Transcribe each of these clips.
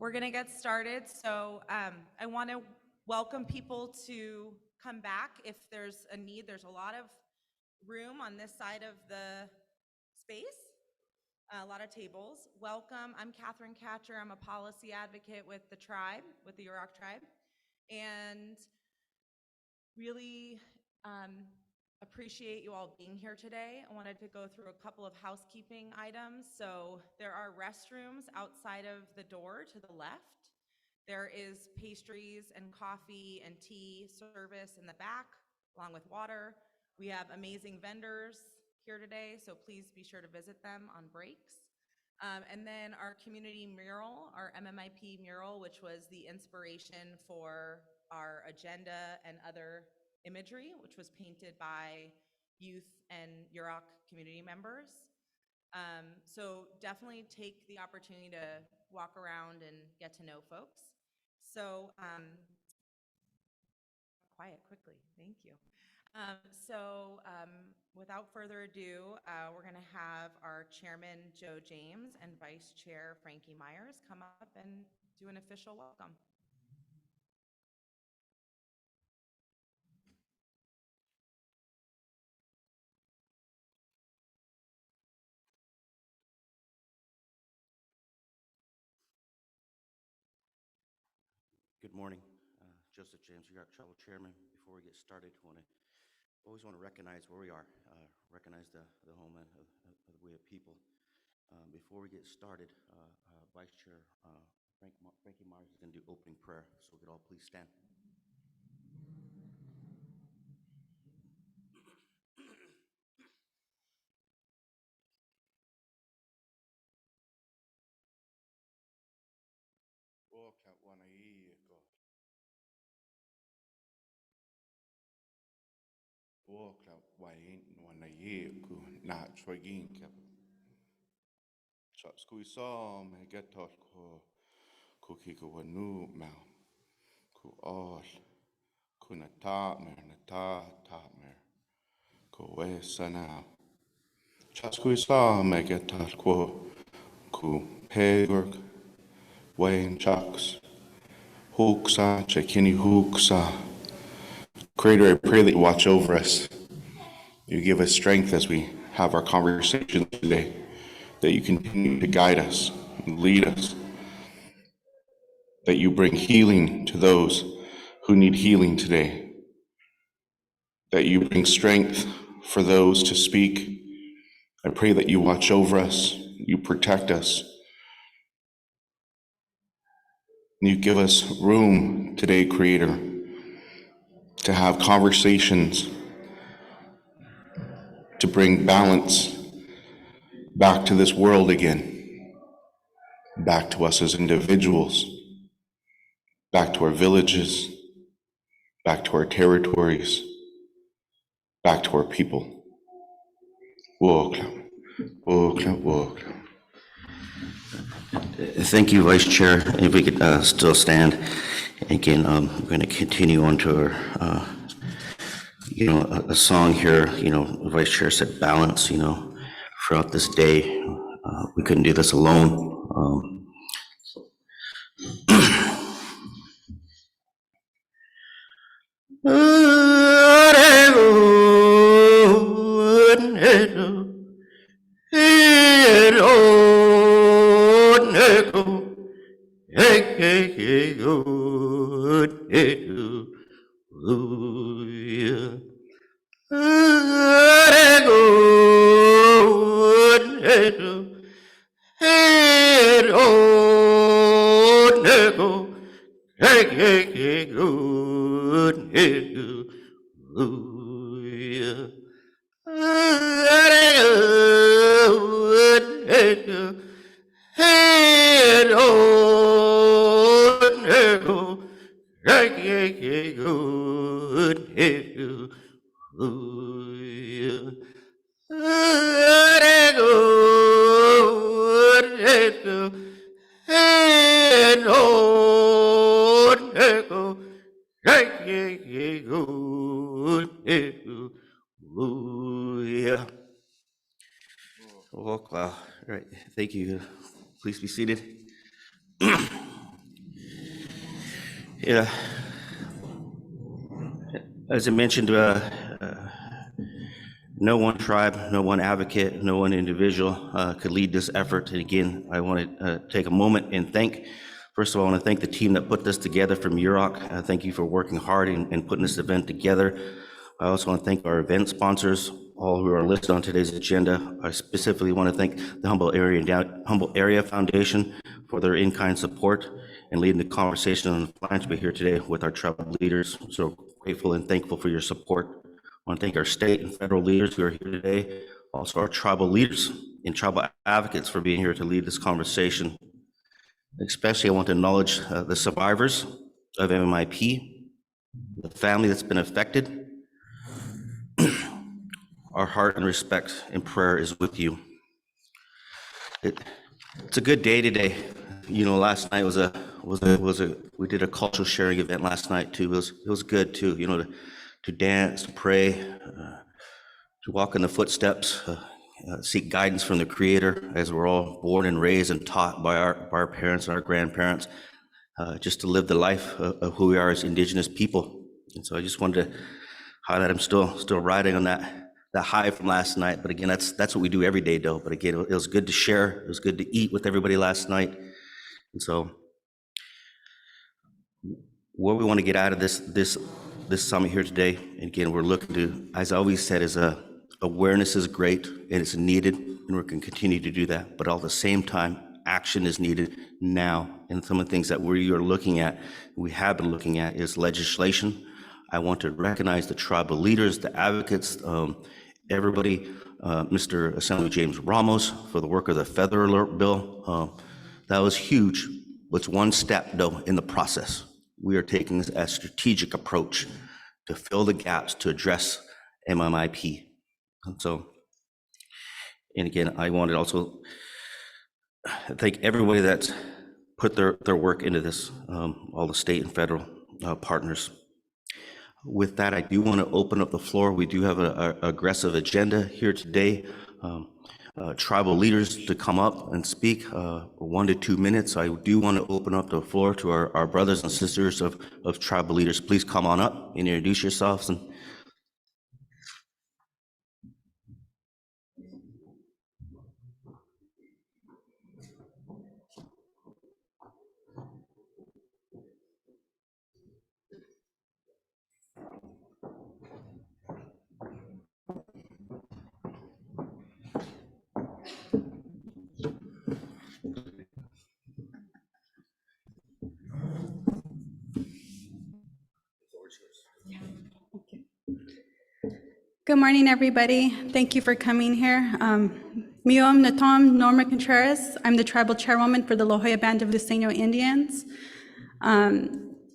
We're going to get started. So I want to welcome people to come back if there's a need. There's a lot of room on this side of the space, a lot of tables. Welcome. I'm Catherine Catcher. I'm a policy advocate with the tribe, with the Yurok Tribe, and really appreciate you all being here today. I wanted to go through a couple of housekeeping items. So there are restrooms outside of the door to the left. There is pastries and coffee and tea service in the back, along with water. We have amazing vendors here today, so please be sure to visit them on breaks. And then our community mural, our MMIP mural, which was the inspiration for our agenda and other imagery, which was painted by youth and Yurok community members. So definitely take the opportunity to walk around and get to know folks. So quiet quickly, thank you. Without further ado, we're going to have our chairman, Joe James, and vice chair, Frankie Myers, come up and do an official welcome. Good morning, Joseph James, Yurok Tribe Chairman. Before we get started, always want to recognize where we are, recognize the homeland of the we have people. Before we get started, Vice Chair Frankie Myers is going to do opening prayer, so we could all please stand. Wayne Chucks, Hooksa, Chekini Hooksa. Creator, I pray that you watch over us. You give us strength as we have our conversation today, that you continue to guide us and lead us, that you bring healing to those who need healing today, that you bring strength for those to speak. I pray that you watch over us, you protect us, and you give us room today, Creator, to have conversations, to bring balance back to this world again, back to us as individuals, back to our villages, back to our territories, back to our people. Thank you, Vice Chair. If we could still stand. Again, we're going to continue on to our, a song here. Vice Chair said balance, throughout this day. We couldn't do this alone. All right, thank you. Please be seated. Yeah, as I mentioned, no one tribe, no one advocate, no one individual could lead this effort. And again, I want to take a moment and first of all, I want to thank the team that put this together from Yurok. Thank you for working hard and putting this event together. I also want to thank our event sponsors, all who are listed on today's agenda. I specifically want to thank the Humboldt Area Foundation for their in-kind support and leading the conversation on the plans to be here today with our tribal leaders. So grateful and thankful for your support. I want to thank our state and federal leaders who are here today, also our tribal leaders and tribal advocates for being here to lead this conversation. Especially, I want to acknowledge the survivors of MMIP, the family that's been affected. Our heart and respect and prayer is with you. It's a good day today. You know, last night we did a cultural sharing event last night too. It was good too. You know, to dance, to pray, to walk in the footsteps, seek guidance from the Creator, as we're all born and raised and taught by our parents and our grandparents, just to live the life of who we are as Indigenous people. And so I just wanted to highlight, I'm still riding on that high from last night. But again, that's what we do every day, though. But again, it was good to share. It was good to eat with everybody last night. And so what we want to get out of this summit here today, and again, we're looking to, as I always said, is awareness is great and it's needed, and we're going to continue to do that. But at the same time, action is needed now. And some of the things that we have been looking at is legislation. I want to recognize the tribal leaders, the advocates, everybody, Mr. Assembly James Ramos for the work of the Feather Alert Bill. That was huge. It's one step, though, in the process. We are taking a strategic approach to fill the gaps to address MMIP. And again, I wanted also thank everybody that's put their work into this, all the state and federal partners. With that, I do want to open up the floor. We do have an aggressive agenda here today. Tribal leaders to come up and speak 1 to 2 minutes. I do want to open up the floor to our brothers and sisters of tribal leaders. Please come on up and introduce yourselves. Good morning, everybody. Thank you for coming here. Miom Natom Norma Contreras. I'm the tribal chairwoman for the La Jolla Band of Luiseño Indians.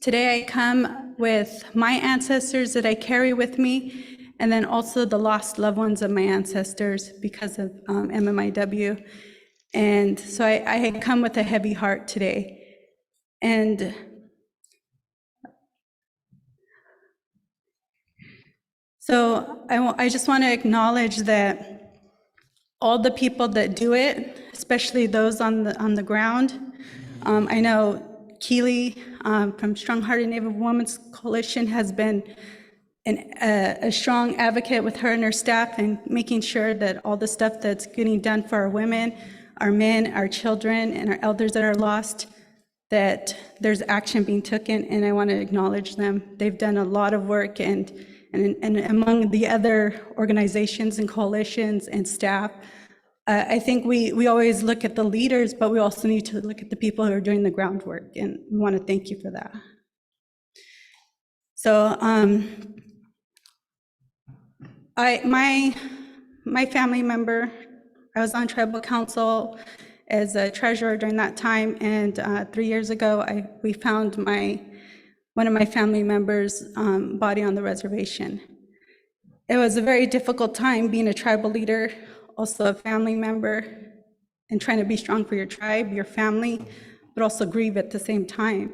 Today I come with my ancestors that I carry with me, and then also the lost loved ones of my ancestors because of MMIW. And so I come with a heavy heart today. And so I just want to acknowledge that all the people that do it, especially those on the ground. I know Keely from Strong Hearted Native Women's Coalition has been a strong advocate with her and her staff and making sure that all the stuff that's getting done for our women, our men, our children, and our elders that are lost, that there's action being taken, and I want to acknowledge them. They've done a lot of work, and among the other organizations and coalitions and staff, I think we always look at the leaders, but we also need to look at the people who are doing the groundwork, and we want to thank you for that. So my family member, I was on tribal council as a treasurer during that time, and 3 years ago we found one of my family members' body on the reservation. It was a very difficult time being a tribal leader, also a family member, and trying to be strong for your tribe, your family, but also grieve at the same time.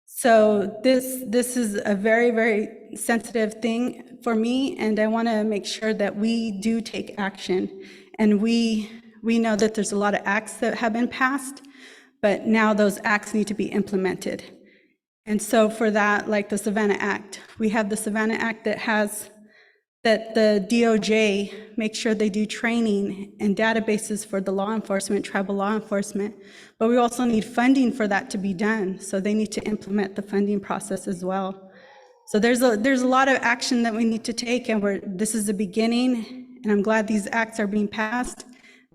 So this is a very, very sensitive thing for me, and I want to make sure that we do take action. And we know that there's a lot of acts that have been passed, but now those acts need to be implemented. And so for that, like the Savannah Act, we have the Savannah Act that has that the DOJ make sure they do training and databases for the law enforcement, tribal law enforcement, but we also need funding for that to be done. So they need to implement the funding process as well. So there's a lot of action that we need to take, and this is the beginning, and I'm glad these acts are being passed.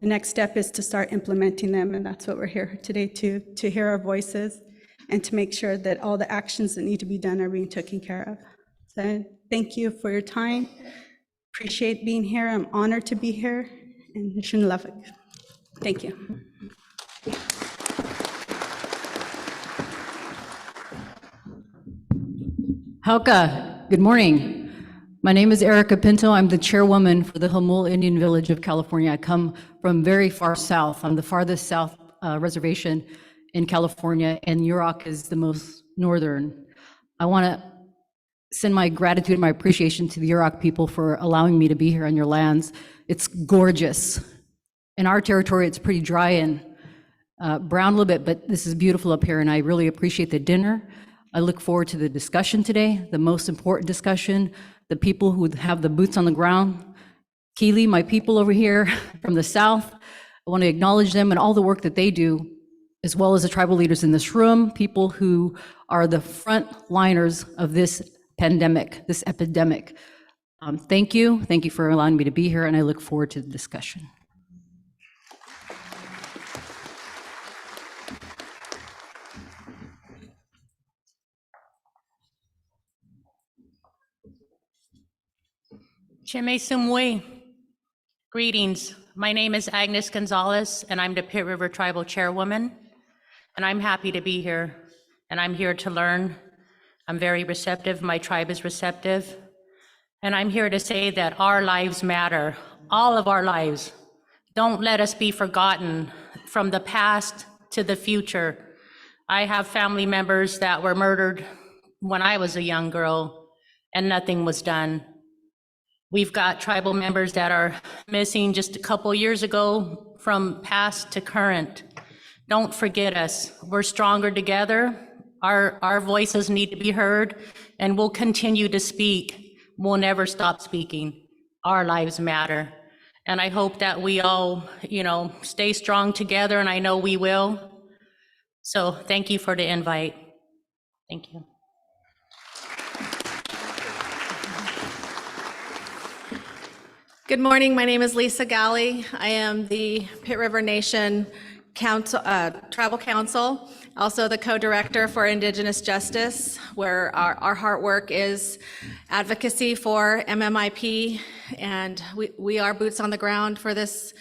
The next step is to start implementing them, and that's what we're here today to hear our voices and to make sure that all the actions that need to be done are being taken care of. So thank you for your time. Appreciate being here. I'm honored to be here, and Shinlavik. Thank you. Hauka, good morning. My name is Erica Pinto. I'm the chairwoman for the Hamul Indian Village of California. I come from very far south. I'm the farthest south reservation in California, and Yurok is the most northern. I want to send my gratitude and my appreciation to the Yurok people for allowing me to be here on your lands. It's gorgeous. In our territory, it's pretty dry and brown a little bit, but this is beautiful up here, and I really appreciate the dinner. I look forward to the discussion today, the most important discussion, the people who have the boots on the ground. Keeley, my people over here from the South, I want to acknowledge them and all the work that they do, as well as the tribal leaders in this room, people who are the front liners of this pandemic, this epidemic. Thank you for allowing me to be here, and I look forward to the discussion. Chime Sumwe. Greetings. My name is Agnes Gonzalez, and I'm the Pit River Tribal Chairwoman, and I'm happy to be here, and I'm here to learn. I'm very receptive. My tribe is receptive, and I'm here to say that our lives matter, all of our lives. Don't let us be forgotten from the past to the future. I have family members that were murdered when I was a young girl, and nothing was done. We've got tribal members that are missing just a couple years ago from past to current. Don't forget us. We're stronger together. Our voices need to be heard, and we'll continue to speak. We'll never stop speaking. Our lives matter. And I hope that we all, stay strong together, and I know we will. So thank you for the invite. Thank you. Good morning. My name is Lisa Galley. I am the Pit River Nation Council, Tribal Council, also the co-director for Indigenous Justice, where our heart work is advocacy for MMIP, and we are boots on the ground for this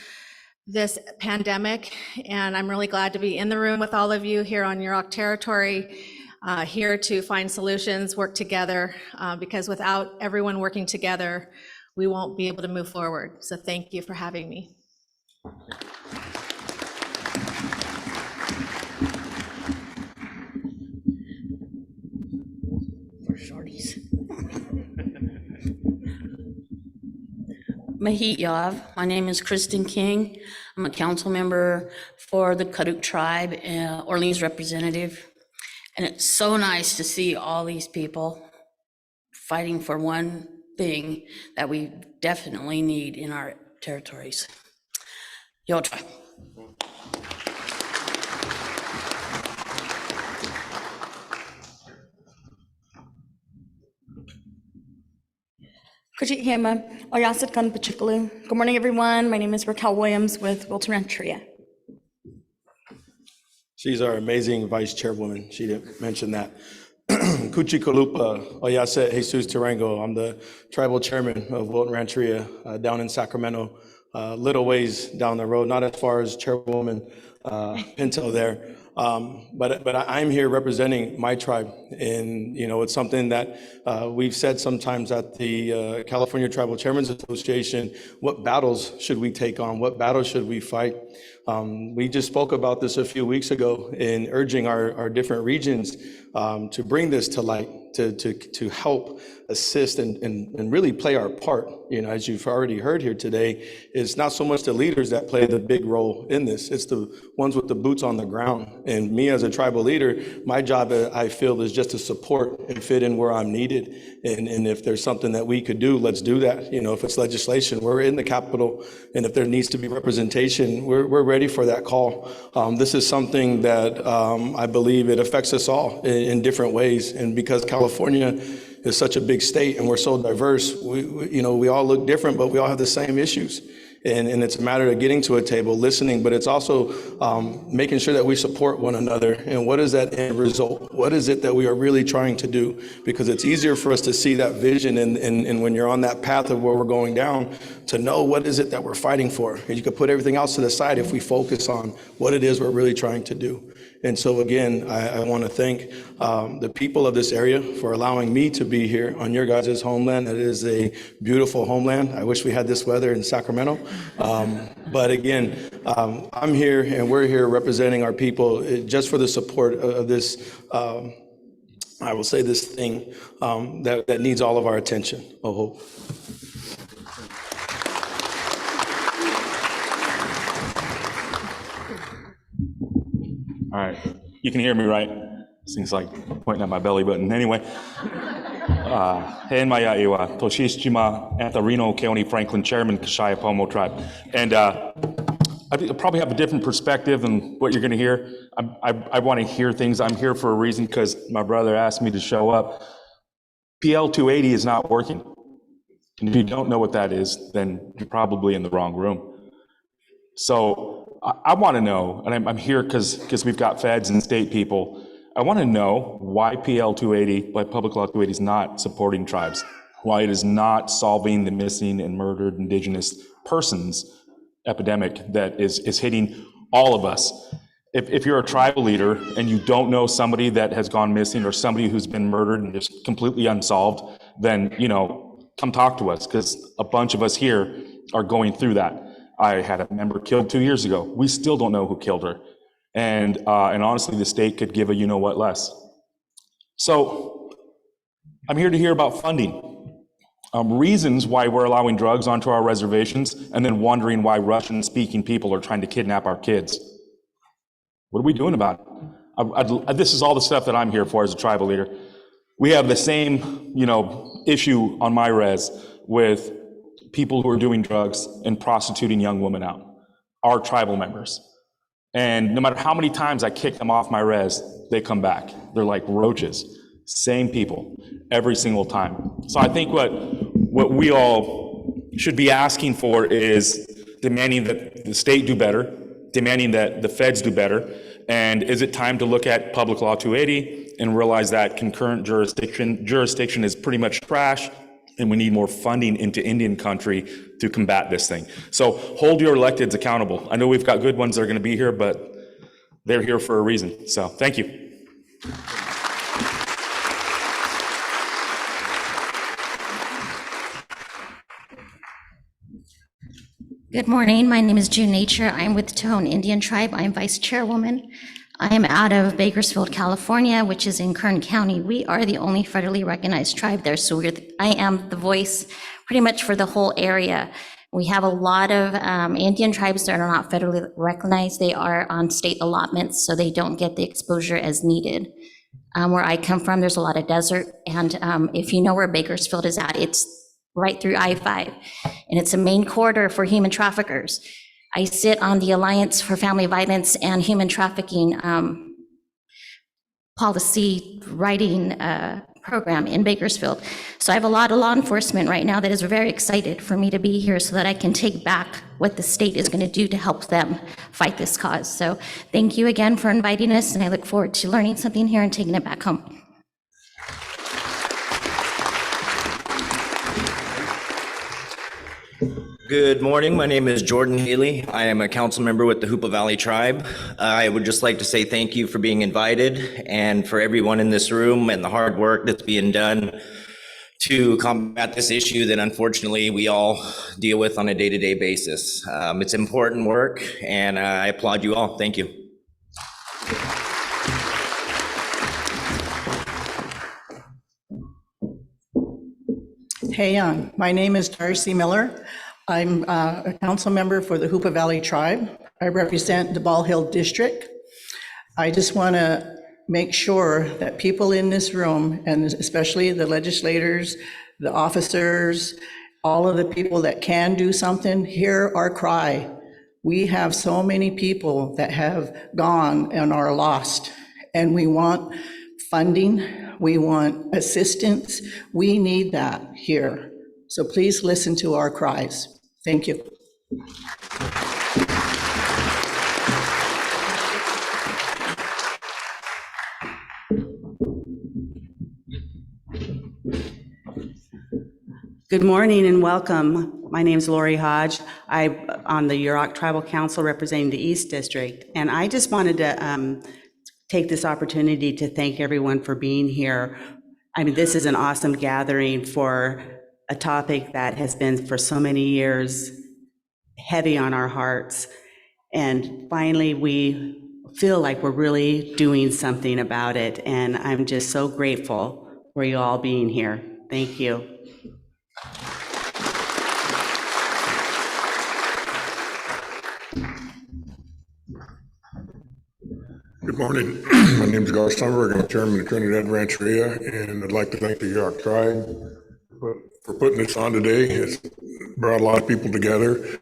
pandemic. And I'm really glad to be in the room with all of you here on Yurok territory, here to find solutions, work together, because without everyone working together, we won't be able to move forward. So thank you for having me. For shorties. Mahit Yav. My name is Kristen King. I'm a council member for the Yurok Tribe, Orleans representative. And it's so nice to see all these people fighting for one thing that we definitely need in our territories. Yurok Tribe. Good morning, everyone. My name is Raquel Williams with Wilton Rancheria. She's our amazing vice chairwoman. She didn't mention that. Kuchikalupa Oyase Jesus Tarango. I'm the tribal chairman of Wilton Rancheria down in Sacramento, little ways down the road, not as far as Chairwoman Pinto there. But I'm here representing my tribe, and it's something that we've said sometimes at the California Tribal Chairmen's Association. What battles should we take on? What battles should we fight? We just spoke about this a few weeks ago in urging our different regions to bring this to light, to help assist and really play our part. You know, as you've already heard here today, it's not so much the leaders that play the big role in this, it's the ones with the boots on the ground. And me as a tribal leader, my job, I feel, is just to support and fit in where I'm needed. And if there's something that we could do, let's do that. You know, if it's legislation, we're in the Capitol, and if there needs to be representation, we're ready for that call. This is something that I believe it affects us all in different ways. And because California is such a big state and we're so diverse, we all look different, but we all have the same issues. And it's a matter of getting to a table, listening, but it's also making sure that we support one another. And what is that end result? What is it that we are really trying to do? Because it's easier for us to see that vision, and when you're on that path of where we're going down, to know what is it that we're fighting for. And you can put everything else to the side if we focus on what it is we're really trying to do. And so again, I want to thank the people of this area for allowing me to be here on your guys' homeland. It is a beautiful homeland. I wish we had this weather in Sacramento. But again, I'm here and we're here representing our people just for the support of this, I will say this thing that needs all of our attention. I hope. All right, you can hear me, right? Seems like pointing at my belly button. Anyway, Hen Maya Iwa, Toshishima, Antharino County Franklin Chairman, Kashaya Pomo Tribe. And I probably have a different perspective than what you're gonna hear. I wanna hear things. I'm here for a reason because my brother asked me to show up. PL 280 is not working. And if you don't know what that is, then you're probably in the wrong room. So I want to know, and I'm here because we've got feds and state people. I want to know why PL 280, why Public Law 280 is not supporting tribes, why it is not solving the missing and murdered Indigenous persons epidemic that is hitting all of us. If you're a tribal leader and you don't know somebody that has gone missing or somebody who's been murdered and just completely unsolved, then, come talk to us, because a bunch of us here are going through that. I had a member killed 2 years ago. We still don't know who killed her. And honestly, the state could give a you-know-what less. So I'm here to hear about funding, reasons why we're allowing drugs onto our reservations, and then wondering why Russian-speaking people are trying to kidnap our kids. What are we doing about it? This is all the stuff that I'm here for as a tribal leader. We have the same, issue on my res with people who are doing drugs and prostituting young women out, our tribal members. And no matter how many times I kick them off my res, they come back. They're like roaches. Same people, every single time. So I think what we all should be asking for is demanding that the state do better, demanding that the feds do better, and is it time to look at Public Law 280 and realize that concurrent jurisdiction is pretty much trash, and we need more funding into Indian country to combat this thing. So hold your electeds accountable. I know we've got good ones that are going to be here, but they're here for a reason. So thank you. Good morning. My name is June Nature. I'm with Tohono Indian Tribe. I'm vice chairwoman. I am out of Bakersfield, California, which is in Kern County. We are the only federally recognized tribe there, so I am the voice pretty much for the whole area. We have a lot of Indian tribes that are not federally recognized. They are on state allotments, so they don't get the exposure as needed. Where I come from, there's a lot of desert, and if you know where Bakersfield is at, it's right through I-5, and it's a main corridor for human traffickers. I sit on the Alliance for Family Violence and Human Trafficking policy writing program in Bakersfield. So I have a lot of law enforcement right now that is very excited for me to be here so that I can take back what the state is going to do to help them fight this cause. So thank you again for inviting us, and I look forward to learning something here and taking it back home. Good morning. My name is Jordan Haley. I am a council member with the Hoopa Valley Tribe. I would just like to say thank you for being invited and for everyone in this room and the hard work that's being done to combat this issue that unfortunately we all deal with on a day-to-day basis. It's important work, and I applaud you all. Thank you. Hey, my name is Darcy Miller. I'm a council member for the Hoopa Valley Tribe. I represent the Ball Hill District. I just want to make sure that people in this room, and especially the legislators, the officers, all of the people that can do something, hear our cry. We have so many people that have gone and are lost, and we want funding, we want assistance. We need that here. So please listen to our cries. Thank you. Good morning and welcome. My name is Lori Hodge. I'm on the Yurok Tribal Council representing the East District. And I just wanted to take this opportunity to thank everyone for being here. I mean, this is an awesome gathering for a topic that has been for so many years heavy on our hearts. And finally, we feel like we're really doing something about it. And I'm just so grateful for you all being here. Thank you. Good morning. My name is Gar Summerberg. I'm chairman of Trinidad Rancheria, and I'd like to thank the Yurok Tribe for putting this on today. It's brought a lot of people together.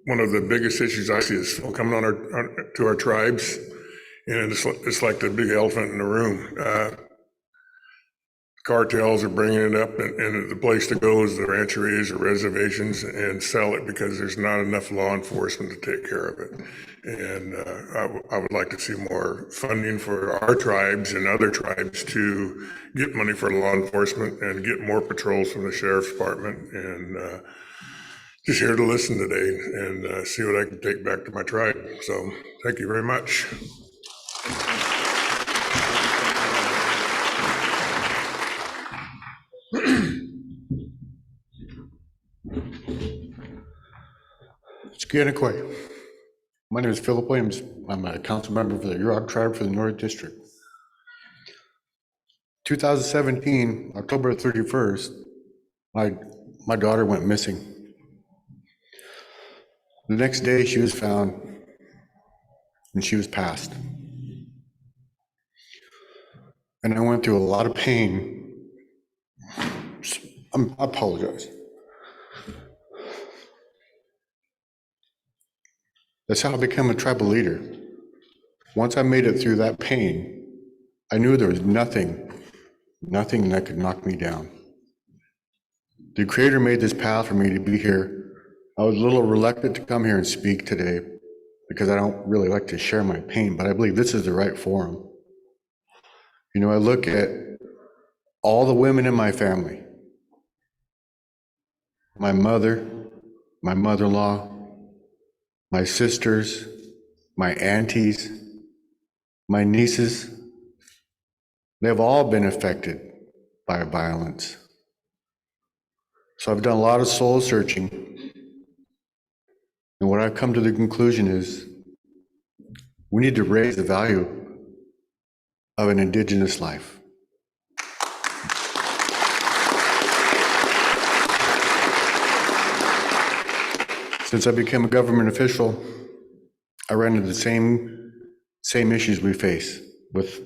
One of the biggest issues I see is coming on to our tribes, and it's like the big elephant in the room. Cartels are bringing it up, and the place to go is the rancherias or reservations and sell it because there's not enough law enforcement to take care of it. And I would like to see more funding for our tribes and other tribes to get money for law enforcement and get more patrols from the sheriff's department. And just here to listen today and see what I can take back to my tribe. So thank you very much. Skanakoi. My name is Philip Williams. I'm a council member for the Yurok Tribe for the North District. 2017, October 31st, my daughter went missing. The next day she was found and she was passed. And I went through a lot of pain. I apologize. That's how I became a tribal leader. Once I made it through that pain, I knew there was nothing that could knock me down. The Creator made this path for me to be here. I was a little reluctant to come here and speak today because I don't really like to share my pain, but I believe this is the right forum. You know, I look at all the women in my family, my mother, my mother-in-law, my sisters, my aunties, my nieces. They've all been affected by violence. So I've done a lot of soul searching. And what I've come to the conclusion is we need to raise the value of an Indigenous life. Since I became a government official, I ran into the same issues we face with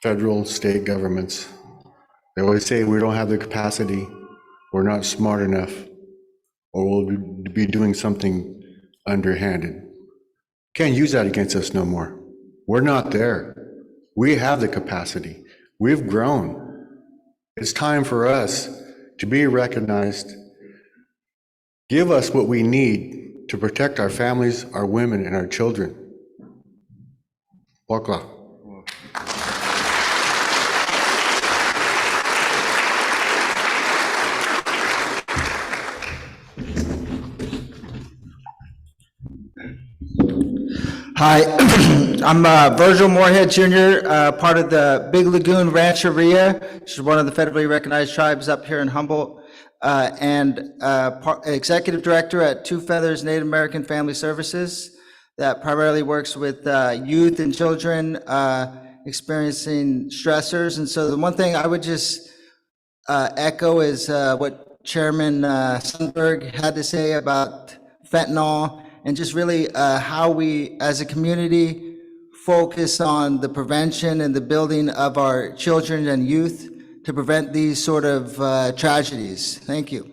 federal, state governments. They always say we don't have the capacity, we're not smart enough, or we'll be doing something underhanded. Can't use that against us no more. We're not there. We have the capacity. We've grown. It's time for us to be recognized. Give us what we need to protect our families, our women, and our children. Wakla. Hi, I'm Virgil Moorhead Jr., part of the Big Lagoon Rancheria, which is one of the federally recognized tribes up here in Humboldt, and executive director at Two Feathers Native American Family Services that primarily works with youth and children experiencing stressors. And so the one thing I would just echo is what Chairman Sundberg had to say about fentanyl, and just really how we as a community focus on the prevention and the building of our children and youth to prevent these sort of tragedies. Thank you.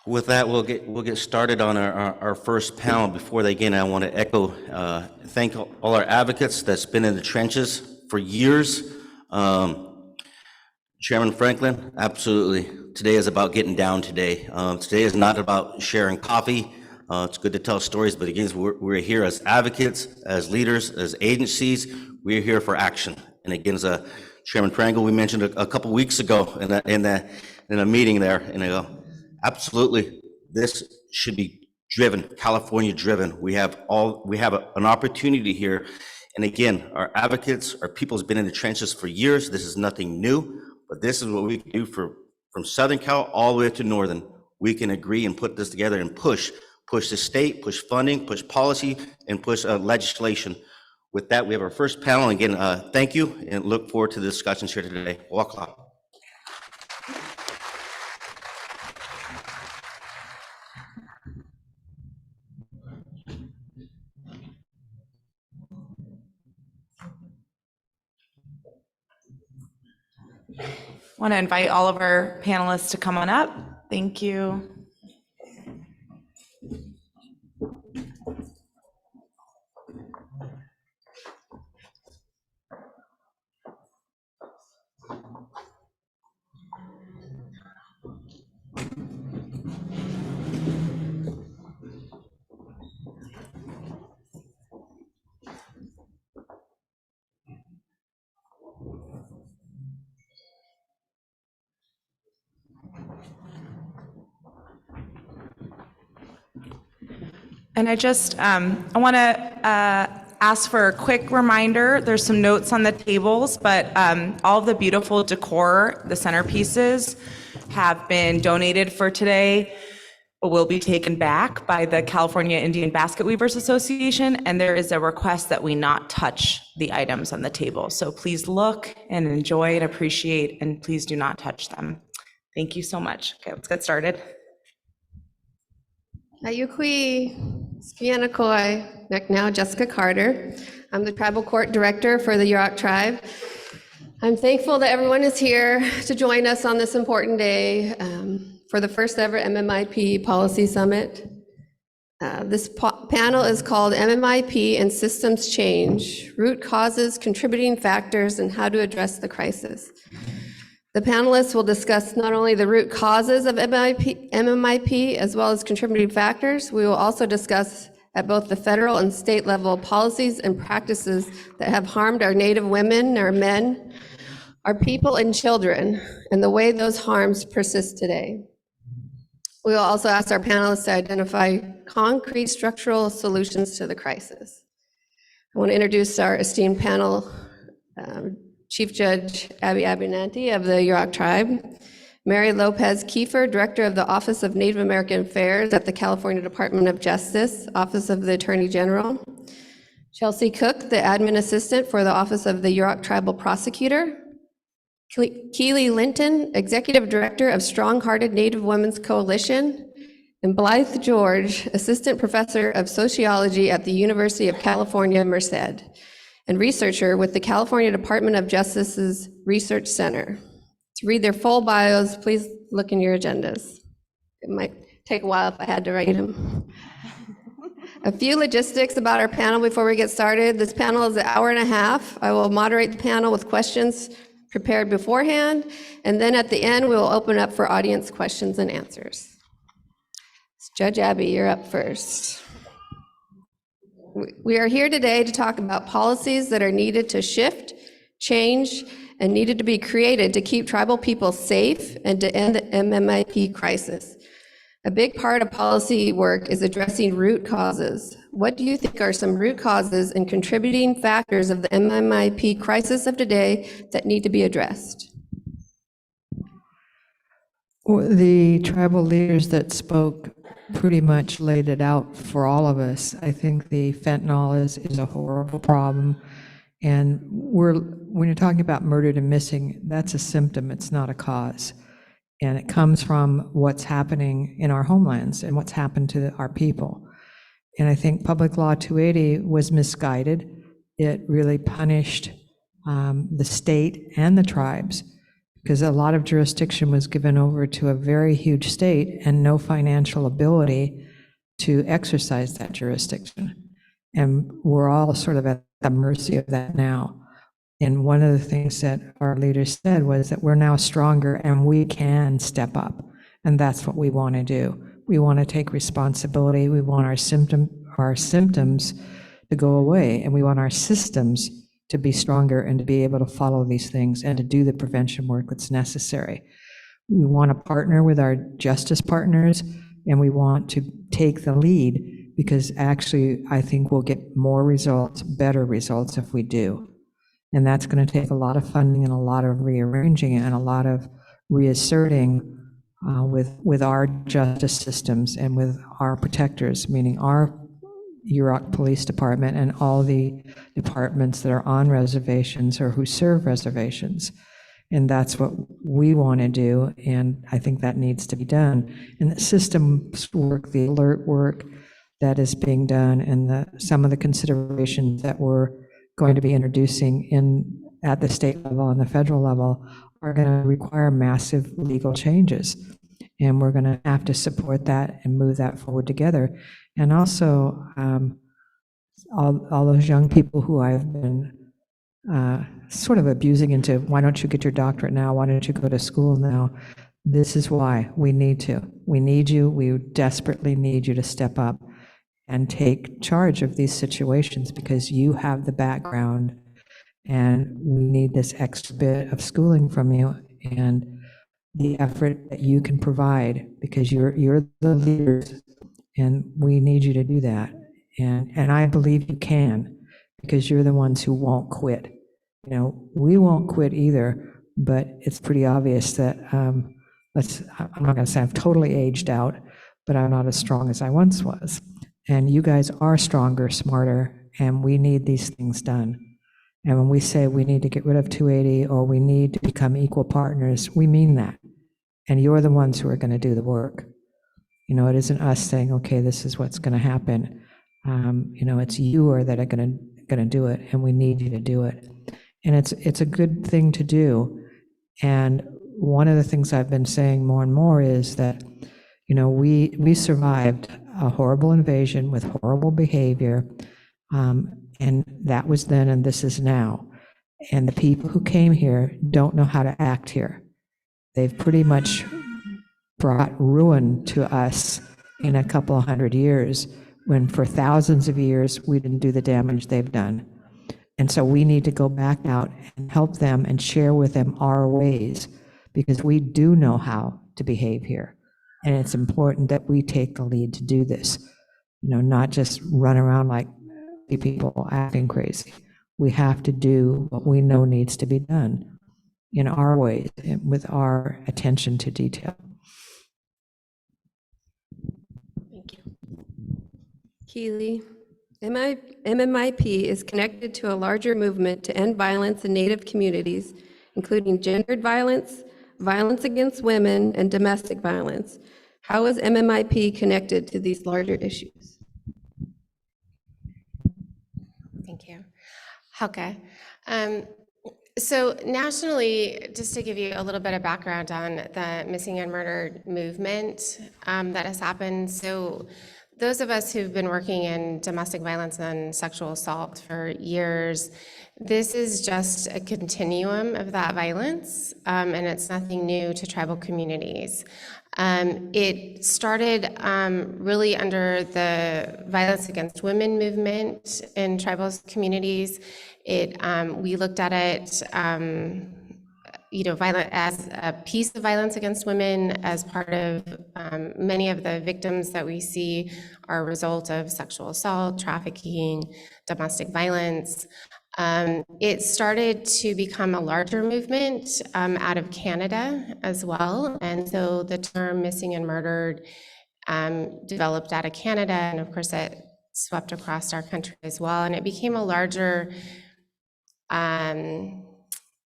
With that, we'll get started on our first panel. Before they begin, I want to echo, thank all our advocates that's been in the trenches for years. Chairman Franklin, absolutely. Today is about getting down today. Today is not about sharing coffee. It's good to tell stories, but again, we're here as advocates, as leaders, as agencies. We're here for action. And again, as Chairman Franklin, we mentioned a couple weeks ago in a meeting there, and I go, absolutely, this should be driven, California driven. We have an opportunity here. And again, our advocates, our people has been in the trenches for years. This is nothing new. But this is what we can do from Southern Cal all the way to Northern. We can agree and put this together and push the state, push funding, push policy, and push legislation. With that, we have our first panel. Again, thank you, and look forward to the discussions here today. Welcome. Want to invite all of our panelists to come on up. Thank you. And I want to ask for a quick reminder. There's some notes on the tables, but all of the beautiful decor, the centerpieces, have been donated for today, but will be taken back by the California Indian Basket Weavers Association, and there is a request that we not touch the items on the table. So please look and enjoy and appreciate, and please do not touch them. Thank you so much. Okay, let's get started. Ayukui, Spianakoi, now Jessica Carter. I'm the Tribal Court Director for the Yurok Tribe. I'm thankful that everyone is here to join us on this important day for the first ever MMIP Policy Summit. This panel is called MMIP and Systems Change, Root Causes, Contributing Factors, and How to Address the Crisis. The panelists will discuss not only the root causes of MMIP as well as contributing factors. We will also discuss at both the federal and state level policies and practices that have harmed our Native women, our men, our people and children, and the way those harms persist today. We will also ask our panelists to identify concrete structural solutions to the crisis. I want to introduce our esteemed panel, Chief Judge Abby Abinanti of the Yurok Tribe, Mary Lopez Kiefer, Director of the Office of Native American Affairs at the California Department of Justice, Office of the Attorney General, Chelsea Cook, the Admin Assistant for the Office of the Yurok Tribal Prosecutor, Keely Linton, Executive Director of Strong-Hearted Native Women's Coalition, and Blythe George, Assistant Professor of Sociology at the University of California, Merced, and researcher with the California Department of Justice's Research Center. To read their full bios, please look in your agendas. It might take a while if I had to write them. A few logistics about our panel before we get started. This panel is an hour and a half. I will moderate the panel with questions prepared beforehand, and then at the end, we will open up for audience questions and answers. Judge Abby, you're up first. We are here today to talk about policies that are needed to shift, change, and needed to be created to keep tribal people safe and to end the MMIP crisis. A big part of policy work is addressing root causes. What do you think are some root causes and contributing factors of the MMIP crisis of today that need to be addressed? Well, the tribal leaders that spoke pretty much laid it out for all of us. I think the fentanyl is a horrible problem. And when you're talking about murdered and missing, that's a symptom, it's not a cause. And it comes from what's happening in our homelands and what's happened to our people. And I think Public Law 280 was misguided. It really punished the state and the tribes, because a lot of jurisdiction was given over to a very huge state and no financial ability to exercise that jurisdiction. And we're all sort of at the mercy of that now. And one of the things that our leaders said was that we're now stronger and we can step up. And that's what we want to do. We want to take responsibility. We want our symptoms to go away. And we want our systems to be stronger and to be able to follow these things and to do the prevention work that's necessary. We want to partner with our justice partners, and we want to take the lead, because actually I think we'll get more results, better results if we do. And that's going to take a lot of funding and a lot of rearranging and a lot of reasserting with our justice systems and with our protectors, meaning our Yurok Police Department and all the departments that are on reservations or who serve reservations. And that's what we want to do, and I think that needs to be done. And the systems work, the alert work that is being done, and some of the considerations that we're going to be introducing at the state level and the federal level are going to require massive legal changes. And we're going to have to support that and move that forward together. And also, all those young people who I've been sort of abusing into, why don't you get your doctorate now? Why don't you go to school now? This is why we need to. We need you. We desperately need you to step up and take charge of these situations, because you have the background and we need this extra bit of schooling from you and the effort that you can provide, because you're the leaders and we need you to do that. And I believe you can, because you're the ones who won't quit. You know, we won't quit either, but it's pretty obvious that, I'm not gonna say I've totally aged out, but I'm not as strong as I once was. And you guys are stronger, smarter, and we need these things done. And when we say we need to get rid of 280 or we need to become equal partners, we mean that. And you're the ones who are going to do the work. You know, it isn't us saying, okay, this is what's going to happen. You know, it's you that are going to do it, and we need you to do it. And it's a good thing to do. And one of the things I've been saying more and more is that, you know, we survived a horrible invasion with horrible behavior, and that was then and this is now. And the people who came here don't know how to act here. They've pretty much brought ruin to us in a couple of 100 years, when for thousands of years we didn't do the damage they've done. And so we need to go back out and help them and share with them our ways, because we do know how to behave here. And it's important that we take the lead to do this, you know, not just run around like people acting crazy. We have to do what we know needs to be done in our ways and with our attention to detail. Thank you. Keeley, MMIP is connected to a larger movement to end violence in Native communities, including gendered violence, violence against women, and domestic violence. How is MMIP connected to these larger issues? Thank you. Okay. So nationally, just to give you a little bit of background on the missing and murdered movement that has happened. So those of us who've been working in domestic violence and sexual assault for years, this is just a continuum of that violence, and it's nothing new to tribal communities. It started really under the violence against women movement in tribal communities. We looked at it as a piece of violence against women, as part of many of the victims that we see are a result of sexual assault, trafficking, domestic violence. It started to become a larger movement out of Canada as well. And so the term missing and murdered developed out of Canada, and of course it swept across our country as well. And it became a larger,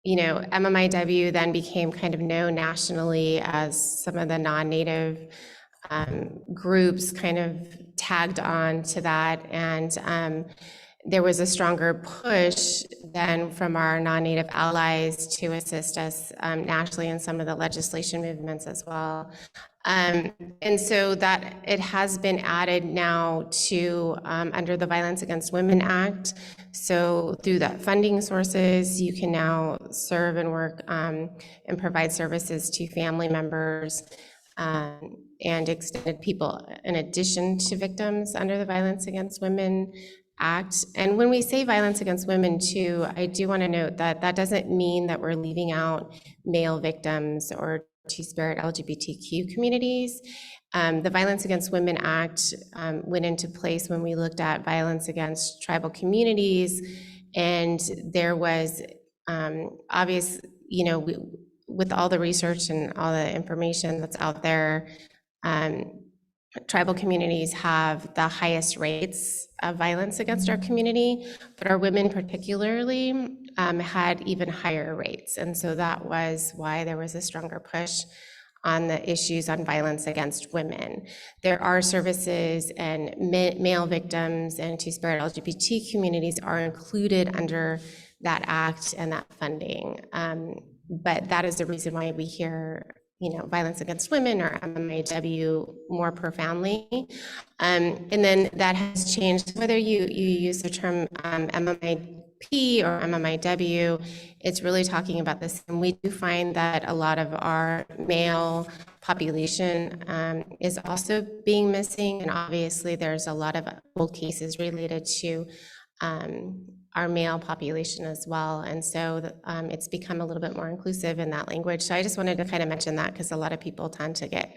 MMIW then became kind of known nationally as some of the non-Native groups kind of tagged on to that. And there was a stronger push then from our non-Native allies to assist us nationally in some of the legislation movements as well. And so that it has been added now to under the Violence Against Women Act. So through that funding sources, you can now serve and work and provide services to family members and extended people in addition to victims under the Violence Against Women Act. And when we say violence against women too, I do want to note that that doesn't mean that we're leaving out male victims or Two-Spirit LGBTQ communities. The Violence Against Women Act went into place when we looked at violence against tribal communities, and there was obvious, with all the research and all the information that's out there, tribal communities have the highest rates of violence against our community, but our women particularly had even higher rates. And so that was why there was a stronger push on the issues on violence against women. There are services, and male victims and Two-Spirit LGBT communities are included under that act and that funding. But that is the reason why we hear violence against women or MMIW more profoundly. And then that has changed, whether you use the term MMIP or MMIW, it's really talking about this. And we do find that a lot of our male population is also being missing. And obviously there's a lot of old cases related to our male population as well. And so it's become a little bit more inclusive in that language. So I just wanted to kind of mention that because a lot of people tend to get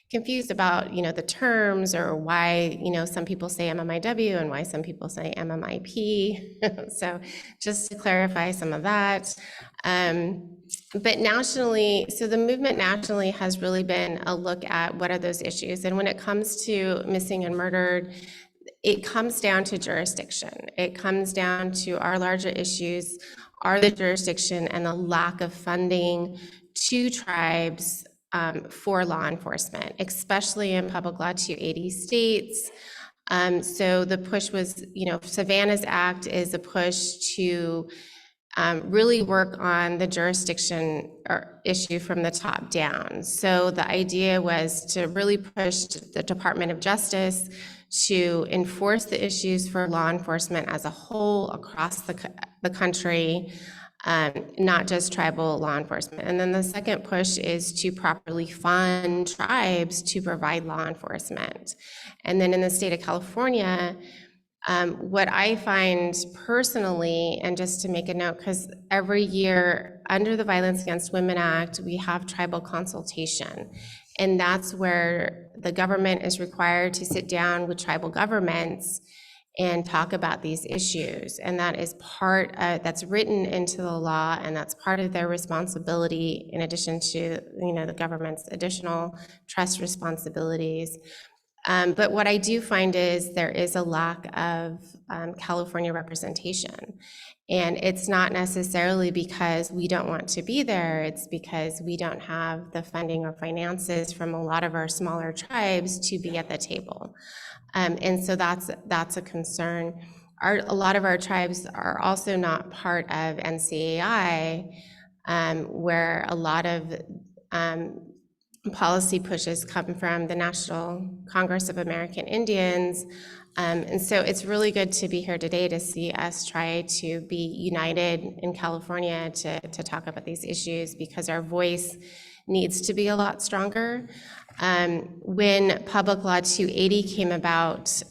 confused about, the terms or why, some people say MMIW and why some people say MMIP. So just to clarify some of that. But nationally, so the movement nationally has really been a look at what are those issues. And when it comes to missing and murdered, it comes down to jurisdiction. It comes down to our larger issues are the jurisdiction and the lack of funding to tribes for law enforcement, especially in Public Law 280 states. So the push was, Savannah's Act is a push to really work on the jurisdiction or issue from the top down. So the idea was to really push the Department of Justice to enforce the issues for law enforcement as a whole across the country, not just tribal law enforcement. And then the second push is to properly fund tribes to provide law enforcement. And then in the state of California, what I find personally, and just to make a note, because every year under the Violence Against Women Act, we have tribal consultation. And that's where the government is required to sit down with tribal governments and talk about these issues. And that is that's written into the law, and that's part of their responsibility in addition to, the government's additional trust responsibilities. But what I do find is there is a lack of California representation. And it's not necessarily because we don't want to be there, it's because we don't have the funding or finances from a lot of our smaller tribes to be at the table. And so that's a concern. A lot of our tribes are also not part of NCAI, where a lot of policy pushes come from the National Congress of American Indians. And so it's really good to be here today to see us try to be united in California to talk about these issues, because our voice needs to be a lot stronger. When Public Law 280 came about,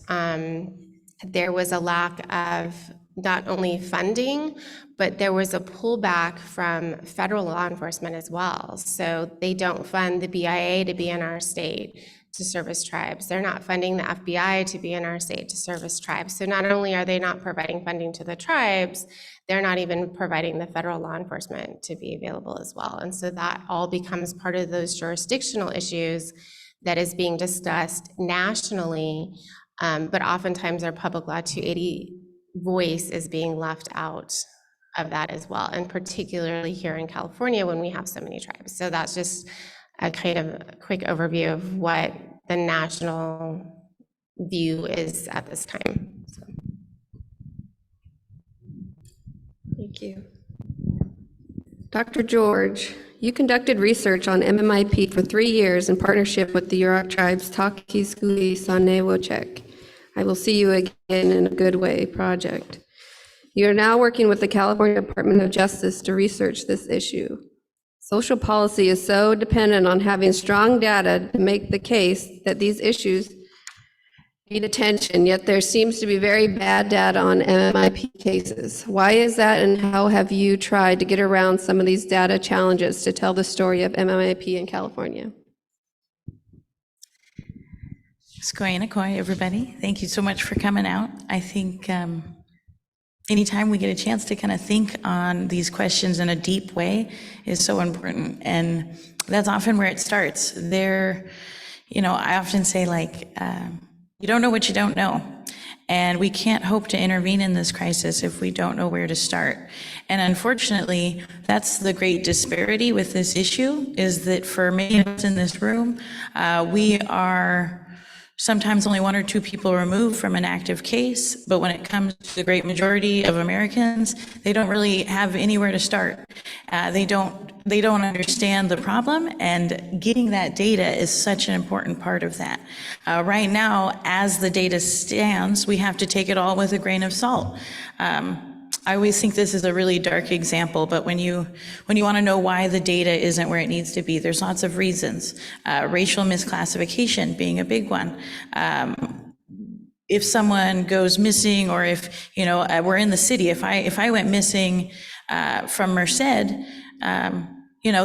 there was a lack of not only funding, but there was a pullback from federal law enforcement as well. So they don't fund the BIA to be in our state to service tribes. They're not funding the FBI to be in our state to service tribes. So not only are they not providing funding to the tribes, they're not even providing the federal law enforcement to be available as well. And so that all becomes part of those jurisdictional issues that is being discussed nationally, but oftentimes our Public Law 280 voice is being left out of that as well, and particularly here in California when we have so many tribes. So that's just a kind of quick overview of what the national view is at this time. So. Thank you. Dr. George, you conducted research on MMIP for 3 years in partnership with the Yurok Tribe's Takiskuhi Sanewochek. I will see you again in a good way project. You are now working with the California Department of Justice to research this issue. Social policy is so dependent on having strong data to make the case that these issues need attention, yet there seems to be very bad data on MMIP cases. Why is that, and how have you tried to get around some of these data challenges to tell the story of MMIP in California? Skoyanakoi, everybody. Thank you so much for coming out. I think anytime we get a chance to kind of think on these questions in a deep way is so important. And that's often where it starts. I often say, like, you don't know what you don't know. And we can't hope to intervene in this crisis if we don't know where to start. And unfortunately, that's the great disparity with this issue, is that for many of us in this room, we are sometimes only 1 or 2 people removed from an active case, but when it comes to the great majority of Americans, they don't really have anywhere to start. They don't understand the problem, and getting that data is such an important part of that. Right now, as the data stands, we have to take it all with a grain of salt. I always think this is a really dark example, but when you want to know why the data isn't where it needs to be, there's lots of reasons. Racial misclassification being a big one. If someone goes missing, or if we're in the city, if I went missing from Merced,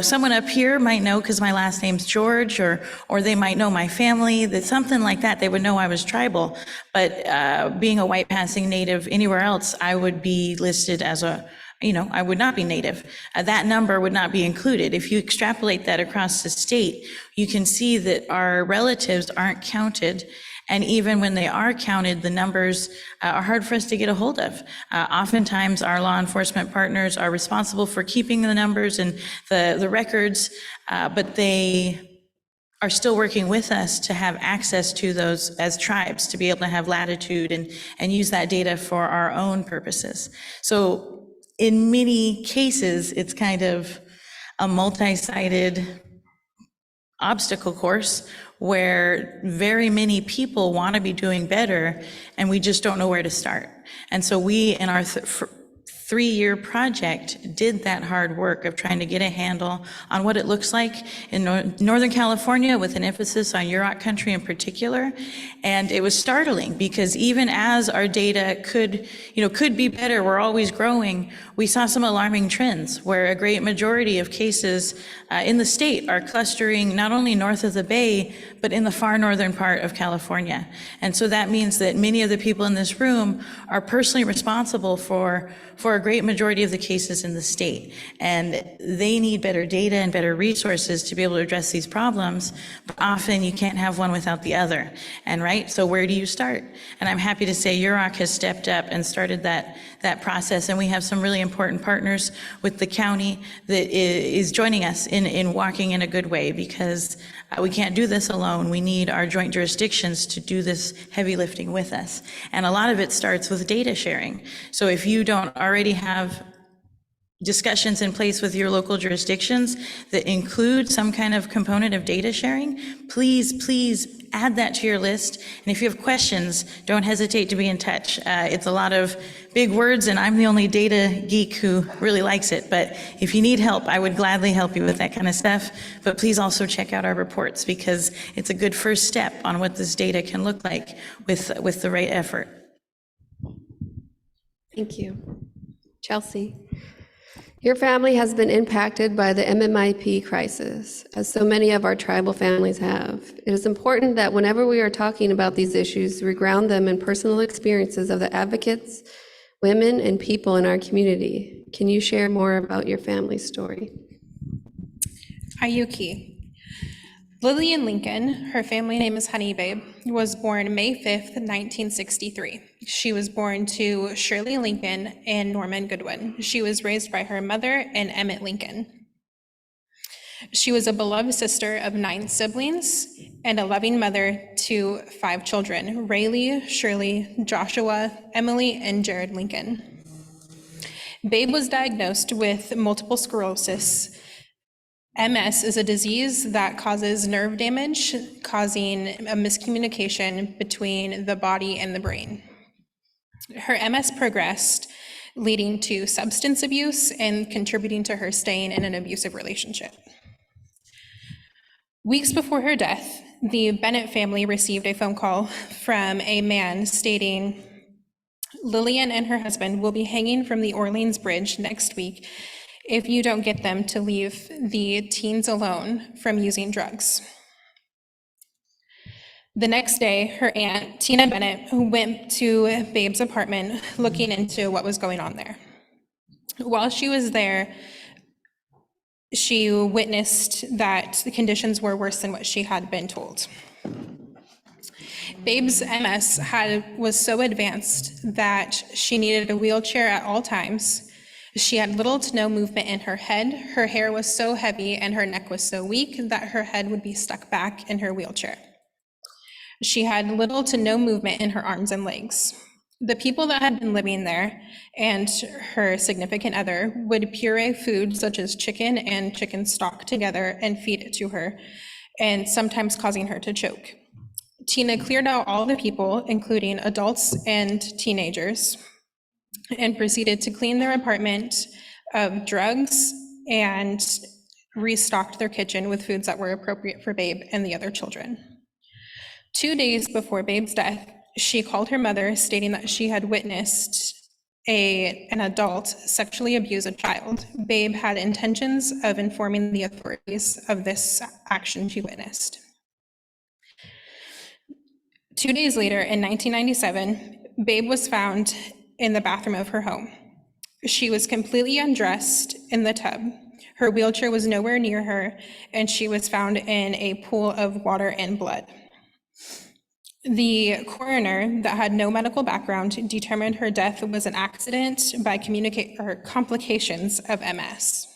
someone up here might know because my last name's George, or they might know my family, that something like that, they would know I was tribal. But being a white passing native anywhere else, I would be listed as I would not be native. That number would not be included. If you extrapolate that across the state, you can see that our relatives aren't counted. And even when they are counted, the numbers are hard for us to get a hold of. Oftentimes, our law enforcement partners are responsible for keeping the numbers and the records, but they are still working with us to have access to those as tribes, to be able to have latitude and use that data for our own purposes. So in many cases, it's kind of a multi-sided obstacle course where very many people want to be doing better, and we just don't know where to start. And so we, in our 3-year project, did that hard work of trying to get a handle on what it looks like in Northern California, with an emphasis on Yurok country in particular. And it was startling, because even as our data could be better, we're always growing, we saw some alarming trends where a great majority of cases in the state are clustering not only north of the Bay, but in the far northern part of California. And so that means that many of the people in this room are personally responsible for a great majority of the cases in the state. And they need better data and better resources to be able to address these problems. But often you can't have one without the other. And right, so where do you start? And I'm happy to say Yurok has stepped up and started that process. And we have some really important partners with the county that is joining us in walking in a good way, because we can't do this alone. We need our joint jurisdictions to do this heavy lifting with us. And a lot of it starts with data sharing. So if you don't already have discussions in place with your local jurisdictions that include some kind of component of data sharing, please add that to your list. And if you have questions, don't hesitate to be in touch. It's a lot of big words, and I'm the only data geek who really likes it. But if you need help, I would gladly help you with that kind of stuff. But please also check out our reports, because it's a good first step on what this data can look like with the right effort. Thank you. Chelsea. Your family has been impacted by the MMIP crisis, as so many of our tribal families have. It is important that whenever we are talking about these issues, we ground them in personal experiences of the advocates, women, and people in our community. Can you share more about your family's story? Ayuki. Lillian Lincoln, her family name is Honey Babe, was born May 5th, 1963. She was born to Shirley Lincoln and Norman Goodwin. She was raised by her mother and Emmett Lincoln. She was a beloved sister of 9 siblings and a loving mother to 5 children, Rayleigh, Shirley, Joshua, Emmilee, and Jared Lincoln. Babe was diagnosed with multiple sclerosis. MS is a disease that causes nerve damage, causing a miscommunication between the body and the brain. Her MS progressed, leading to substance abuse and contributing to her staying in an abusive relationship. Weeks before her death, the Bennett family received a phone call from a man stating, "Lillian and her husband will be hanging from the Orleans Bridge next week if you don't get them to leave the teens alone from using drugs." The next day, her aunt, Tina Bennett, went to Babe's apartment looking into what was going on there. While she was there, she witnessed that the conditions were worse than what she had been told. Babe's MS was so advanced that she needed a wheelchair at all times. She had little to no movement in her head. Her hair was so heavy and her neck was so weak that her head would be stuck back in her wheelchair. She had little to no movement in her arms and legs. The people that had been living there and her significant other would puree food such as chicken and chicken stock together and feed it to her, and sometimes causing her to choke. Tina cleared out all the people, including adults and teenagers, and proceeded to clean their apartment of drugs and restocked their kitchen with foods that were appropriate for Babe and the other children. 2 days before Babe's death, she called her mother stating that she had witnessed an adult sexually abuse a child. Babe had intentions of informing the authorities of this action she witnessed. 2 days later, in 1997, Babe was found in the bathroom of her home. She was completely undressed in the tub. Her wheelchair was nowhere near her, and she was found in a pool of water and blood. The coroner, that had no medical background, determined her death was an accident by complications of MS.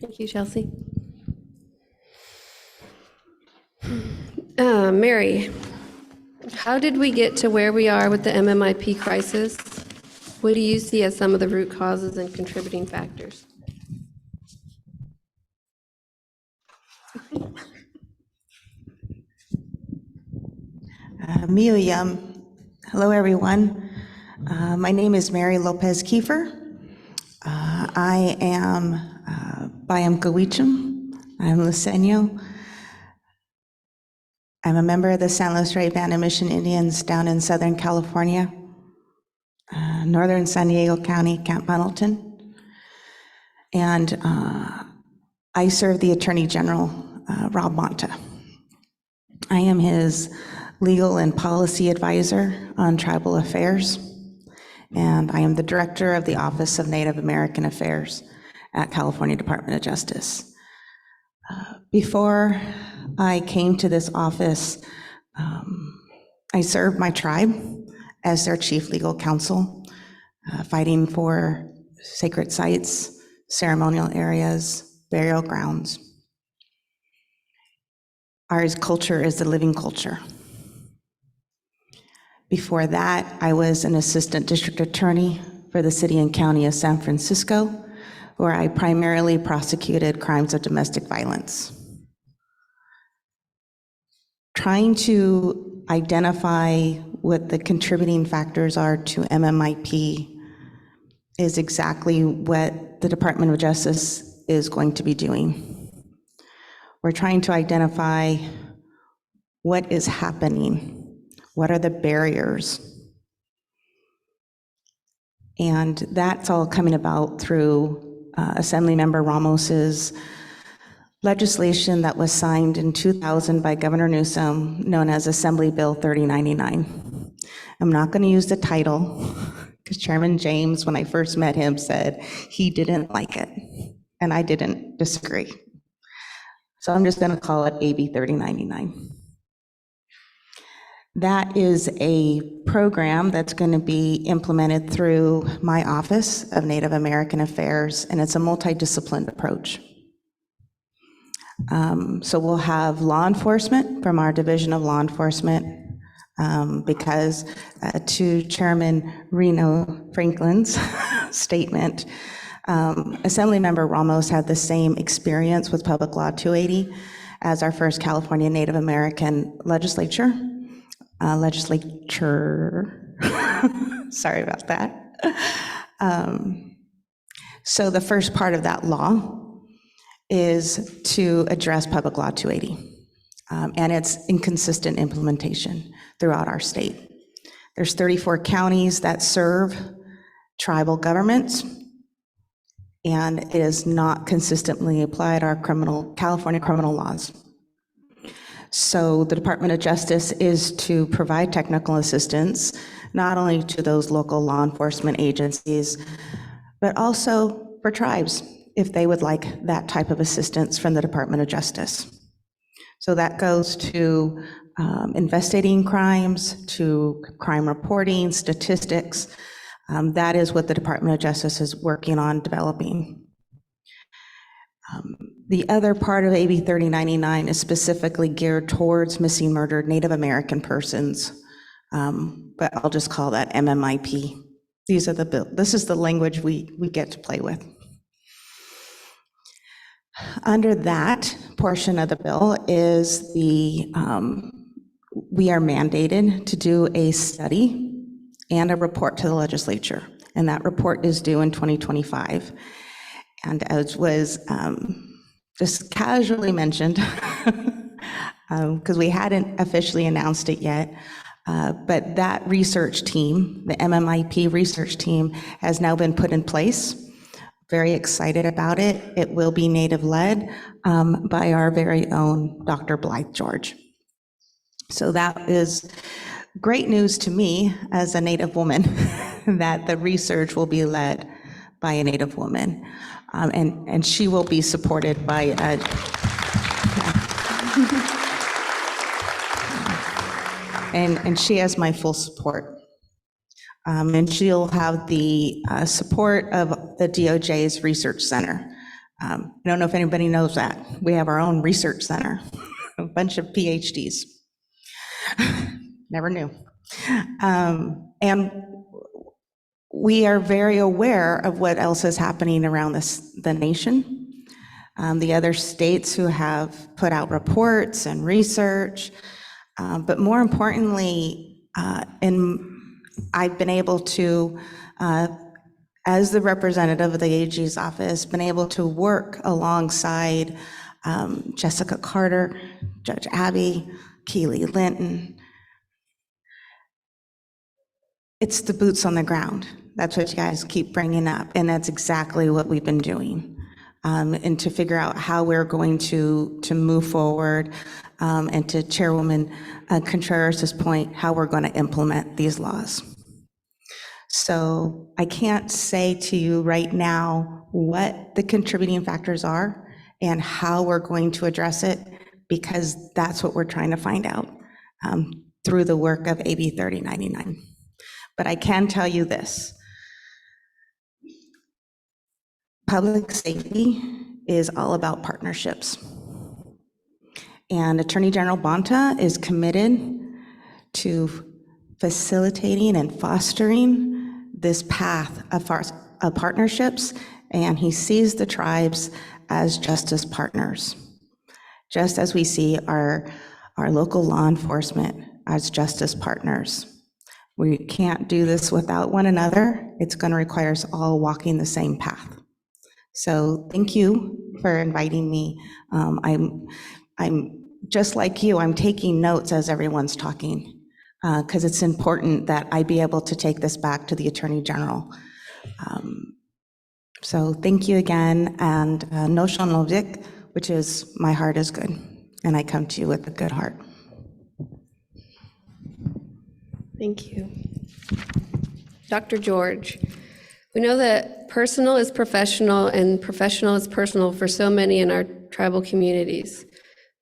Thank you, Chelsea. Mary, how did we get to where we are with the MMIP crisis? What do you see as some of the root causes and contributing factors? Hello, everyone. My name is Mary Lopez Kiefer. I am Bayam Gawichum. I'm Luiseño. I'm a member of the San Luis Rey Band of Mission Indians down in Southern California, northern San Diego County, Camp Pendleton. And I serve the Attorney General, Rob Monta. I am his legal and policy advisor on tribal affairs, and I am the director of the Office of Native American Affairs at California Department of Justice. Before I came to this office, I served my tribe as their chief legal counsel, fighting for sacred sites, ceremonial areas, burial grounds. Our culture is the living culture. Before that, I was an assistant district attorney for the city and county of San Francisco, where I primarily prosecuted crimes of domestic violence. Trying to identify what the contributing factors are to MMIP is exactly what the Department of Justice is going to be doing. We're trying to identify what is happening. What are the barriers? And that's all coming about through Assemblymember Ramos's legislation that was signed in 2000 by Governor Newsom, known as Assembly Bill 3099. I'm not going to use the title because Chairman James, when I first met him, said he didn't like it, and I didn't disagree. So I'm just going to call it AB 3099. That is a program that's going to be implemented through my Office of Native American Affairs, and it's a multidisciplined approach. So we'll have law enforcement from our Division of Law Enforcement, because to Chairman Reno Franklin's statement, Assemblymember Ramos had the same experience with Public Law 280 as our first California Native American legislature. Sorry about that. So the first part of that law is to address Public Law 280, and its inconsistent implementation throughout our state. There's 34 counties that serve tribal governments, and it is not consistently applied our California criminal laws. So the Department of Justice is to provide technical assistance, not only to those local law enforcement agencies, but also for tribes, if they would like that type of assistance from the Department of Justice. So that goes to investigating crimes, to crime reporting, statistics. That is what the Department of Justice is working on developing. The other part of AB 3099 is specifically geared towards missing murdered Native American persons, but I'll just call that MMIP. These are the bill. This is the language we get to play with. Under that portion of the bill is we are mandated to do a study and a report to the legislature, and that report is due in 2025. And as was just casually mentioned, because we hadn't officially announced it yet, but that research team, the MMIP research team, has now been put in place. Very excited about it. It will be Native-led by our very own Dr. Blythe George. So that is great news to me as a Native woman, that the research will be led by a Native woman. And she will be supported by and she has my full support. And she'll have the support of the DOJ's Research Center. I don't know if anybody knows that. We have our own research center, a bunch of PhDs. Never knew. And we are very aware of what else is happening around the nation. The other states who have put out reports and research, but more importantly, I've been able to, as the representative of the AG's office, been able to work alongside Jessica Carter, Judge Abby, Keely Linton. It's the boots on the ground. That's what you guys keep bringing up, and that's exactly what we've been doing. And to figure out how we're going to move forward, and to Chairwoman Contreras' point, how we're going to implement these laws. So I can't say to you right now what the contributing factors are and how we're going to address it, because that's what we're trying to find out through the work of AB 3099. But I can tell you this. Public safety is all about partnerships. And Attorney General Bonta is committed to facilitating and fostering this path of partnerships, and he sees the tribes as justice partners, just as we see our local law enforcement as justice partners. We can't do this without one another. It's going to require us all walking the same path. So thank you for inviting me. I'm just like you, I'm taking notes as everyone's talking, because it's important that I be able to take this back to the Attorney General. So thank you again, and no Shonlovik, which is my heart is good, and I come to you with a good heart. Thank you. Dr. George, we know that personal is professional and professional is personal for so many in our tribal communities.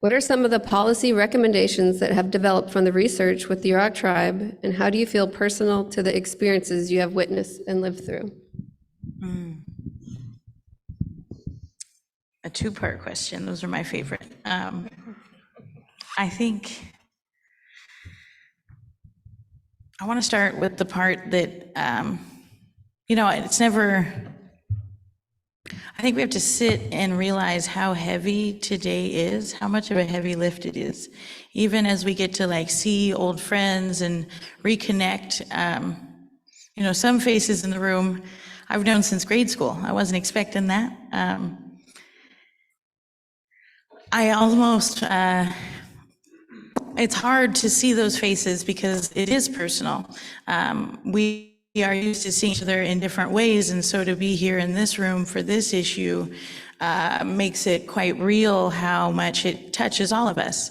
What are some of the policy recommendations that have developed from the research with the Yurok Tribe, and how do you feel personal to the experiences you have witnessed and lived through? A two-part question. Those are my favorite. I think I want to start with the part that, it's never, I think we have to sit and realize how heavy today is, how much of a heavy lift it is. Even as we get to see old friends and reconnect, some faces in the room I've known since grade school. I wasn't expecting that. It's hard to see those faces because it is personal. We are used to seeing each other in different ways, and so to be here in this room for this issue makes it quite real how much it touches all of us.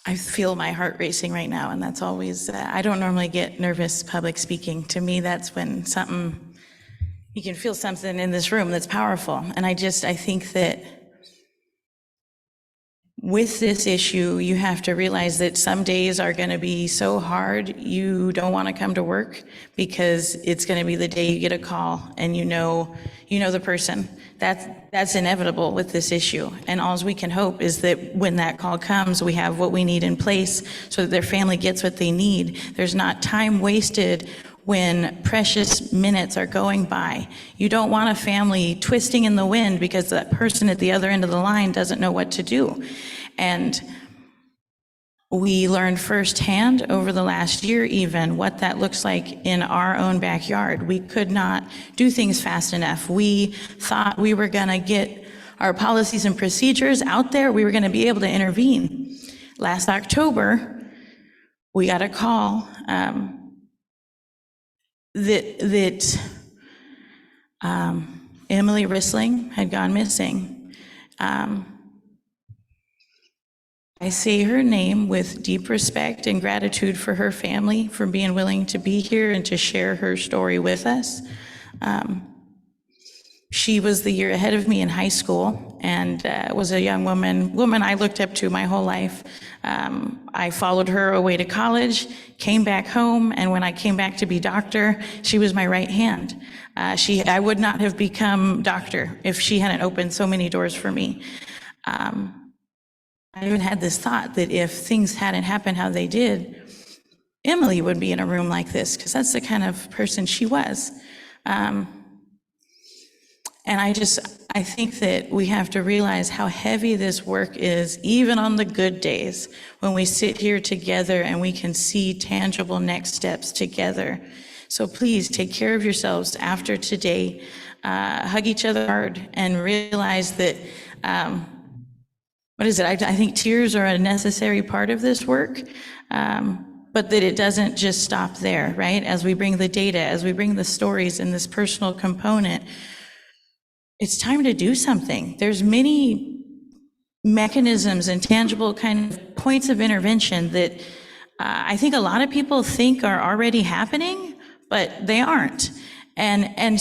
I feel my heart racing right now, and that's always, I don't normally get nervous public speaking. To me, that's when you can feel something in this room that's powerful. And I think that with this issue, you have to realize that some days are going to be so hard, you don't want to come to work because it's going to be the day you get a call and you know the person. That's inevitable with this issue. And all we can hope is that when that call comes, we have what we need in place so that their family gets what they need. There's not time wasted when precious minutes are going by. You don't want a family twisting in the wind because that person at the other end of the line doesn't know what to do. And we learned firsthand over the last year even what that looks like in our own backyard. We could not do things fast enough. We thought we were gonna get our policies and procedures out there. We were gonna be able to intervene. Last October, we got a call that Emmilee Risling had gone missing. I say her name with deep respect and gratitude for her family for being willing to be here and to share her story with us. She was the year ahead of me in high school and was a young woman I looked up to my whole life. I followed her away to college, came back home, and when I came back to be doctor, she was my right hand. I would not have become doctor if she hadn't opened so many doors for me. I even had this thought that if things hadn't happened how they did, Emmilee would be in a room like this, because that's the kind of person she was. And I think that we have to realize how heavy this work is, even on the good days, when we sit here together and we can see tangible next steps together. So please take care of yourselves after today, hug each other hard, and realize that, I think tears are a necessary part of this work, but that it doesn't just stop there, right? As we bring the data, as we bring the stories and this personal component, it's time to do something. There's many mechanisms and tangible kind of points of intervention that I think a lot of people think are already happening, but they aren't. And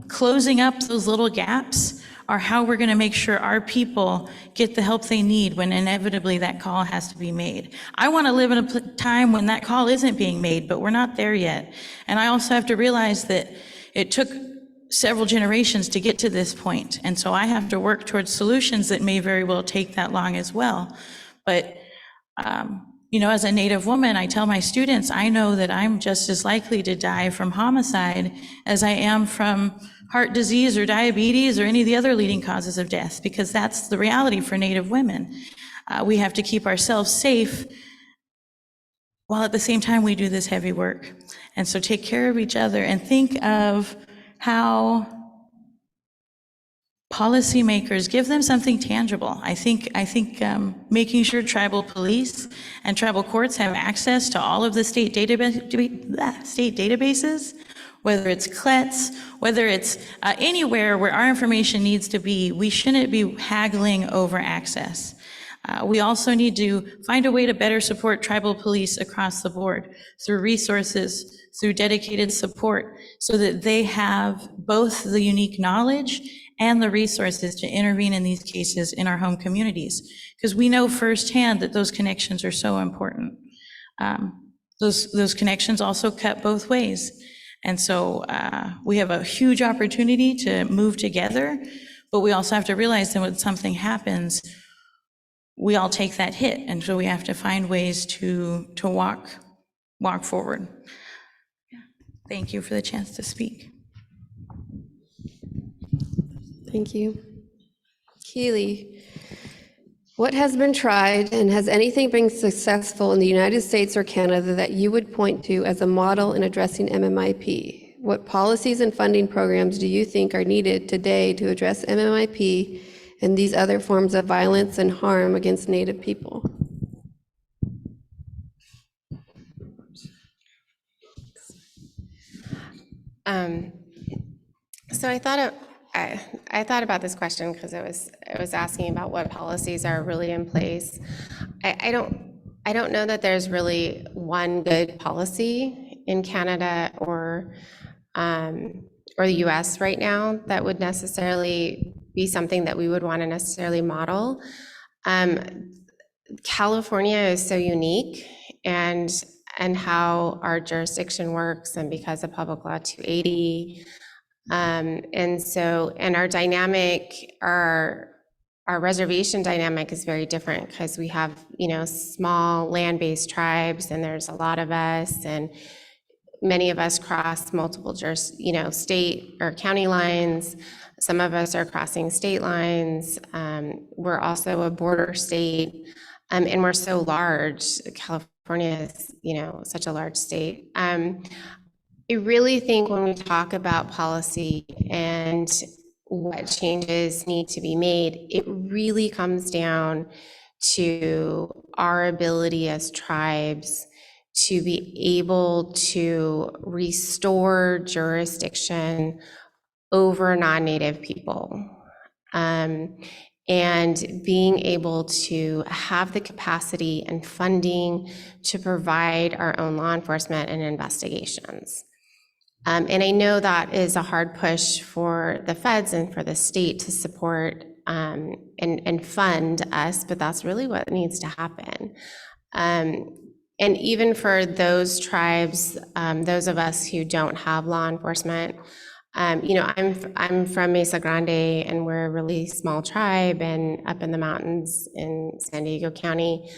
closing up those little gaps are how we're going to make sure our people get the help they need when inevitably that call has to be made. I want to live in a time when that call isn't being made, but we're not there yet. And I also have to realize that it took several generations to get to this point. And so I have to work towards solutions that may very well take that long as well. But, you know, as a Native woman, I tell my students, I know that I'm just as likely to die from homicide as I am from heart disease or diabetes or any of the other leading causes of death, because that's the reality for Native women. We have to keep ourselves safe while at the same time we do this heavy work. And so take care of each other and think of how policymakers give them something tangible. I think making sure tribal police and tribal courts have access to all of the state databases, whether it's CLETS, whether it's anywhere where our information needs to be, we shouldn't be haggling over access. We also need to find a way to better support tribal police across the board through resources, through dedicated support, so that they have both the unique knowledge and the resources to intervene in these cases in our home communities. Because we know firsthand that those connections are so important. Those connections also cut both ways. And so we have a huge opportunity to move together, but we also have to realize that when something happens, we all take that hit. And so we have to find ways to walk forward. Thank you for the chance to speak. Thank you. Keely, what has been tried and has anything been successful in the United States or Canada that you would point to as a model in addressing MMIP? What policies and funding programs do you think are needed today to address MMIP and these other forms of violence and harm against Native people? So I thought about this question because it was asking about what policies are really in place. I don't know that there's really one good policy in Canada or the U.S. right now that would necessarily be something that we would want to necessarily model. California is so unique, and how our jurisdiction works, and because of Public Law 280. And our dynamic, our reservation dynamic is very different because we have, small land-based tribes, and there's a lot of us, and many of us cross multiple state or county lines. Some of us are crossing state lines. We're also a border state, and we're so large. California is, such a large state. I really think when we talk about policy and what changes need to be made, it really comes down to our ability as tribes to be able to restore jurisdiction over non-Native people. And being able to have the capacity and funding to provide our own law enforcement and investigations. And I know that is a hard push for the feds and for the state to support and fund us, but that's really what needs to happen. And even for those tribes, those of us who don't have law enforcement, I'm from Mesa Grande, and we're a really small tribe and up in the mountains in San Diego County.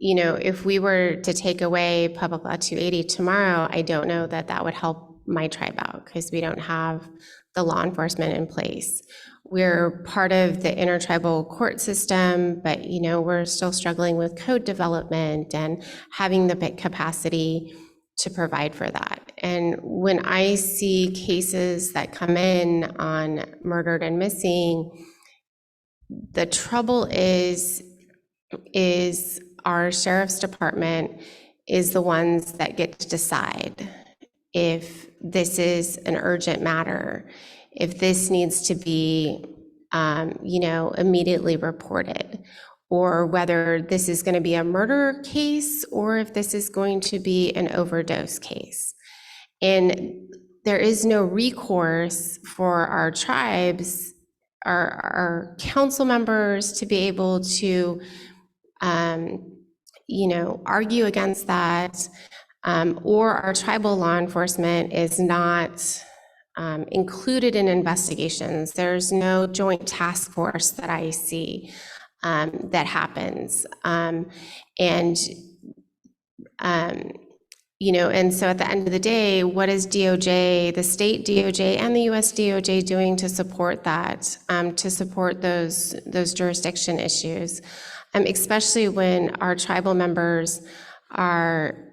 If we were to take away Public Law 280 tomorrow, I don't know that that would help my tribe out because we don't have the law enforcement in place. We're part of the intertribal court system, but we're still struggling with code development and having the capacity to provide for that. And when I see cases that come in on murdered and missing, the trouble is our sheriff's department is the ones that get to decide if this is an urgent matter, if this needs to be, immediately reported, or whether this is going to be a murder case or if this is going to be an overdose case. And there is no recourse for our tribes our council members to be able to, argue against that, or our tribal law enforcement is not included in investigations. There's no joint task force that I see that happens. And so at the end of the day, what is DOJ, the state DOJ and the US DOJ doing to support that, to support those jurisdiction issues, especially when our tribal members are,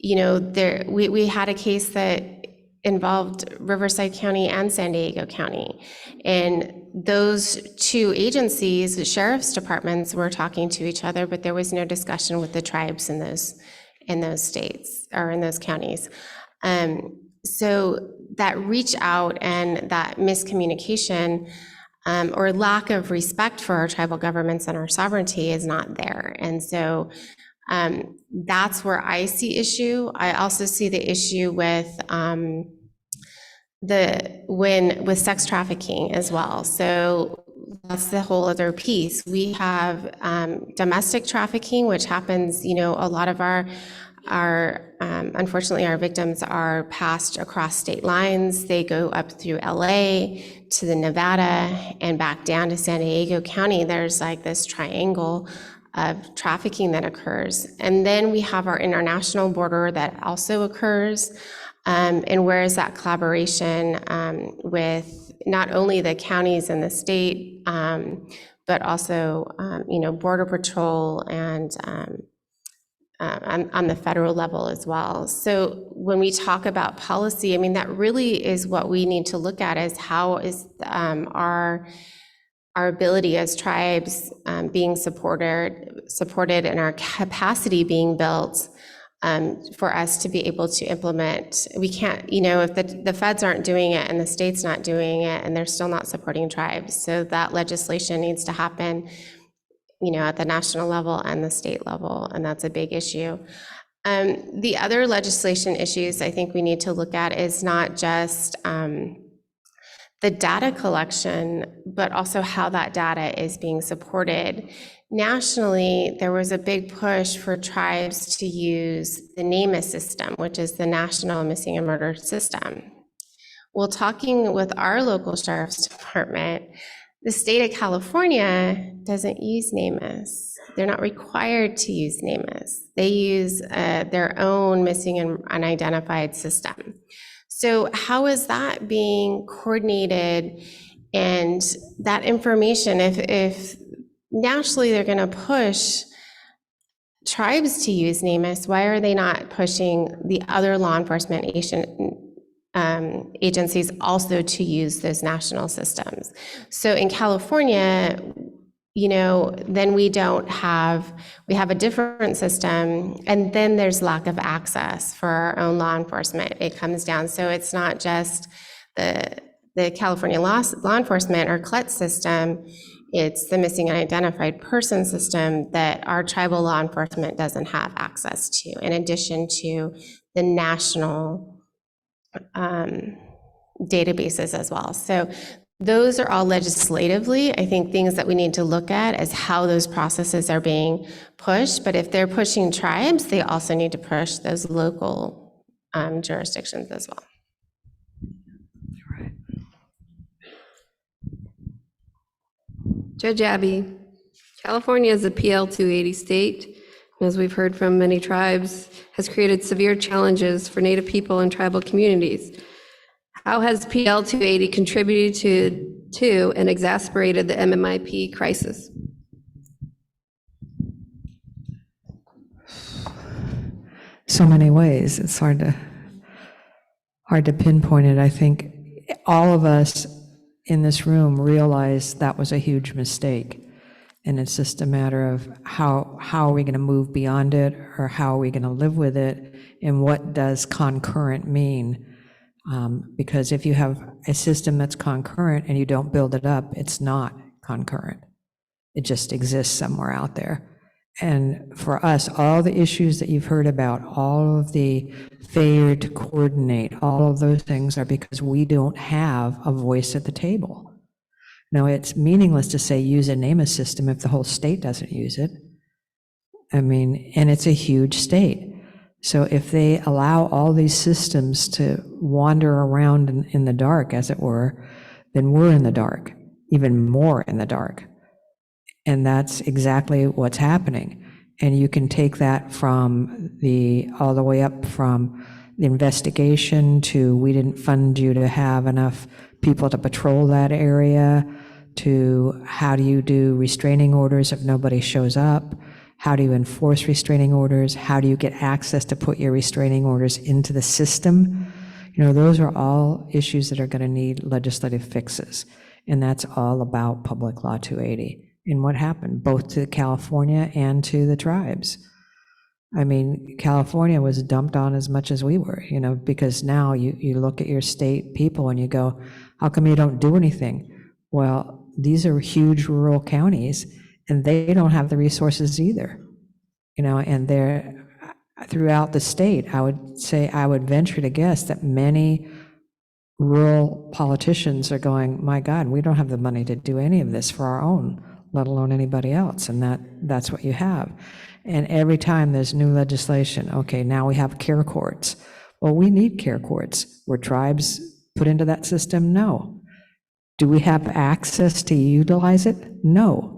we had a case that involved Riverside County and San Diego County. And those two agencies, the sheriff's departments, were talking to each other, but there was no discussion with the tribes in those states or in those counties. So that reach out and that miscommunication or lack of respect for our tribal governments and our sovereignty is not there. And so that's where I see issue. I also see the issue with with sex trafficking as well. So that's the whole other piece. We have domestic trafficking, which happens, a lot of our unfortunately, our victims are passed across state lines. They go up through LA to the Nevada and back down to San Diego County. There's like this triangle of trafficking that occurs. And then we have our international border that also occurs. And where is that collaboration with not only the counties and the state, but also, Border Patrol and on the federal level as well. So when we talk about policy, that really is what we need to look at, is how is our ability as tribes being supported and our capacity being built for us to be able to implement. We can't, if the feds aren't doing it and the state's not doing it and they're still not supporting tribes. So that legislation needs to happen, at the national level and the state level, and that's a big issue. The other legislation issues I think we need to look at is not just the data collection, but also how that data is being supported. Nationally, there was a big push for tribes to use the NamUs system, which is the National Missing and Murdered System. Well, talking with our local sheriff's department, the state of California doesn't use NamUs. They're not required to use NamUs. They use their own missing and unidentified system. So how is that being coordinated? And that information, if nationally they're going to push tribes to use NamUs, why are they not pushing the other law enforcement agencies also to use those national systems? So in California, then we have a different system, and then there's lack of access for our own law enforcement. It comes down, so it's not just the California law enforcement or CLET system, it's the missing and identified person system that our tribal law enforcement doesn't have access to, in addition to the national databases as well. So those are all legislatively, I think, things that we need to look at as how those processes are being pushed. But if they're pushing tribes, they also need to push those local jurisdictions as well. Judge Abby, California is a PL 280 state, and as we've heard from many tribes, has created severe challenges for Native people and tribal communities. How has PL 280 contributed to and exacerbated the MMIP crisis? So many ways. It's hard to pinpoint it. I think all of us in this room realize that was a huge mistake. And it's just a matter of how are we going to move beyond it, or how are we going to live with it, and what does concurrent mean? Because if you have a system that's concurrent and you don't build it up, it's not concurrent. It just exists somewhere out there. And for us, all the issues that you've heard about, all of the failure to coordinate, all of those things are because we don't have a voice at the table. No, it's meaningless to say use a NAMA system if the whole state doesn't use it. I mean, and it's a huge state. So if they allow all these systems to wander around in the dark, as it were, then we're in the dark, even more in the dark. And that's exactly what's happening. And you can take that from all the way up from the investigation to we didn't fund you to have enough people to patrol that area, to how do you do restraining orders if nobody shows up? How do you enforce restraining orders? How do you get access to put your restraining orders into the system? You know, those are all issues that are going to need legislative fixes. And that's all about Public Law 280 and what happened both to California and to the tribes. I mean, California was dumped on as much as we were, you know, because now you look at your state people and you go, how come you don't do anything? Well, these are huge rural counties and they don't have the resources either, you know, and they're throughout the state. I would venture to guess that many rural politicians are going, my God, we don't have the money to do any of this for our own, let alone anybody else. And that's what you have. And every time there's new legislation, okay, now we have care courts. Well, we need care courts. Were tribes put into that system? No. Do we have access to utilize it? No.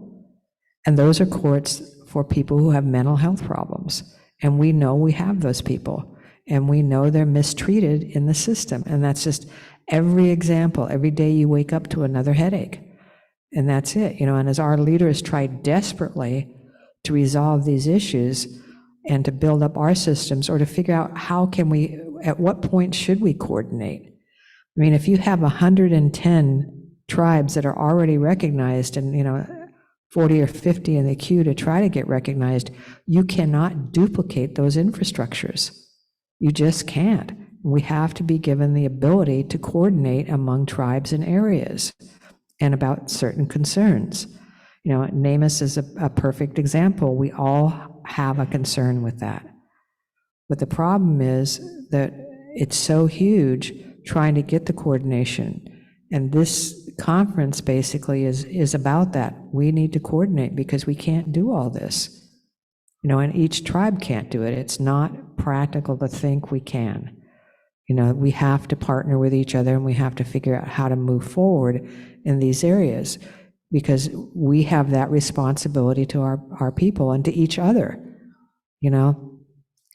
And those are courts for people who have mental health problems. And we know we have those people. And we know they're mistreated in the system. And that's just every example. Every day you wake up to another headache. And that's it, you know, and as our leaders try desperately to resolve these issues and to build up our systems or to figure out how can we, at what point should we coordinate? I mean, if you have 110 tribes that are already recognized and, you know, 40 or 50 in the queue to try to get recognized, you cannot duplicate those infrastructures. You just can't. We have to be given the ability to coordinate among tribes and areas and about certain concerns. You know, NamUs is a perfect example. We all have a concern with that. But the problem is that it's so huge trying to get the coordination. And this conference basically is about that. We need to coordinate because we can't do all this. You know, and each tribe can't do it. It's not practical to think we can. You know, we have to partner with each other and we have to figure out how to move forward in these areas because we have that responsibility to our people and to each other. You know,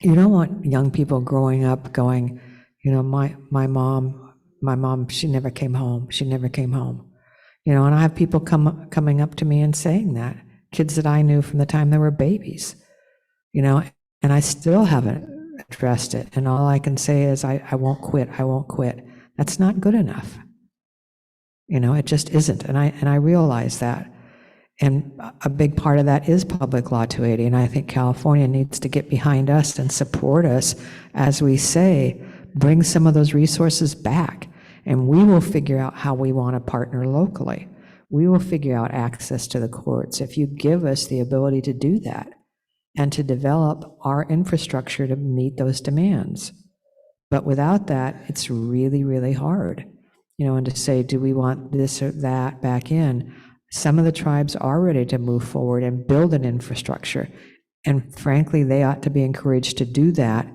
you don't want young people growing up going, you know, my mom, she never came home. She never came home. You know, and I have people coming up to me and saying that, kids that I knew from the time they were babies, you know, and I still haven't addressed it. And all I can say is I won't quit. I won't quit. That's not good enough. You know, it just isn't. And I realize that. And a big part of that is Public Law 280. And I think California needs to get behind us and support us as we say, bring some of those resources back. And we will figure out how we want to partner locally. We will figure out access to the courts if you give us the ability to do that and to develop our infrastructure to meet those demands. But without that, it's really, really hard. You know, and to say, do we want this or that back in? Some of the tribes are ready to move forward and build an infrastructure. And frankly, they ought to be encouraged to do that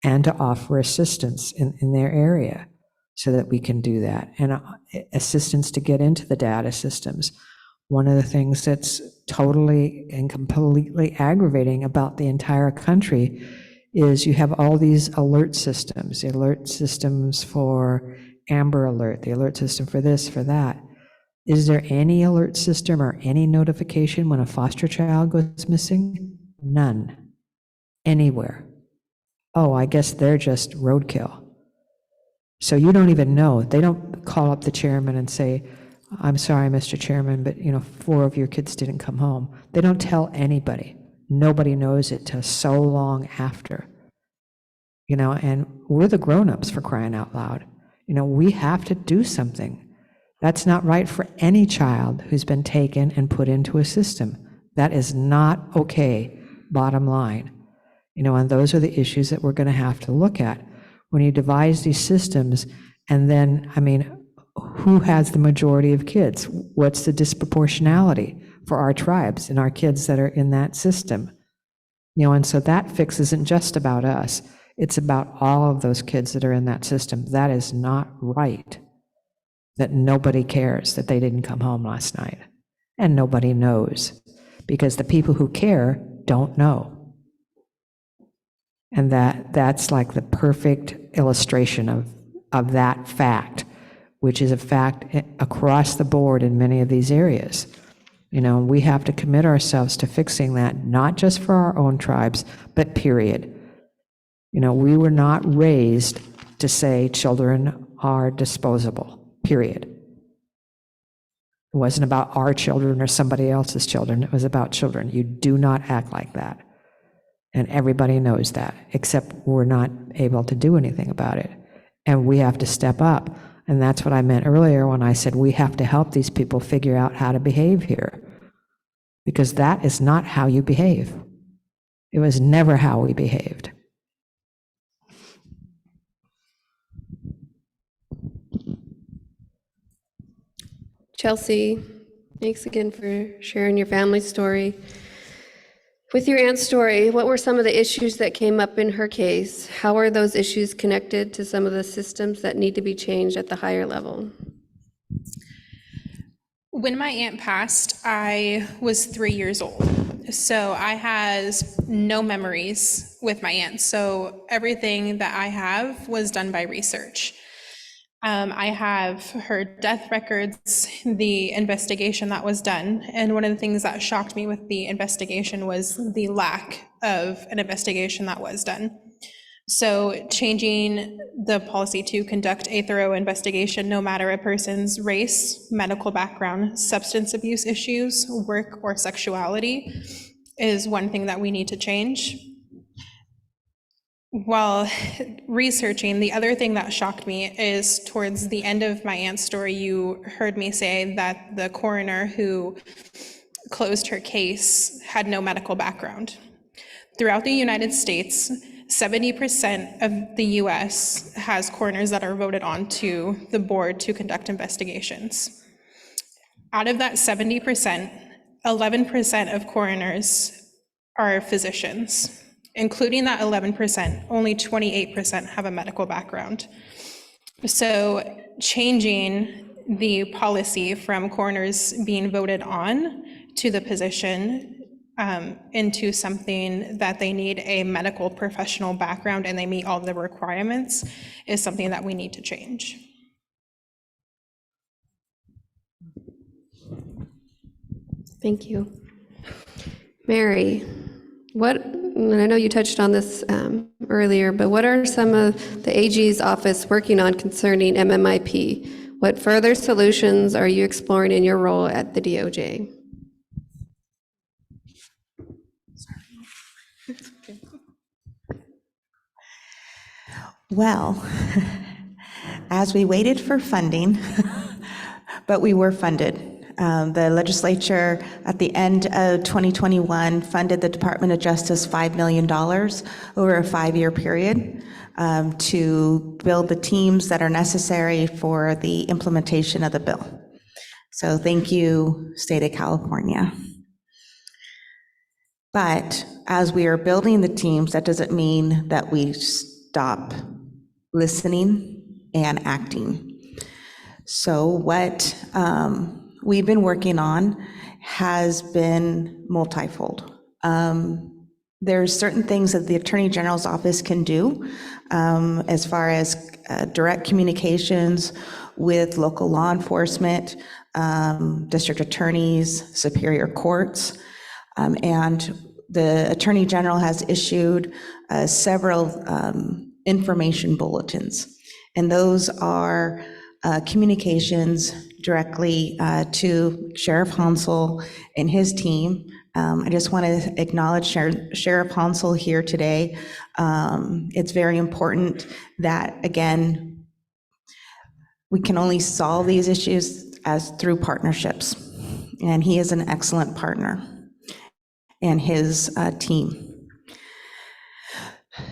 and to offer assistance in their area so that we can do that. And assistance to get into the data systems. One of the things that's totally and completely aggravating about the entire country is you have all these alert systems, the alert systems for Amber Alert, the alert system for this, for that. Is there any alert system or any notification when a foster child goes missing? None. Anywhere. Oh, I guess they're just roadkill. So you don't even know. They don't call up the chairman and say, I'm sorry, Mr. Chairman, but you know, 4 of your kids didn't come home. They don't tell anybody. Nobody knows it till so long after. You know, and we're the grown-ups for crying out loud. You know, we have to do something. That's not right for any child who's been taken and put into a system. That is not okay, bottom line. You know, and those are the issues that we're going to have to look at. When you devise these systems, and then, I mean, who has the majority of kids? What's the disproportionality for our tribes and our kids that are in that system? And so that fix isn't just about us. It's about all of those kids that are in that system. That is not right. That nobody cares that they didn't come home last night. And nobody knows. Because the people who care don't know. And that's like the perfect illustration of that fact, which is a fact across the board in many of these areas. We have to commit ourselves to fixing that, not just for our own tribes, but period. We were not raised to say children are disposable, period. It wasn't about our children or somebody else's children. It was about children. You do not act like that. And everybody knows that, except we're not able to do anything about it. And we have to step up. And that's what I meant earlier when I said we have to help these people figure out how to behave here. Because that is not how you behave. It was never how we behaved. Chelsea, thanks again for sharing your family story. With your aunt's story, what were some of the issues that came up in her case? How are those issues connected to some of the systems that need to be changed at the higher level? When my aunt passed, I was 3 years old. So I had no memories with my aunt. So everything that I have was done by research. I have her death records, the investigation that was done. And one of the things that shocked me with the investigation was the lack of an investigation that was done. So changing the policy to conduct a thorough investigation, no matter a person's race, medical background, substance abuse issues, work, or sexuality, is one thing that we need to change. While researching, the other thing that shocked me is towards the end of my aunt's story, you heard me say that the coroner who closed her case had no medical background. Throughout the United States, 70% of the US has coroners that are voted on to the board to conduct investigations. Out of that 70%, 11% of coroners are physicians. Including that 11%, only 28% have a medical background. So changing the policy from coroners being voted on to the position into something that they need a medical professional background and they meet all the requirements is something that we need to change. Thank you. Mary, and I know you touched on this earlier, but what are some of the AG's office working on concerning MMIP? What further solutions are you exploring in your role at the DOJ? Well, as we waited for funding, but we were funded. The legislature at the end of 2021 funded the Department of Justice $5 million over a 5-year period to build the teams that are necessary for the implementation of the bill. So thank you, State of California. But as we are building the teams, that doesn't mean that we stop listening and acting. So what we've been working on has been multifold. There's certain things that the Attorney General's office can do as far as direct communications with local law enforcement, district attorneys, superior courts, and the Attorney General has issued several information bulletins, and those are communications directly to Sheriff Hansel and his team. I just want to acknowledge Sheriff Hansel here today. It's very important that, again, we can only solve these issues through partnerships, and he is an excellent partner, and his team.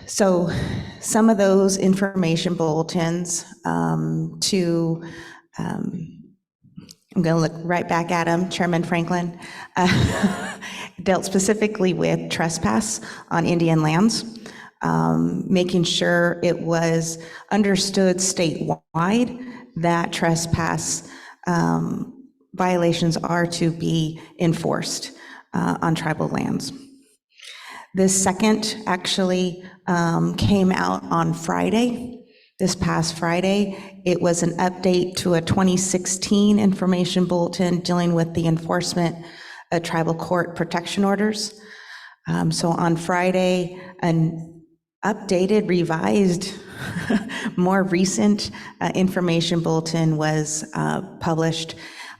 So some of those information bulletins to I'm going to look right back at him, Chairman Franklin, dealt specifically with trespass on Indian lands, making sure it was understood statewide that trespass violations are to be enforced on tribal lands. This second actually came out on Friday. This past Friday, it was an update to a 2016 information bulletin dealing with the enforcement of tribal court protection orders. So on Friday, an updated, revised, more recent information bulletin was published.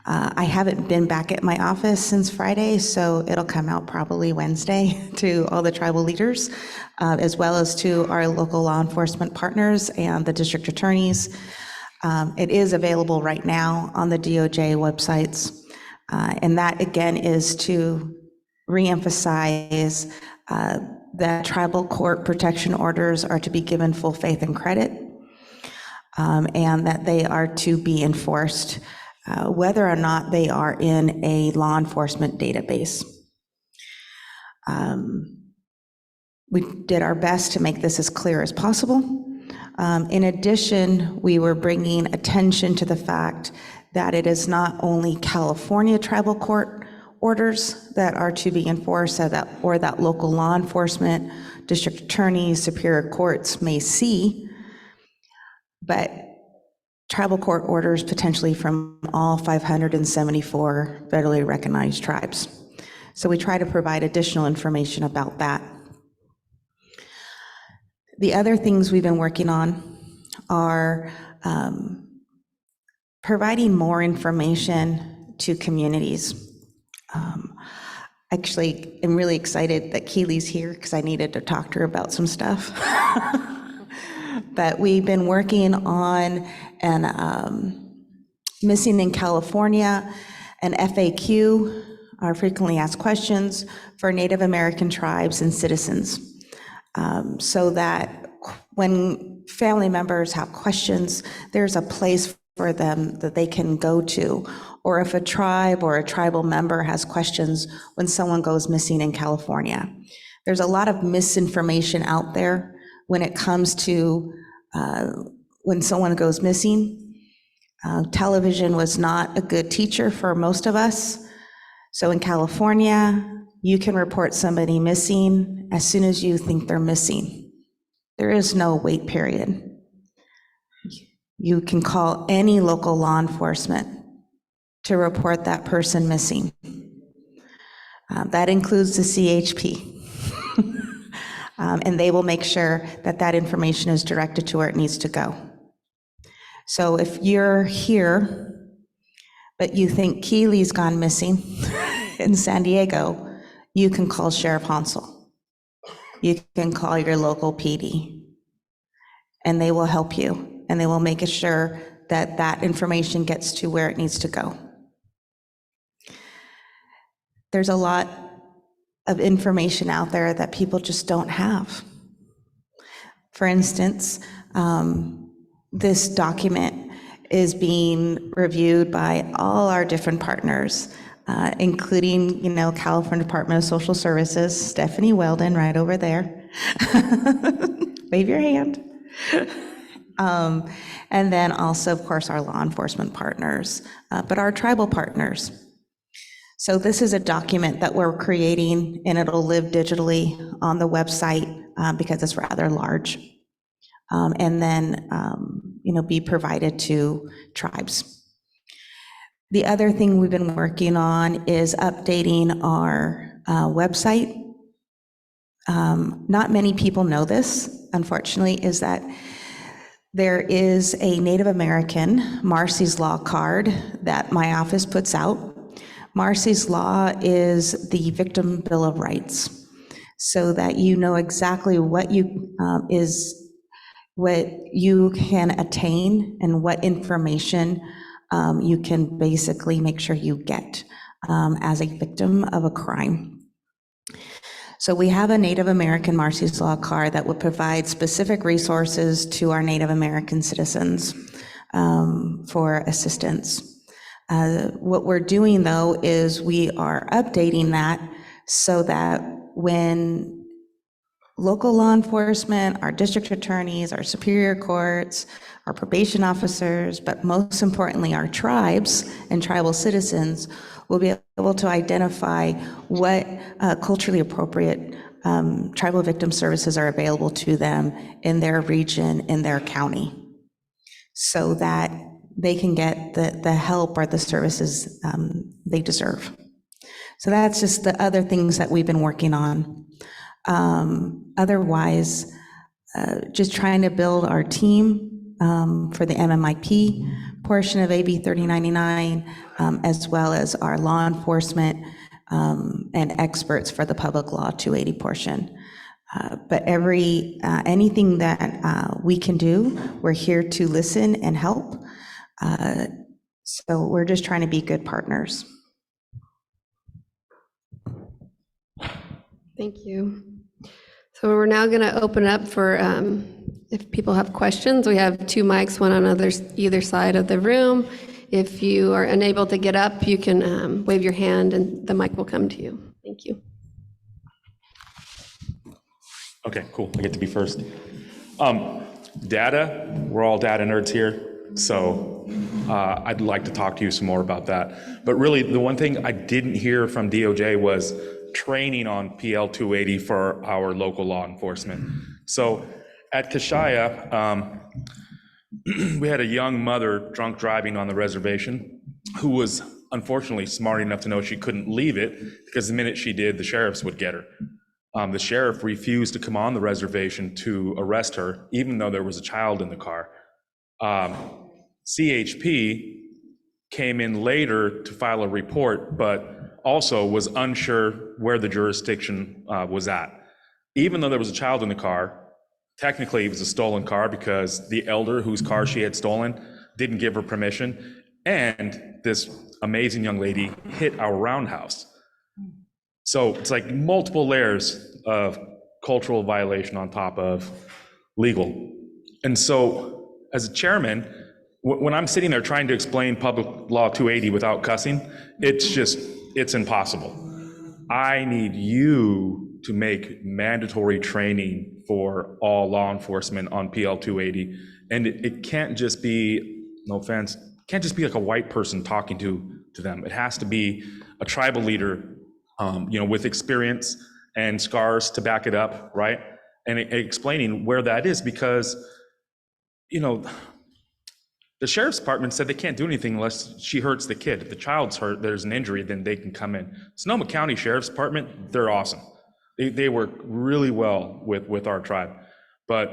I haven't been back at my office since Friday, so it'll come out probably Wednesday to all the tribal leaders, as well as to our local law enforcement partners and the district attorneys. It is available right now on the DOJ websites, and that again is to reemphasize that tribal court protection orders are to be given full faith and credit, and that they are to be enforced whether or not they are in a law enforcement database. We did our best to make this as clear as possible. In addition, we were bringing attention to the fact that it is not only California tribal court orders that are to be enforced, or that local law enforcement, district attorneys, superior courts may see, but tribal court orders potentially from all 574 federally recognized tribes. So we try to provide additional information about that. The other things we've been working on are providing more information to communities. Actually, I'm really excited that Keely's here because I needed to talk to her about some stuff. But we've been working on an Missing in California, an FAQ, our frequently asked questions, for Native American tribes and citizens, so that when family members have questions, there's a place for them that they can go to. Or if a tribe or a tribal member has questions when someone goes missing in California. There's a lot of misinformation out there when it comes to when someone goes missing. Television was not a good teacher for most of us. So in California, you can report somebody missing as soon as you think they're missing. There is no wait period. You can call any local law enforcement to report that person missing. That includes the CHP. And they will make sure that that information is directed to where it needs to go. So if you're here, but you think Keely's gone missing in San Diego, you can call Sheriff Hansel. You can call your local PD, and they will help you, and they will make sure that that information gets to where it needs to go. There's a lot of information out there that people just don't have. For instance, this document is being reviewed by all our different partners, including, California Department of Social Services, Stephanie Weldon right over there. Wave your hand. And then also, of course, our law enforcement partners, but our tribal partners. So this is a document that we're creating, and it'll live digitally on the website because it's rather large, and then be provided to tribes. The other thing we've been working on is updating our website. Not many people know this, unfortunately, is that there is a Native American Marcy's Law card that my office puts out. Marcy's Law is the Victim Bill of Rights, so that you know exactly what you can attain and what information you can basically make sure you get as a victim of a crime. So we have a Native American Marcy's Law card that would provide specific resources to our Native American citizens. for assistance. What we're doing, though, is we are updating that so that when local law enforcement, our district attorneys, our superior courts, our probation officers, but most importantly, our tribes and tribal citizens will be able to identify what culturally appropriate tribal victim services are available to them in their region, in their county, so that they can get the help or the services they deserve. So that's just the other things that we've been working on. Otherwise, just trying to build our team for the MMIP portion of AB 3099, as well as our law enforcement and experts for the public law 280 portion. But anything that we can do, we're here to listen and help. So we're just trying to be good partners. Thank you. So we're now going to open up for if people have questions. We have 2 mics, one on either side of the room. If you are unable to get up, you can wave your hand and the mic will come to you. Thank you. Okay, cool. I get to be first. Data, we're all data nerds here, so I'd like to talk to you some more about that. But really, the one thing I didn't hear from DOJ was training on PL 280 for our local law enforcement. So at Khadijah, we had a young mother drunk driving on the reservation who was unfortunately smart enough to know she couldn't leave it because the minute she did, the sheriffs would get her. The sheriff refused to come on the reservation to arrest her, even though there was a child in the car. CHP came in later to file a report, but also was unsure where the jurisdiction was at. Even though there was a child in the car, technically it was a stolen car because the elder whose car she had stolen didn't give her permission, and this amazing young lady hit our roundhouse. So it's like multiple layers of cultural violation on top of legal. And so as a chairman, when I'm sitting there trying to explain public law 280 without cussing, it's impossible. I need you to make mandatory training for all law enforcement on PL 280. And it can't just be, no offense, can't just be like a white person talking to them. It has to be a tribal leader, with experience and scars to back it up, right? And explaining where that is, because, the sheriff's department said they can't do anything unless she hurts the kid. If the child's hurt, there's an injury, then they can come in. Sonoma County Sheriff's Department, they're awesome. They work really well with our tribe. But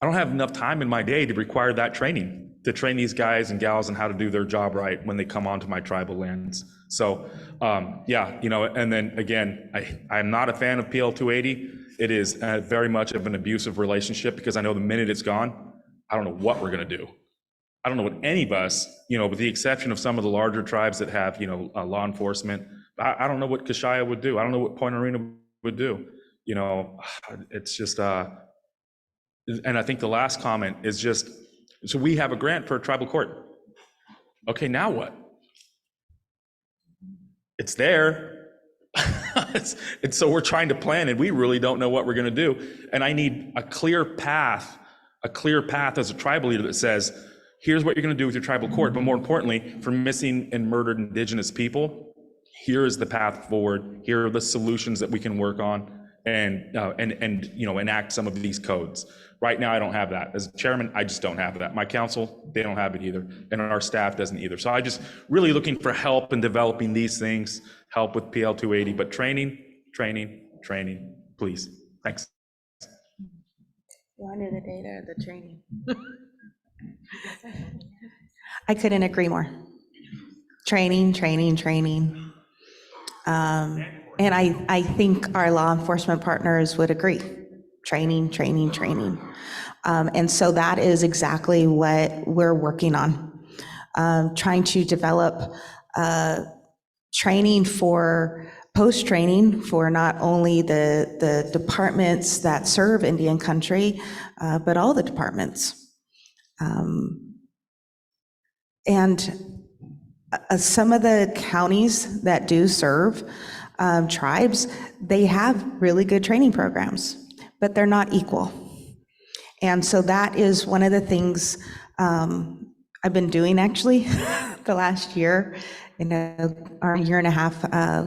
I don't have enough time in my day to require that training, to train these guys and gals on how to do their job right when they come onto my tribal lands. So, and then again, I'm not a fan of PL 280. It is very much of an abusive relationship because I know the minute it's gone, I don't know what we're going to do. I don't know what any of us, with the exception of some of the larger tribes that have, law enforcement, I don't know what Khadijah would do. I don't know what Point Arena would do. It's just, and I think the last comment is just, so we have a grant for a tribal court. Okay, now what? It's there. And so we're trying to plan and we really don't know what we're going to do. And I need a clear path as a tribal leader that says, here's what you're going to do with your tribal court. But more importantly, for missing and murdered Indigenous people, here is the path forward. Here are the solutions that we can work on and enact some of these codes. Right now, I don't have that. As chairman, I just don't have that. My council, they don't have it either. And our staff doesn't either. So I just really looking for help in developing these things, help with PL 280, but training, please. Thanks. Wanted the data, the training. I couldn't agree more. Training. And I think our law enforcement partners would agree. Training. And so that is exactly what we're working on. Trying to develop training for post-training for not only the departments that serve Indian country, but all the departments. And some of the counties that do serve tribes, they have really good training programs, but they're not equal. And so that is one of the things I've been doing actually the last year, or year and a half,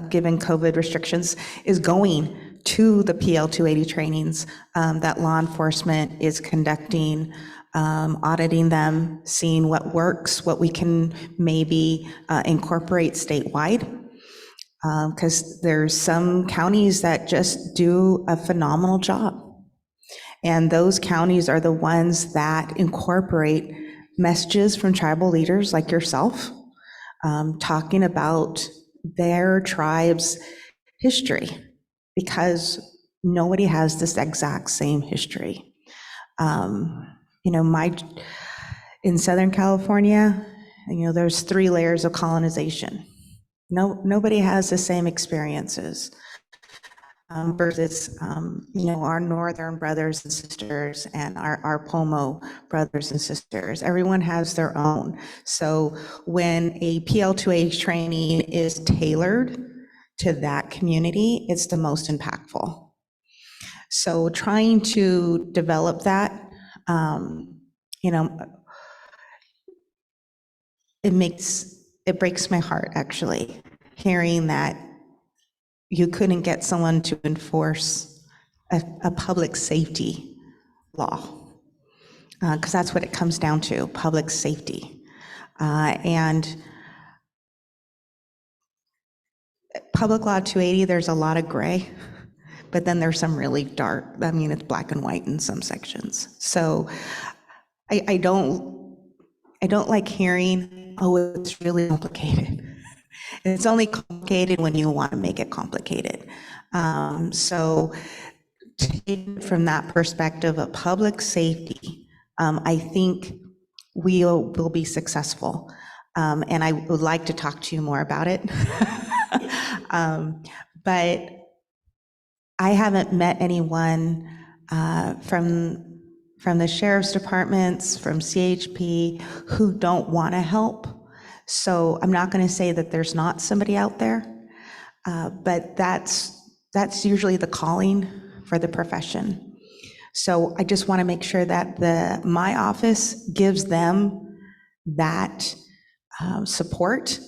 given COVID restrictions, is going to the PL 280 trainings that law enforcement is conducting, auditing them, seeing what works, what we can maybe incorporate statewide. Because there's some counties that just do a phenomenal job. And those counties are the ones that incorporate messages from tribal leaders like yourself, talking about their tribe's history, because nobody has this exact same history. In Southern California, there's 3 layers of colonization. Nobody has the same experiences. Versus, our northern brothers and sisters and our Pomo brothers and sisters. Everyone has their own. So when a PL2A training is tailored to that community, it's the most impactful. So trying to develop that, it breaks my heart, actually, hearing that you couldn't get someone to enforce a public safety law, because that's what it comes down to, public safety. And Public Law 280, there's a lot of gray, but then there's some really dark, it's black and white in some sections. So I don't like hearing, oh, it's really complicated. It's only complicated when you want to make it complicated. So taken from that perspective of public safety, I think we'll be successful. And I would like to talk to you more about it. But I haven't met anyone from the sheriff's departments, from CHP, who don't want to help. So I'm not going to say that there's not somebody out there, but that's usually the calling for the profession. So I just want to make sure that my office gives them that support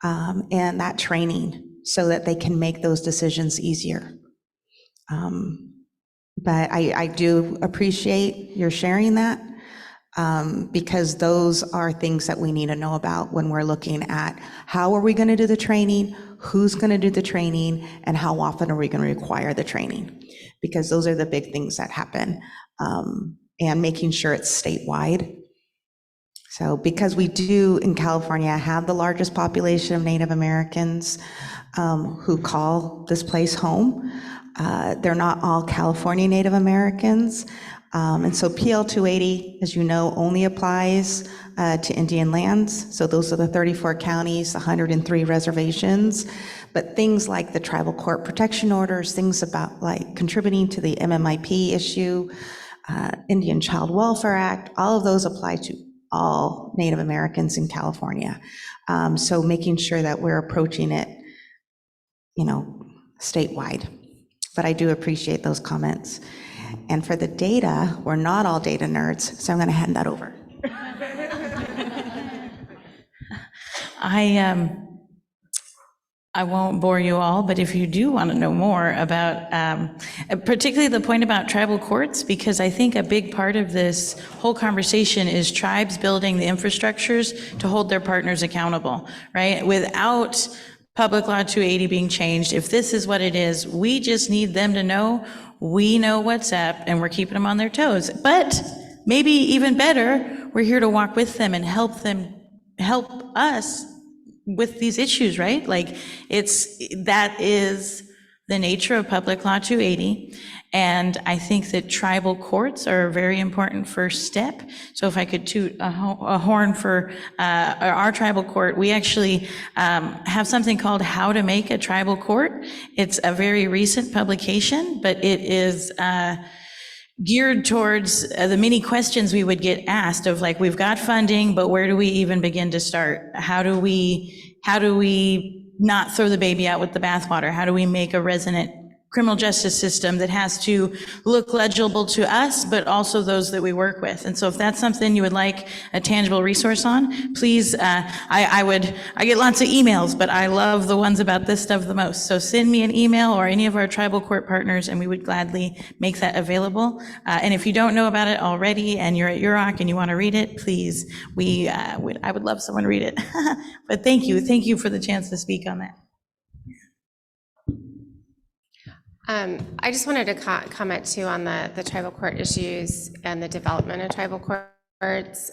and that training so that they can make those decisions easier. But I do appreciate your sharing that. Because those are things that we need to know about when we're looking at how are we going to do the training, who's going to do the training, and how often are we going to require the training? Because those are the big things that happen, and making sure it's statewide. So because we do in California have the largest population of Native Americans who call this place home, they're not all California Native Americans. And so PL 280, as you know, only applies to Indian lands. So those are the 34 counties, 103 reservations. But things like the tribal court protection orders, things about like contributing to the MMIP issue, Indian Child Welfare Act, all of those apply to all Native Americans in California. So making sure that we're approaching it, statewide. But I do appreciate those comments. And for the data, we're not all data nerds, so I'm going to hand that over. I won't bore you all, but if you do want to know more about, particularly the point about tribal courts, because I think a big part of this whole conversation is tribes building the infrastructures to hold their partners accountable, right? Without Public Law 280 being changed, if this is what it is, we just need them to know we know what's up and we're keeping them on their toes. But maybe even better, we're here to walk with them and help us with these issues, right? Like that is the nature of Public Law 280. And I think that tribal courts are a very important first step. So if I could toot a horn for our tribal court, we actually have something called How to Make a Tribal Court. It's a very recent publication, but it is geared towards the many questions we would get asked of like, we've got funding, but where do we even begin to start? How do we not throw the baby out with the bathwater? How do we make a resonant criminal justice system that has to look legible to us, but also those that we work with? And so if that's something you would like a tangible resource on, please, I get lots of emails, but I love the ones about this stuff the most. So send me an email or any of our tribal court partners, and we would gladly make that available. And if you don't know about it already and you're at Yurok and you want to read it, please, I would love someone to read it. But thank you for the chance to speak on that. I just wanted to comment too on the tribal court issues and the development of tribal courts.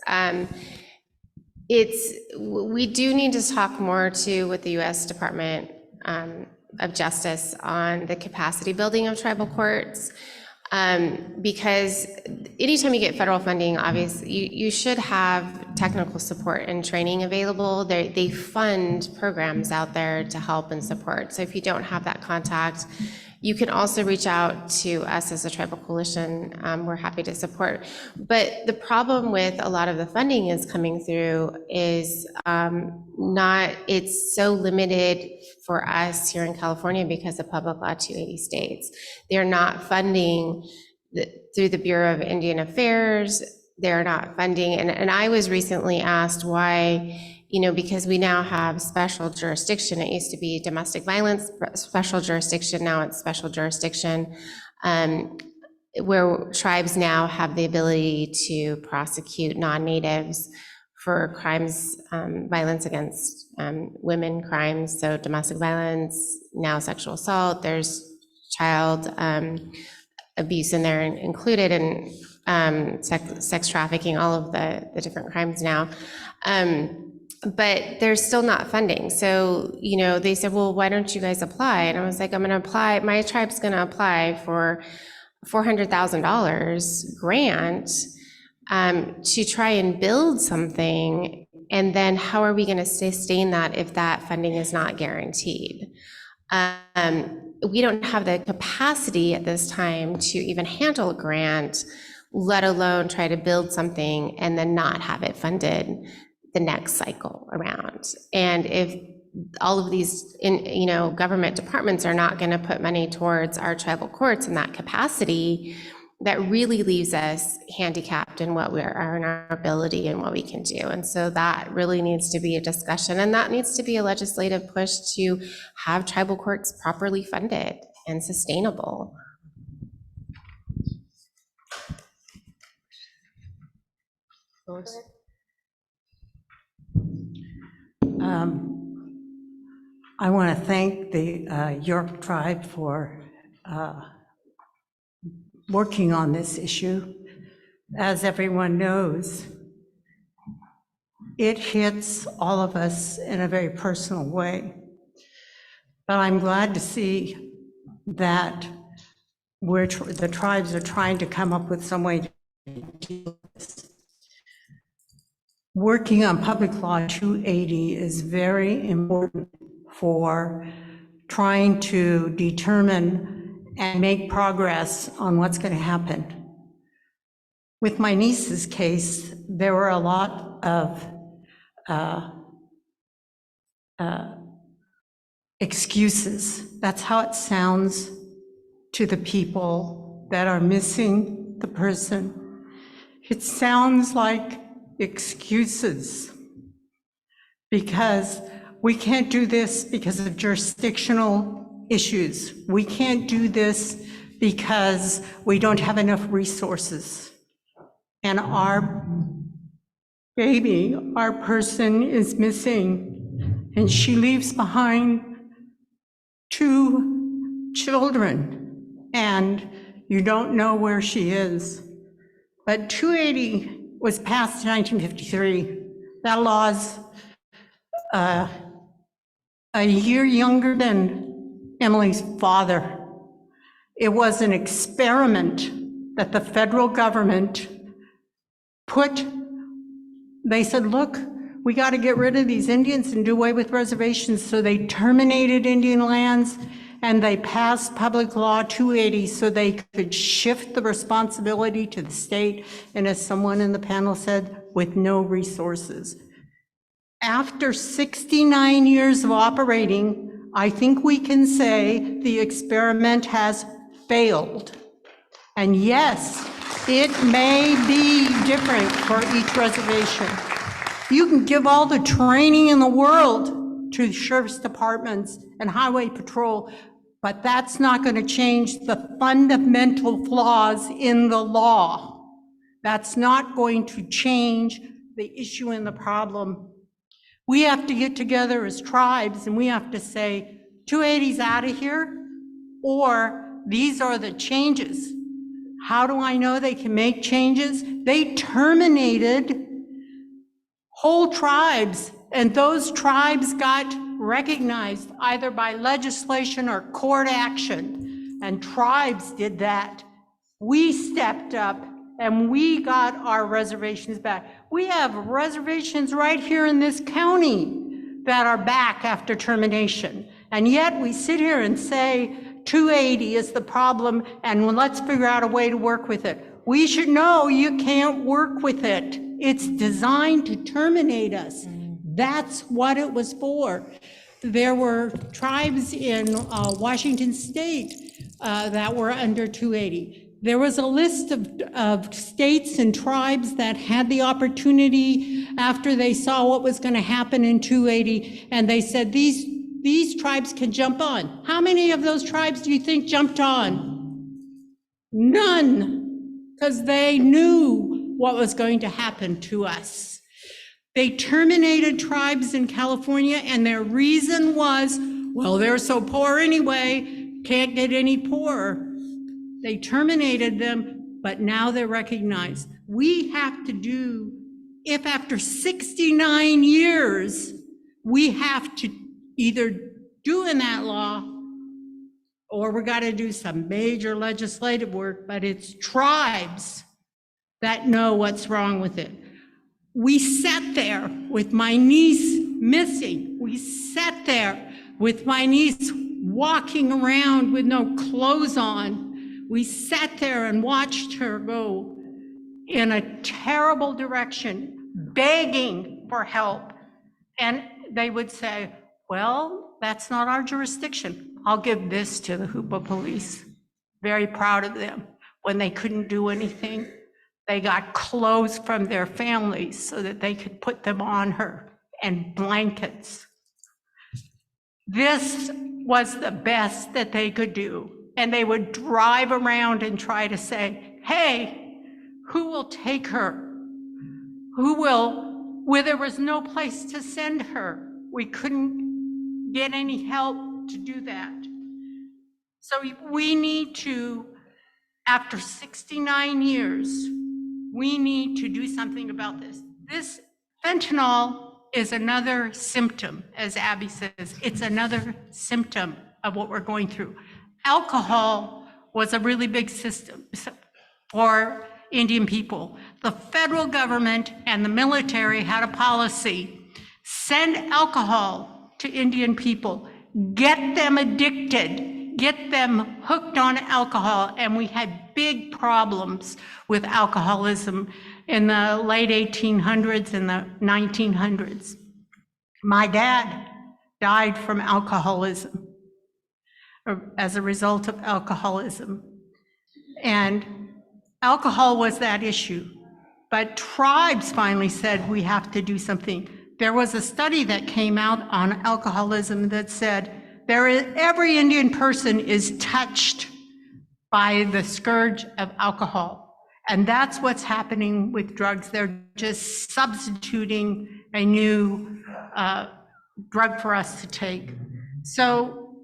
We do need to talk more too with the U.S. Department of Justice on the capacity building of tribal courts. Because anytime you get federal funding, obviously, you should have technical support and training available. They fund programs out there to help and support. So if you don't have that contact, you can also reach out to us as a tribal coalition. We're happy to support. But the problem with a lot of the funding is coming through is it's so limited for us here in California because of Public Law 280 states. They're not funding through the Bureau of Indian Affairs. They're not funding. And I was recently asked why, because we now have special jurisdiction. It used to be domestic violence special jurisdiction. Now it's special jurisdiction, where tribes now have the ability to prosecute non-natives for crimes, violence against women crimes. So domestic violence, now sexual assault, there's child abuse in there included, and sex trafficking, all of the different crimes now. But there's still not funding. So, they said, well, why don't you guys apply? And I was like, I'm going to apply. My tribe's going to apply for $400,000 grant to try and build something. And then how are we going to sustain that if that funding is not guaranteed? We don't have the capacity at this time to even handle a grant, let alone try to build something and then not have it funded the next cycle around. And if all of these government departments are not going to put money towards our tribal courts in that capacity, that really leaves us handicapped in what we are in our ability and what we can do. And so that really needs to be a discussion, and that needs to be a legislative push to have tribal courts properly funded and sustainable. I want to thank the Yurok Tribe for working on this issue. As everyone knows, it hits all of us in a very personal way. But I'm glad to see that the tribes are trying to come up with some way to deal with this. Working on Public Law 280 is very important for trying to determine and make progress on what's going to happen. With my niece's case, there were a lot of excuses. That's how it sounds to the people that are missing the person. It sounds like excuses, because we can't do this because of jurisdictional issues. We can't do this because we don't have enough resources. And our baby, our person is missing, and she leaves behind 2 children, and you don't know where she is. But 280 was passed in 1953. That law's a year younger than Emilee's father. It was an experiment that the federal government they said, look, we got to get rid of these Indians and do away with reservations. So they terminated Indian lands and they passed Public Law 280 so they could shift the responsibility to the state, and as someone in the panel said, with no resources. After 69 years of operating, I think we can say the experiment has failed. And yes, it may be different for each reservation. You can give all the training in the world to sheriff's departments and highway patrol, but that's not going to change the fundamental flaws in the law. That's not going to change the issue and the problem. We have to get together as tribes and we have to say, 280's out of here, or these are the changes. How do I know they can make changes? They terminated whole tribes, and those tribes got recognized either by legislation or court action, and tribes did that. We stepped up and we got our reservations back. We have reservations right here in this county that are back after termination, and yet we sit here and say 280 is the problem and let's figure out a way to work with it. We should know you can't work with it. It's designed to terminate us. That's what it was for. There were tribes in Washington State that were under 280. There was a list of states and tribes that had the opportunity after they saw what was going to happen in 280, and they said these tribes can jump on. How many of those tribes do you think jumped on? None, because they knew what was going to happen to us. They terminated tribes in California, and their reason was, well, they're so poor anyway, can't get any poorer. They terminated them, but now they're recognized. We have to do, if after 69 years, we have to either do in that law, or we got to do some major legislative work, but it's tribes that know what's wrong with it. We sat there with my niece missing. We sat there with my niece walking around with no clothes on. We sat there and watched her go in a terrible direction, begging for help. And they would say, well, that's not our jurisdiction. I'll give this to the Hoopa police. Very proud of them. When they couldn't do anything, they got clothes from their families so that they could put them on her, and blankets. This was the best that they could do. And they would drive around and try to say, hey, who will take her? Who will, where there was no place to send her. We couldn't get any help to do that. So we need to, after 69 years, we need to do something about this. This fentanyl is another symptom, as Abby says, it's another symptom of what we're going through. Alcohol was a really big system for Indian people. The federal government and the military had a policy, send alcohol to Indian people, get them addicted, get them hooked on alcohol, and we had big problems with alcoholism in the late 1800s and the 1900s. My dad died from alcoholism, or as a result of alcoholism. And alcohol was that issue. But tribes finally said, we have to do something. There was a study that came out on alcoholism that said, every Indian person is touched by the scourge of alcohol. And that's what's happening with drugs. They're just substituting a new drug for us to take. So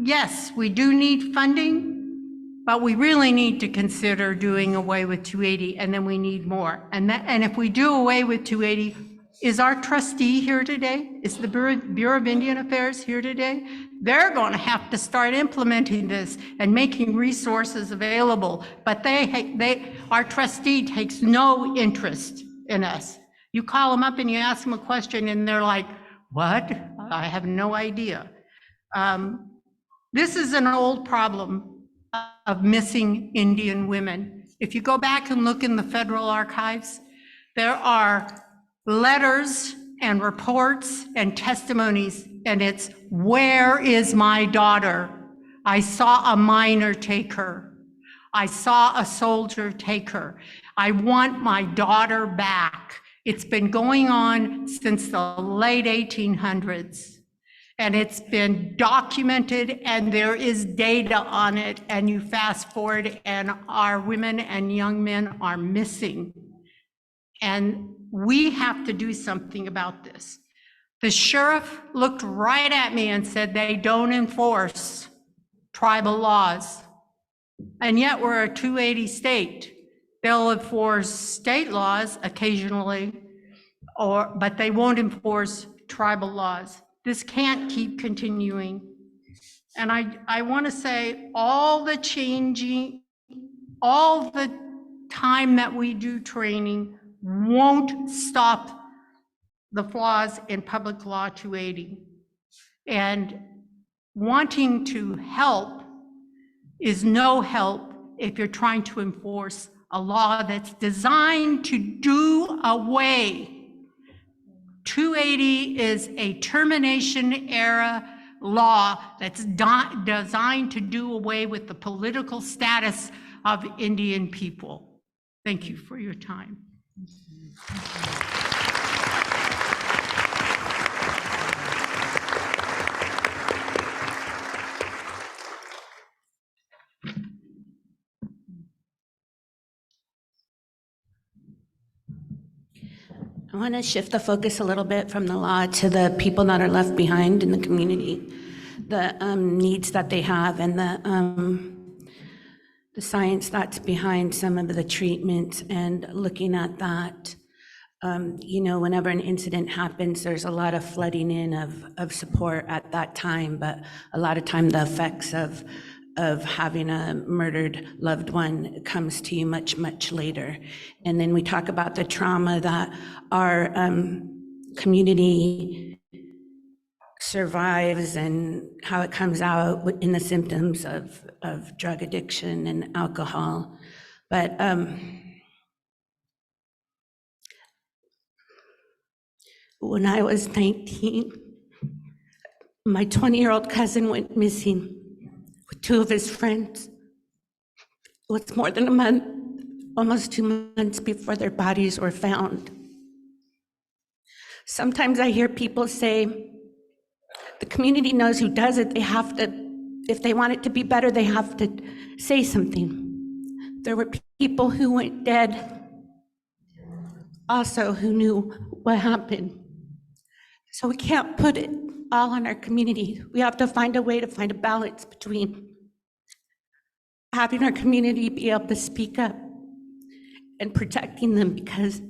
yes, we do need funding, but we really need to consider doing away with 280, and then we need more. And if we do away with 280, is our trustee here today? Is the Bureau of Indian Affairs here today? They're going to have to start implementing this and making resources available, but our trustee takes no interest in us. You call them up and you ask them a question and they're like, what? I have no idea. This is an old problem of missing Indian women. If you go back and look in the federal archives, there are letters and reports and testimonies, and it's, "Where is my daughter? I saw a miner take her. I saw a soldier take her. I want my daughter back." It's been going on since the late 1800s, and it's been documented, and there is data on it, and you fast forward, and our women and young men are missing. And we have to do something about this. The sheriff looked right at me and said they don't enforce tribal laws. And yet we're a 280 state. They'll enforce state laws occasionally, but they won't enforce tribal laws. This can't keep continuing. And I want to say all the time that we do training won't stop the flaws in Public Law 280. And wanting to help is no help if you're trying to enforce a law that's designed to do away. 280 is a termination era law that's designed to do away with the political status of Indian people. Thank you for your time. I want to shift the focus a little bit from the law to the people that are left behind in the community, the needs that they have, and the science that's behind some of the treatments, and looking at that. You know, whenever an incident happens, there's a lot of flooding in of support at that time, but a lot of time the effects of having a murdered loved one comes to you much, much later. And then we talk about the trauma that our community survives and how it comes out in the symptoms of drug addiction and alcohol. But when I was 19, my 20-year-old cousin went missing with two of his friends. It was more than a month, almost 2 months before their bodies were found. Sometimes I hear people say, the community knows who does it. They have to, if they want it to be better, they have to say something. There were people who went dead also who knew what happened. So we can't put it all on our community. We have to find a way to find a balance between having our community be able to speak up and protecting them, because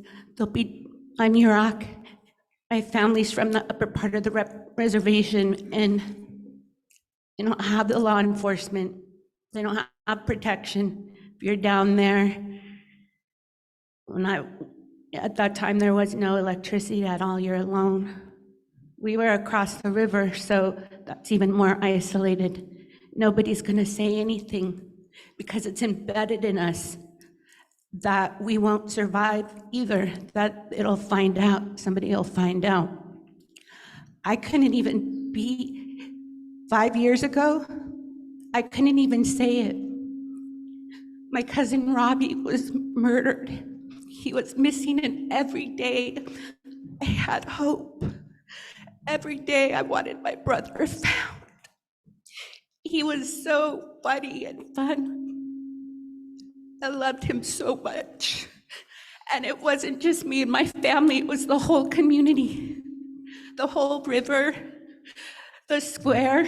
I'm Yurok. My family's from the upper part of the reservation, and they don't have the law enforcement. They don't have protection. If you're down there, at that time, there was no electricity at all. You're alone. We were across the river, so that's even more isolated. Nobody's gonna say anything because it's embedded in us that we won't survive either, that somebody will find out. I couldn't even 5 years ago, I couldn't even say it. My cousin Robbie was murdered. He was missing, and every day I had hope. Every day I wanted my brother found. He was so funny and fun. I loved him so much. And it wasn't just me and my family, it was the whole community, the whole river, the square.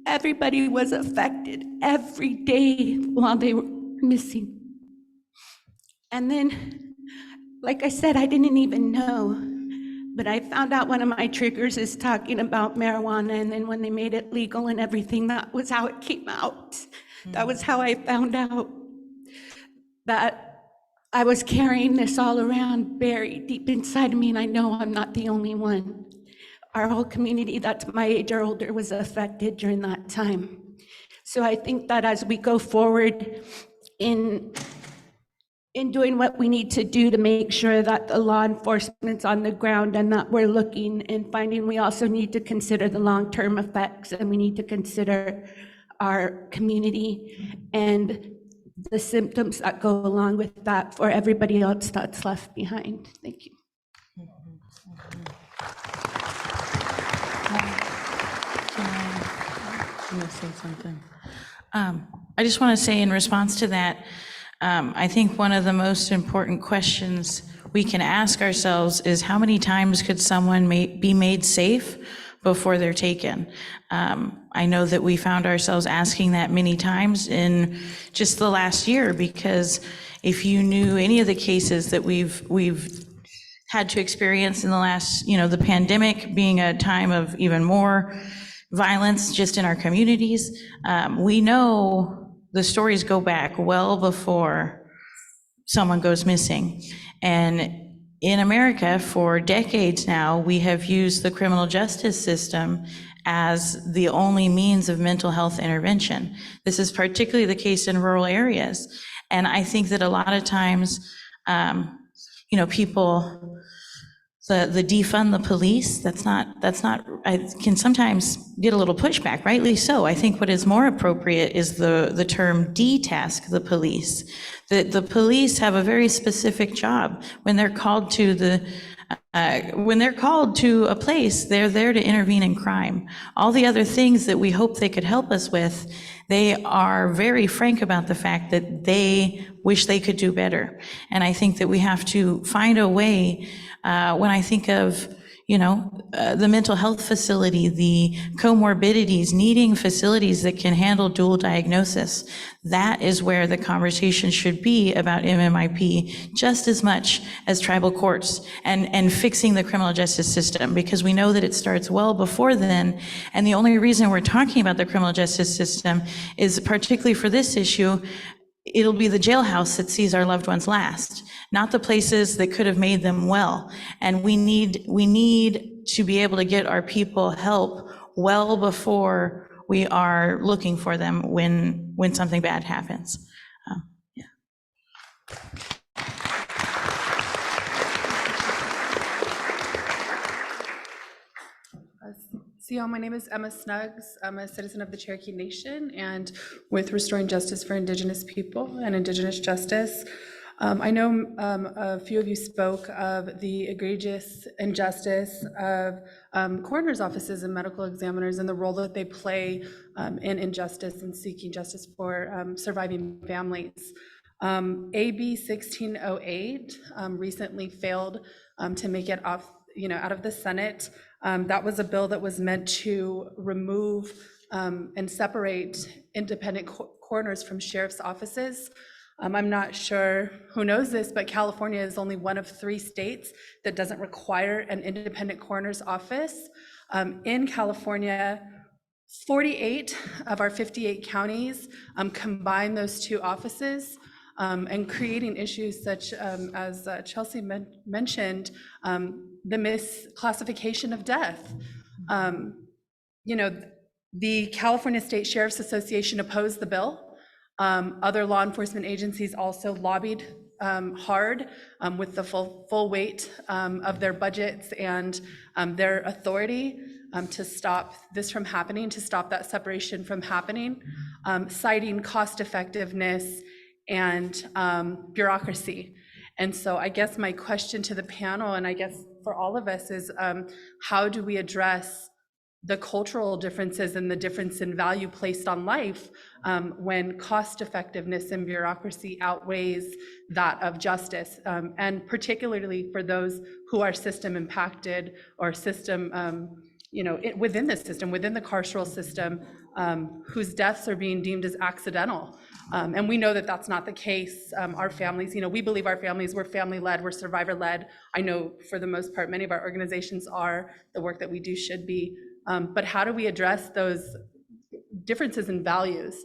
Everybody was affected every day while they were missing. And then, like I said, I didn't even know. But I found out one of my triggers is talking about marijuana, and then when they made it legal and everything, that was how it came out. That was how I found out that I was carrying this all around buried deep inside of me, and I know I'm not the only one. our whole community that's my age or older was affected during that time. So I think that as we go forward in doing what we need to do to make sure that the law enforcement's on the ground and that we're looking and finding, we also need to consider the long-term effects, and we need to consider our community and the symptoms that go along with that for everybody else that's left behind. Thank you. I'm gonna say something. I just want to say in response to that, I think one of the most important questions we can ask ourselves is how many times could someone be made safe before they're taken? I know that we found ourselves asking that many times in just the last year, because if you knew any of the cases that we've had to experience in the last, the pandemic being a time of even more violence just in our communities, we know the stories go back well before someone goes missing. And in America, for decades now, we have used the criminal justice system as the only means of mental health intervention. This is particularly the case in rural areas. And I think that a lot of times, people, the defund the police, that's not, I can sometimes get a little pushback, rightly so. I think what is more appropriate is the term de-task the police. The police have a very specific job. When they're called to a place, they're there to intervene in crime. All the other things that we hope they could help us with, they are very frank about the fact that they wish they could do better. And I think that we have to find a way, when I think of, the mental health facility, the comorbidities, needing facilities that can handle dual diagnosis, that is where the conversation should be about MMIP just as much as tribal courts and fixing the criminal justice system, because we know that it starts well before then. And the only reason we're talking about the criminal justice system is, particularly for this issue, it'll be the jailhouse that sees our loved ones last, not the places that could have made them well. And we need to be able to get our people help well before we are looking for them when something bad happens. My name is Emma Snuggs. I'm a citizen of the Cherokee Nation and with Restoring Justice for Indigenous People and Indigenous Justice. I know a few of you spoke of the egregious injustice of coroner's offices and medical examiners and the role that they play in injustice and seeking justice for surviving families. AB 1608 recently failed to make it off, out of the Senate. That was a bill that was meant to remove and separate independent coroners from sheriff's offices. I'm not sure who knows this, but California is only one of 3 states that doesn't require an independent coroner's office. In California, 48 of our 58 counties combine those 2 offices, and creating issues such as Chelsea mentioned, the misclassification of death. The California State Sheriff's Association opposed the bill. Other law enforcement agencies also lobbied hard with the full weight of their budgets and their authority to stop this from happening, to stop that separation from happening, citing cost effectiveness and bureaucracy. And so I guess my question to the panel, and I guess for all of us, is how do we address the cultural differences and the difference in value placed on life when cost effectiveness and bureaucracy outweighs that of justice, and particularly for those who are system impacted or system, within the system, within the carceral system, whose deaths are being deemed as accidental. And we know that that's not the case. Our families, we believe our families, we're family-led, we're survivor-led. I know for the most part, many of our organizations are. The work that we do should be. But how do we address those differences in values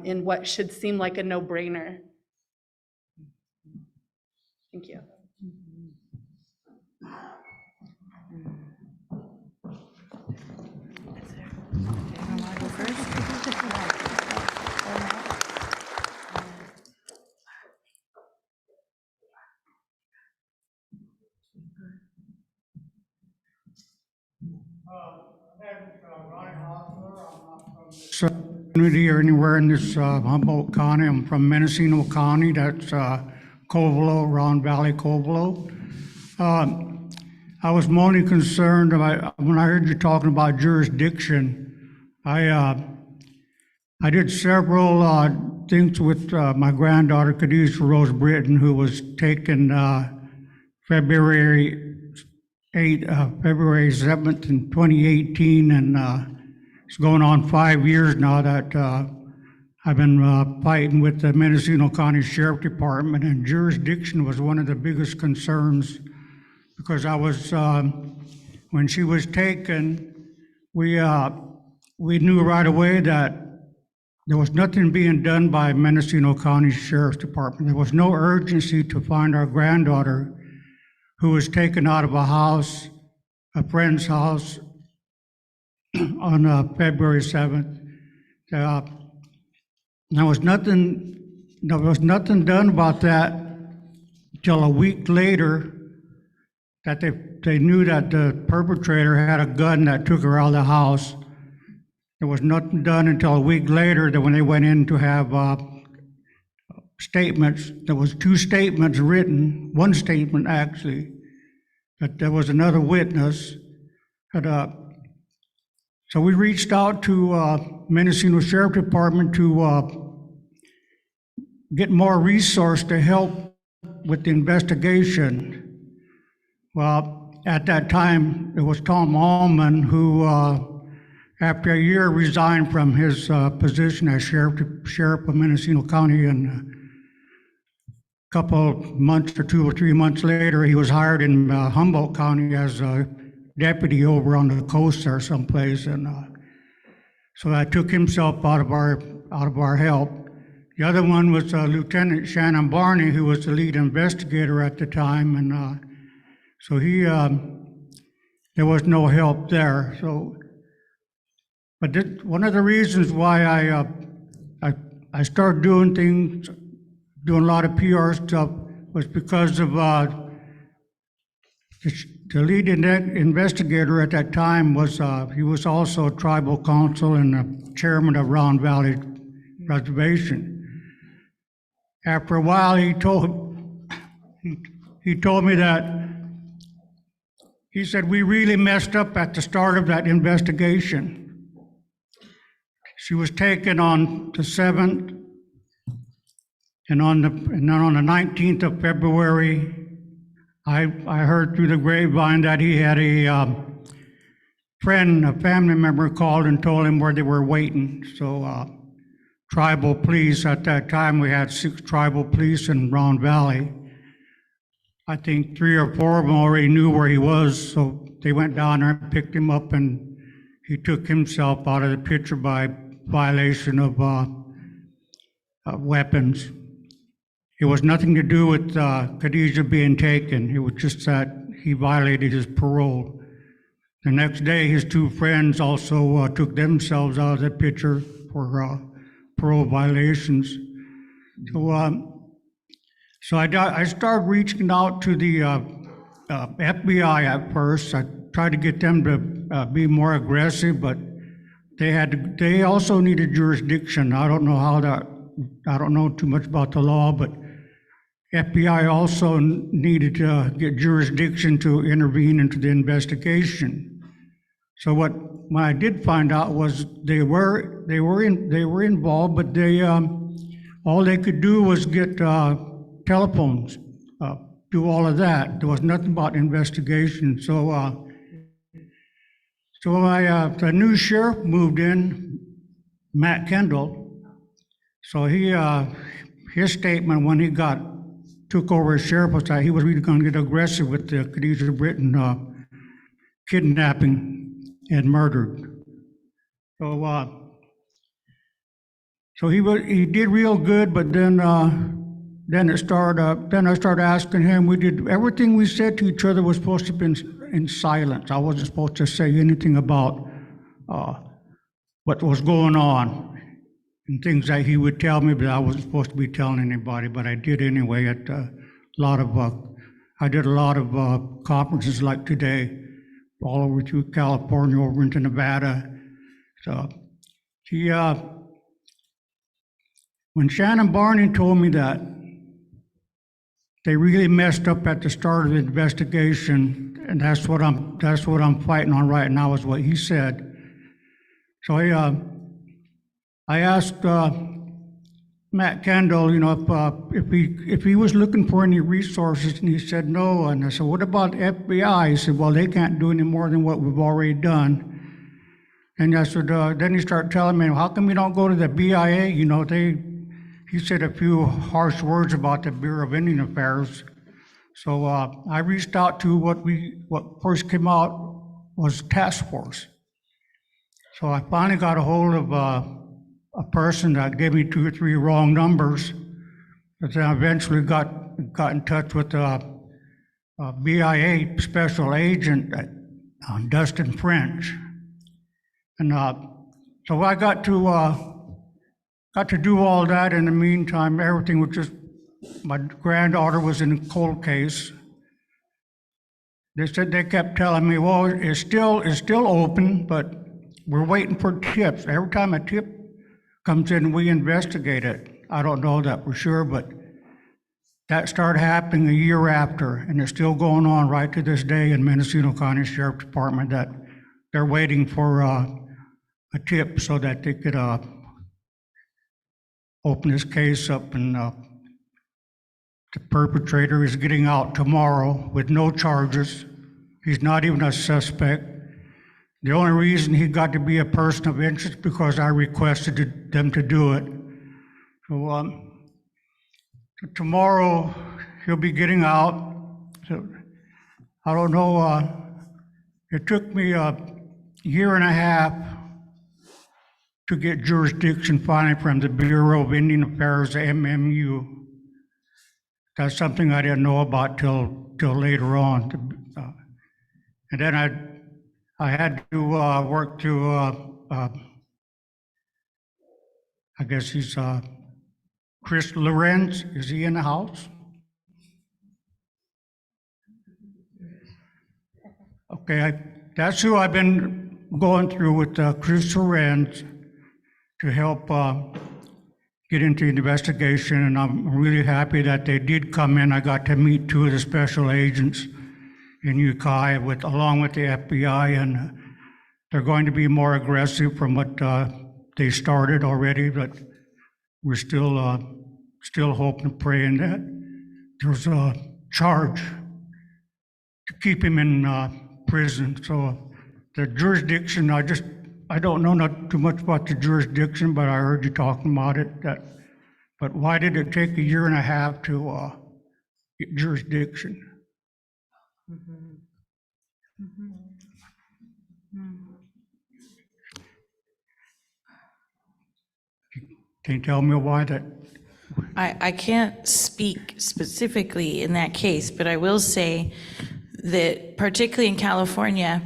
in what should seem like a no-brainer? Thank you. community or anywhere in this Humboldt County. I'm from Mendocino County, that's Covelo, Round Valley, Covelo. I was mainly concerned about, when I heard you talking about jurisdiction, I did several things with my granddaughter, Khadijah Rose Britton, who was taken February 7th in 2018, and it's going on 5 years now that I've been fighting with the Mendocino County Sheriff Department, and jurisdiction was one of the biggest concerns, because I was, when she was taken, we knew right away that there was nothing being done by Mendocino County Sheriff's Department. There was no urgency to find our granddaughter, who was taken out of a house, a friend's house, on February 7th. There was nothing done about that until a week later, that they knew that the perpetrator had a gun that took her out of the house. There was nothing done until a week later, that when they went in to have statements, there was 2 statements written, 1 statement actually, but there was another witness. So we reached out to Mendocino Sheriff Department to get more resource to help with the investigation. Well, at that time, it was Tom Allman who, after a year, resigned from his position as sheriff of Mendocino County, and a couple of months or 2 or 3 months later, he was hired in Humboldt County as a deputy over on the coast or someplace, and so that took himself out of our help. The other one was Lieutenant Shannon Barney, who was the lead investigator at the time, and so there was no help there. So, but one of the reasons why I started doing things, doing a lot of PR stuff, was because of the lead investigator at that time was, he was also a tribal council and a chairman of Round Valley Reservation. After a while, he told me that, he said, we really messed up at the start of that investigation. She was taken on the 7th, and on the 19th of February, I heard through the grapevine that he had a family member called and told him where they were waiting. So tribal police, at that time we had 6 tribal police in Round Valley. I think 3 or 4 of them already knew where he was, so they went down there and picked him up, and he took himself out of the picture by violation of weapons. It was nothing to do with Khadijah being taken. It was just that he violated his parole. The next day, his 2 friends also took themselves out of the picture for parole violations. So I started reaching out to the FBI at first. I tried to get them to be more aggressive, but they also needed jurisdiction. I don't know too much about the law, but FBI also needed to get jurisdiction to intervene into the investigation. So what I did find out was they were involved, but all they could do was get telephones, do all of that. There was nothing about investigation. So the new sheriff moved in, Matt Kendall. So his statement when he took over as sheriff was that he was really going to get aggressive with the Khadijah Britton kidnapping and murdered. So he did real good, but then I started asking him. We did everything we said to each other was supposed to be in silence. I wasn't supposed to say anything about what was going on and things that he would tell me, but I wasn't supposed to be telling anybody. But I did anyway. I did a lot of conferences like today, all over through California, over into Nevada. So He, when Shannon Barney told me that they really messed up at the start of the investigation, and that's what I'm fighting on right now, is what he said. So I asked Matt Kendall, you know, if he was looking for any resources, and he said no. And I said, what about the FBI? He said, well, they can't do any more than what we've already done. And I said, then he started telling me, how come you don't go to the BIA? You know, he said a few harsh words about the Bureau of Indian Affairs. So I reached out to what first came out was task force. So I finally got a hold of a person that gave me 2 or 3 wrong numbers. But then I eventually got in touch with a BIA special agent, Dustin French. And so I got to do all that. In the meantime, everything was just, my granddaughter was in a cold case. They kept telling me, well, it's still open, but we're waiting for tips. Every time a tip comes in, we investigate it. I don't know that for sure, but that started happening a year after, and it's still going on right to this day in Mendocino County Sheriff Department, that they're waiting for a tip so that they could open this case up. And the perpetrator is getting out tomorrow with no charges. He's not even a suspect. The only reason he got to be a person of interest because I requested them to do it. So tomorrow he'll be getting out. So I don't know. It took me a year and a half to get jurisdiction finally from the Bureau of Indian Affairs, the MMU. That's something I didn't know about till later on. And then I had to work through, I guess he's Chris Lorenz. Is he in the house? Okay, that's who I've been going through with Chris Lorenz to help get into the investigation, and I'm really happy that they did come in. I got to meet 2 of the special agents in Ukiah along with the FBI, and they're going to be more aggressive from what they started already, but we're still hoping and praying that there's a charge to keep him in prison. So the jurisdiction, I don't know not too much about the jurisdiction, but I heard you talking about it. But why did it take a year and a half to get jurisdiction? Can you tell me why that? I can't speak specifically in that case, but I will say that particularly in California,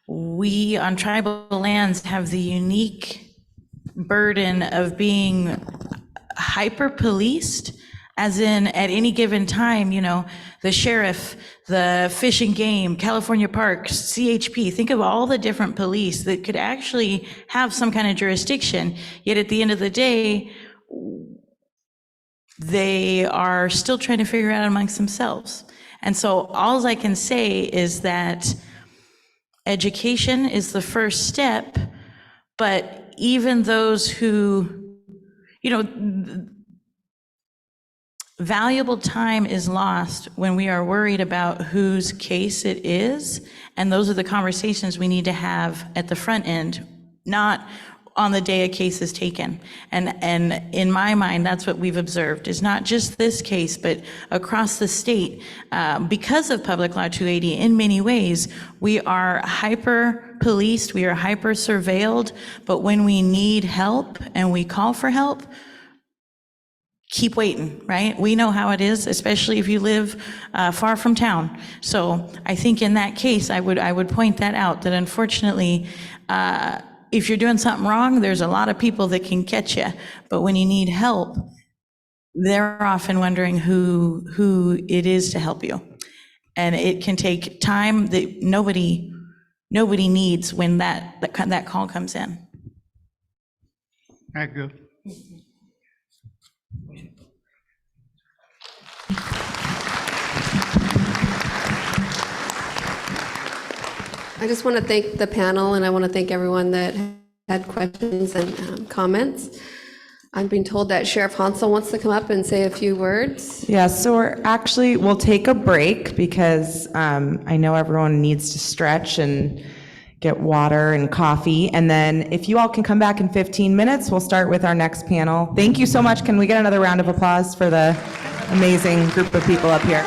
we on tribal lands have the unique burden of being hyper-policed, as in at any given time, you know, the sheriff, the Fish and Game, California Parks, CHP, think of all the different police that could actually have some kind of jurisdiction, yet at the end of the day, they are still trying to figure out amongst themselves. And so all I can say is that education is the first step, but even those who, you know, valuable time is lost when we are worried about whose case it is, and those are the conversations we need to have at the front end, not on the day a case is taken. And in my mind, that's what we've observed, is not just this case, but across the state, because of Public Law 280, in many ways, we are hyper-policed, we are hyper-surveilled, but when we need help and we call for help, keep waiting, right? We know how it is, especially if you live far from town. So I think in that case, I would point that out, that unfortunately, if you're doing something wrong, there's a lot of people that can catch you. But when you need help, they're often wondering who it is to help you. And it can take time that nobody needs when that call comes in. Thank you. I just want to thank the panel, and I want to thank everyone that had questions and comments. I'm being told that Sheriff Hansel wants to come up and say a few words. Yeah, so we'll take a break because I know everyone needs to stretch and get water and coffee. And then if you all can come back in 15 minutes, we'll start with our next panel. Thank you so much. Can we get another round of applause for the amazing group of people up here?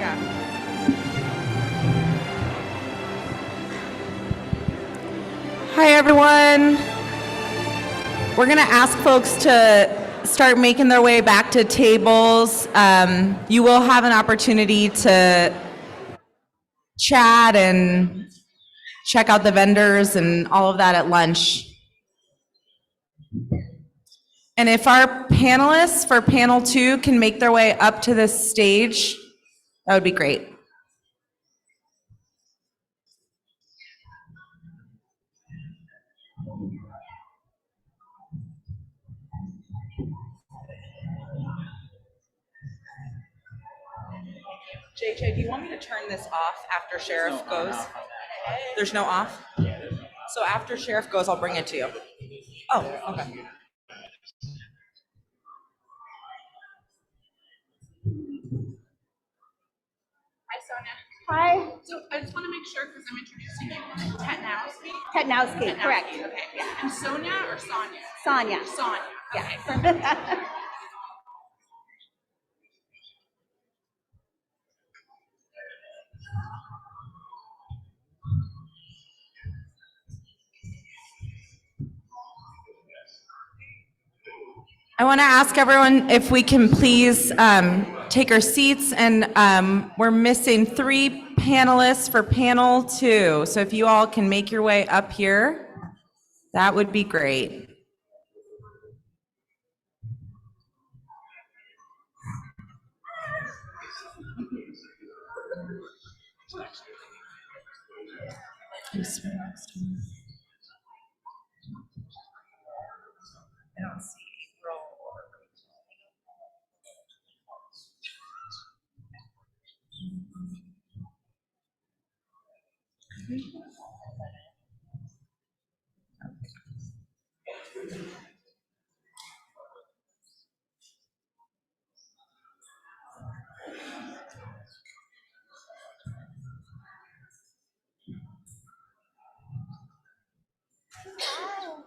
Yeah. Hi, everyone. We're going to ask folks to start making their way back to tables. You will have an opportunity to chat and check out the vendors and all of that at lunch. And if our panelists for panel 2 can make their way up to this stage, that would be great. JJ, do you want me to turn this off after Sheriff goes? There's no off? So after Sheriff goes, I'll bring it to you. Oh, okay. Hi, Sonia. Hi. So I just want to make sure, because I'm introducing you, Tetnowski. Tetnowski, correct. Okay. Yeah. And Sonia or Sonia? Sonia. Sonia. Okay. Yeah. I want to ask everyone if we can please take our seats, and we're missing 3 panelists for panel 2. So if you all can make your way up here, that would be great. I don't see April or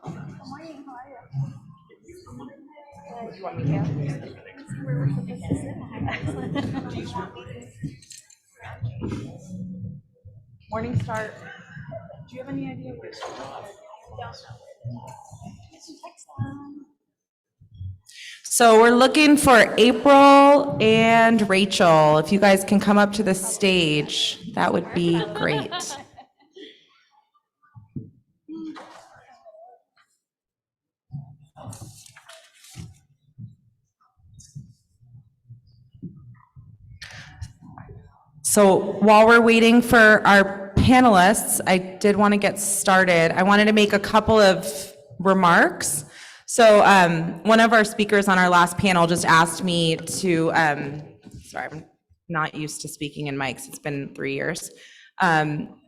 Good morning, how are you? you want me to? Where we're supposed to sit. Morning start. Do you have any idea where? So we're looking for April and Rachel. If you guys can come up to the stage, that would be great. So while we're waiting for our panelists, I did want to get started. I wanted to make a couple of remarks. So one of our speakers on our last panel just asked me to, sorry, I'm not used to speaking in mics. It's been 3 years.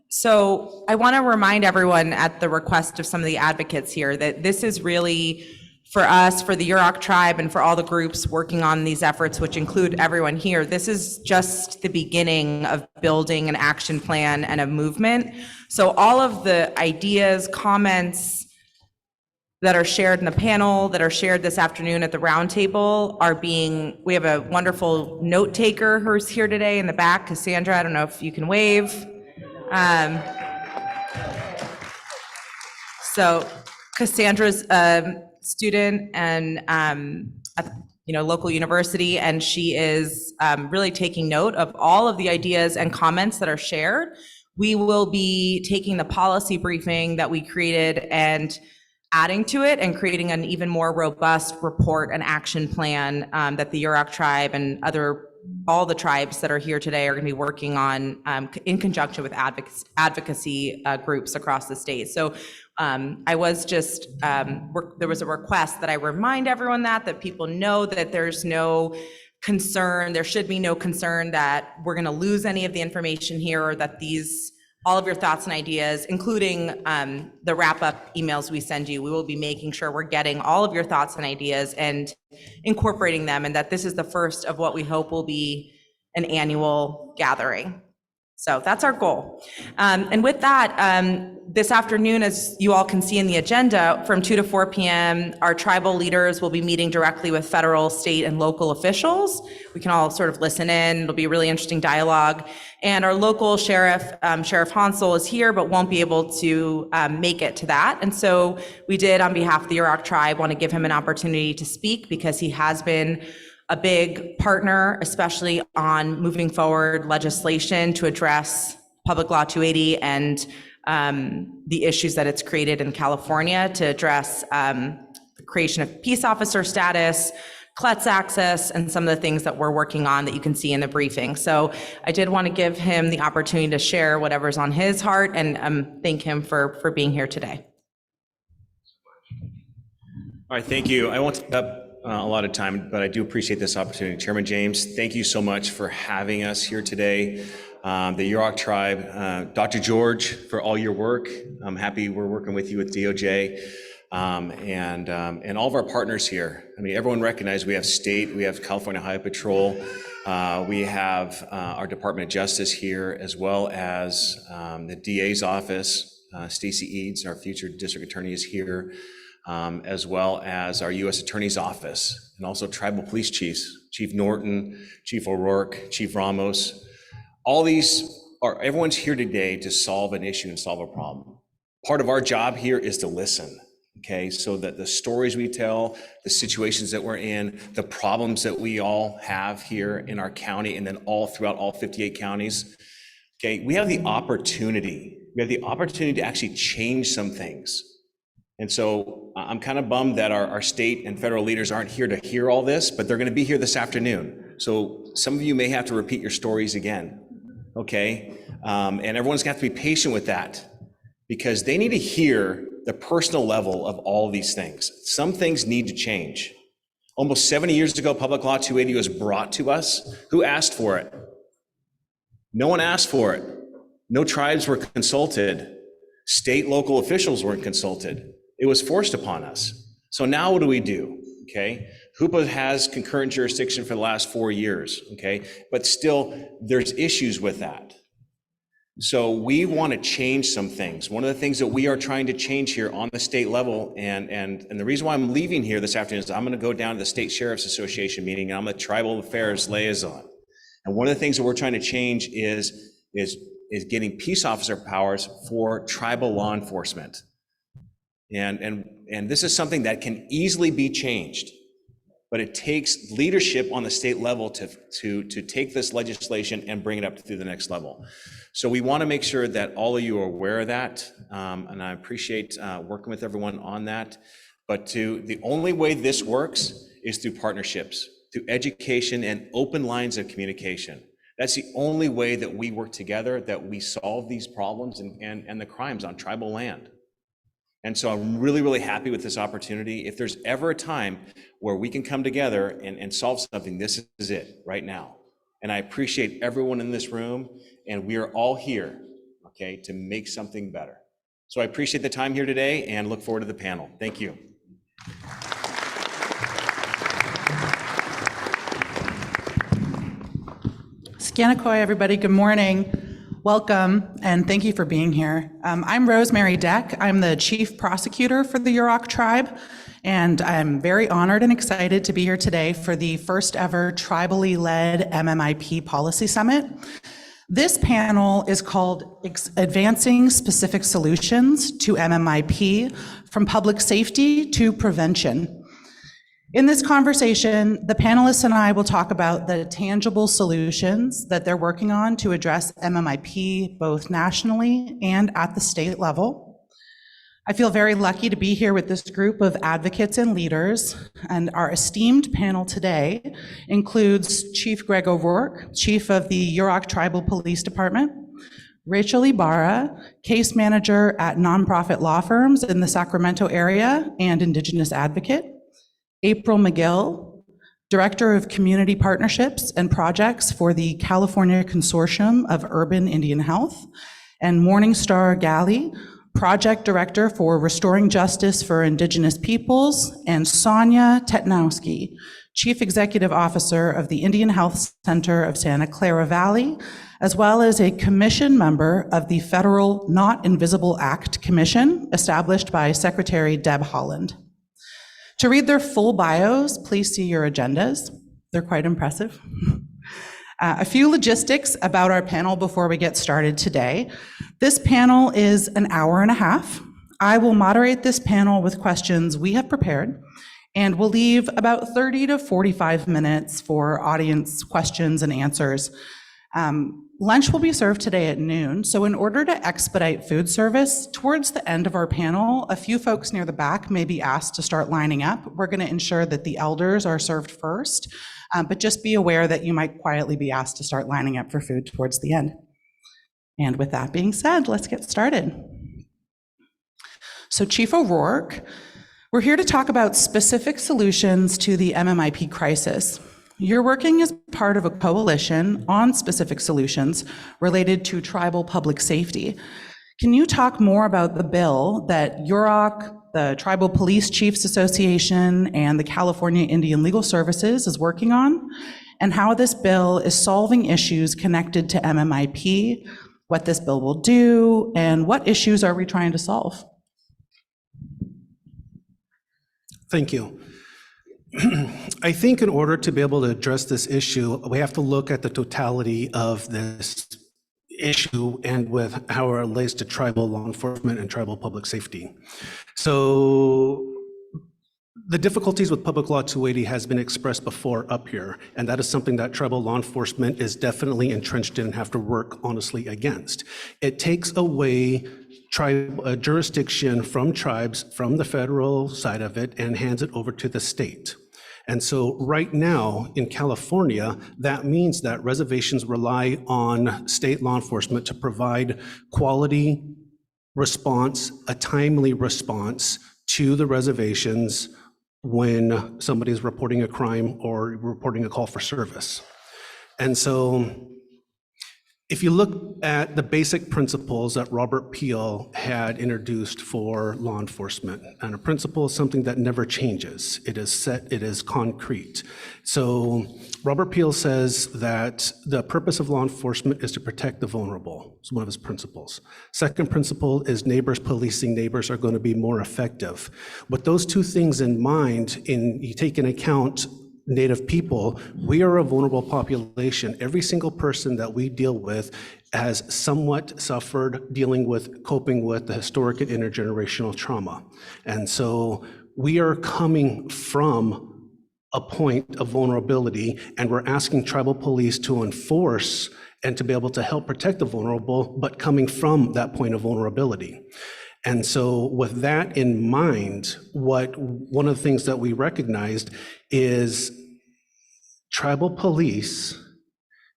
So I want to remind everyone at the request of some of the advocates here that this is really for us, for the Yurok Tribe, and for all the groups working on these efforts, which include everyone here. This is just the beginning of building an action plan and a movement. So all of the ideas, comments that are shared in the panel, that are shared this afternoon at the roundtable are being, we have a wonderful note taker who's here today in the back, Cassandra, I don't know if you can wave. So Cassandra's a student and at local university, and she is really taking note of all of the ideas and comments that are shared. We will be taking the policy briefing that we created and adding to it and creating an even more robust report and action plan that the Yurok Tribe and all the tribes that are here today are going to be working on in conjunction with advocacy groups across the state. So I was just, there was a request that I remind everyone that people know that there's no concern, there should be no concern that we're going to lose any of the information here, or that all of your thoughts and ideas, including the wrap-up emails we send you, we will be making sure we're getting all of your thoughts and ideas and incorporating them, and that this is the first of what we hope will be an annual gathering. So that's our goal. And with that, this afternoon, as you all can see in the agenda, from 2 to 4 p.m., our tribal leaders will be meeting directly with federal, state, and local officials. We can all sort of listen in. It'll be a really interesting dialogue. And our local sheriff, Sheriff Hansel, is here, but won't be able to make it to that. And so we did, on behalf of the Yurok Tribe, want to give him an opportunity to speak because he has been a big partner, especially on moving forward legislation to address Public Law 280 and the issues that it's created in California to address the creation of peace officer status, CLETS access, and some of the things that we're working on that you can see in the briefing. So I did want to give him the opportunity to share whatever's on his heart and thank him for being here today. All right, thank you. I won't take up a lot of time, but I do appreciate this opportunity. Chairman James, thank you so much for having us here today. The Yurok Tribe, Dr. George, for all your work. I'm happy we're working with you with DOJ and all of our partners here. I mean, everyone recognizes we have state, we have California Highway Patrol, we have our Department of Justice here, as well as the DA's office. Stacey Eads, our future district attorney, is here. As well as our U.S. Attorney's Office, and also tribal police chiefs, Chief Norton, Chief O'Rourke, Chief Ramos. Everyone's here today to solve an issue and solve a problem. Part of our job here is to listen, okay? So that the stories we tell, the situations that we're in, the problems that we all have here in our county, and then all throughout all 58 counties, okay? We have the opportunity to actually change some things. And so I'm kind of bummed that our state and federal leaders aren't here to hear all this, but they're going to be here this afternoon. So some of you may have to repeat your stories again, okay? And everyone's going to have to be patient with that because they need to hear the personal level of all of these things. Some things need to change. Almost 70 years ago, Public Law 280 was brought to us. Who asked for it? No one asked for it. No tribes were consulted. State, local officials weren't consulted. It was forced upon us. So now what do we do? Okay, HOOPA has concurrent jurisdiction for the last 4 years, okay? But still, there's issues with that. So we want to change some things. One of the things that we are trying to change here on the state level, and the reason why I'm leaving here this afternoon is I'm going to go down to the State Sheriff's Association meeting, and I'm a tribal affairs liaison. And one of the things that we're trying to change is getting peace officer powers for tribal law enforcement. And this is something that can easily be changed, but it takes leadership on the state level to take this legislation and bring it up to the next level. So we want to make sure that all of you are aware of that, and I appreciate working with everyone on that. But the only way this works is through partnerships, through education and open lines of communication. That's the only way that we work together, that we solve these problems and the crimes on tribal land. And so I'm really, really happy with this opportunity. If there's ever a time where we can come together and solve something, this is it right now. And I appreciate everyone in this room, and we are all here, okay, to make something better. So I appreciate the time here today and look forward to the panel. Thank you. Skanakoi, everybody. Good morning. Welcome, and thank you for being here. I'm Rosemary Deck. I'm the Chief Prosecutor for the Yurok Tribe, and I'm very honored and excited to be here today for the first ever tribally led MMIP Policy Summit. This panel is called Advancing Specific Solutions to MMIP from Public Safety to Prevention. In this conversation, the panelists and I will talk about the tangible solutions that they're working on to address MMIP both nationally and at the state level. I feel very lucky to be here with this group of advocates and leaders, and our esteemed panel today includes Chief Greg O'Rourke, Chief of the Yurok Tribal Police Department, Rachel Ibarra, Case Manager at nonprofit law firms in the Sacramento area and Indigenous advocate, April McGill, Director of Community Partnerships and Projects for the California Consortium of Urban Indian Health, and Morningstar Galley, Project Director for Restoring Justice for Indigenous Peoples, and Sonia Tetnowski, Chief Executive Officer of the Indian Health Center of Santa Clara Valley, as well as a commission member of the Federal Not Invisible Act Commission, established by Secretary Deb Haaland. To read their full bios, please see your agendas. They're quite impressive. A few logistics about our panel before we get started today. This panel is an hour and a half. I will moderate this panel with questions we have prepared, and we'll leave about 30 to 45 minutes for audience questions and answers. Lunch will be served today at noon, so in order to expedite food service, towards the end of our panel, a few folks near the back may be asked to start lining up. We're going to ensure that the elders are served first, but just be aware that you might quietly be asked to start lining up for food towards the end. And with that being said, let's get started. So Chief O'Rourke, we're here to talk about specific solutions to the MMIP crisis. You're working as part of a coalition on specific solutions related to tribal public safety. Can you talk more about the bill that Yurok, the Tribal Police Chiefs Association, and the California Indian Legal Services is working on, and how this bill is solving issues connected to MMIP, what this bill will do, and what issues are we trying to solve? Thank you. I think in order to be able to address this issue, we have to look at the totality of this issue and with how it relates to tribal law enforcement and tribal public safety. So the difficulties with Public Law 280 has been expressed before up here, and that is something that tribal law enforcement is definitely entrenched in and have to work honestly against. It takes away jurisdiction from tribes, from the federal side of it, and hands it over to the state. And so right now in California, that means that reservations rely on state law enforcement to provide quality response, a timely response to the reservations when somebody's reporting a crime or reporting a call for service. And so if you look at the basic principles that Robert Peel had introduced for law enforcement, and a principle is something that never changes. It is set, it is concrete. So Robert Peel says that the purpose of law enforcement is to protect the vulnerable. It's one of his principles. Second principle is neighbors policing neighbors are going to be more effective. With those two things in mind, you take into account Native people, we are a vulnerable population. Every single person that we deal with has somewhat suffered dealing with, coping with the historic and intergenerational trauma. And so we are coming from a point of vulnerability, and we're asking tribal police to enforce and to be able to help protect the vulnerable, but coming from that point of vulnerability. And so with that in mind, one of the things that we recognized is tribal police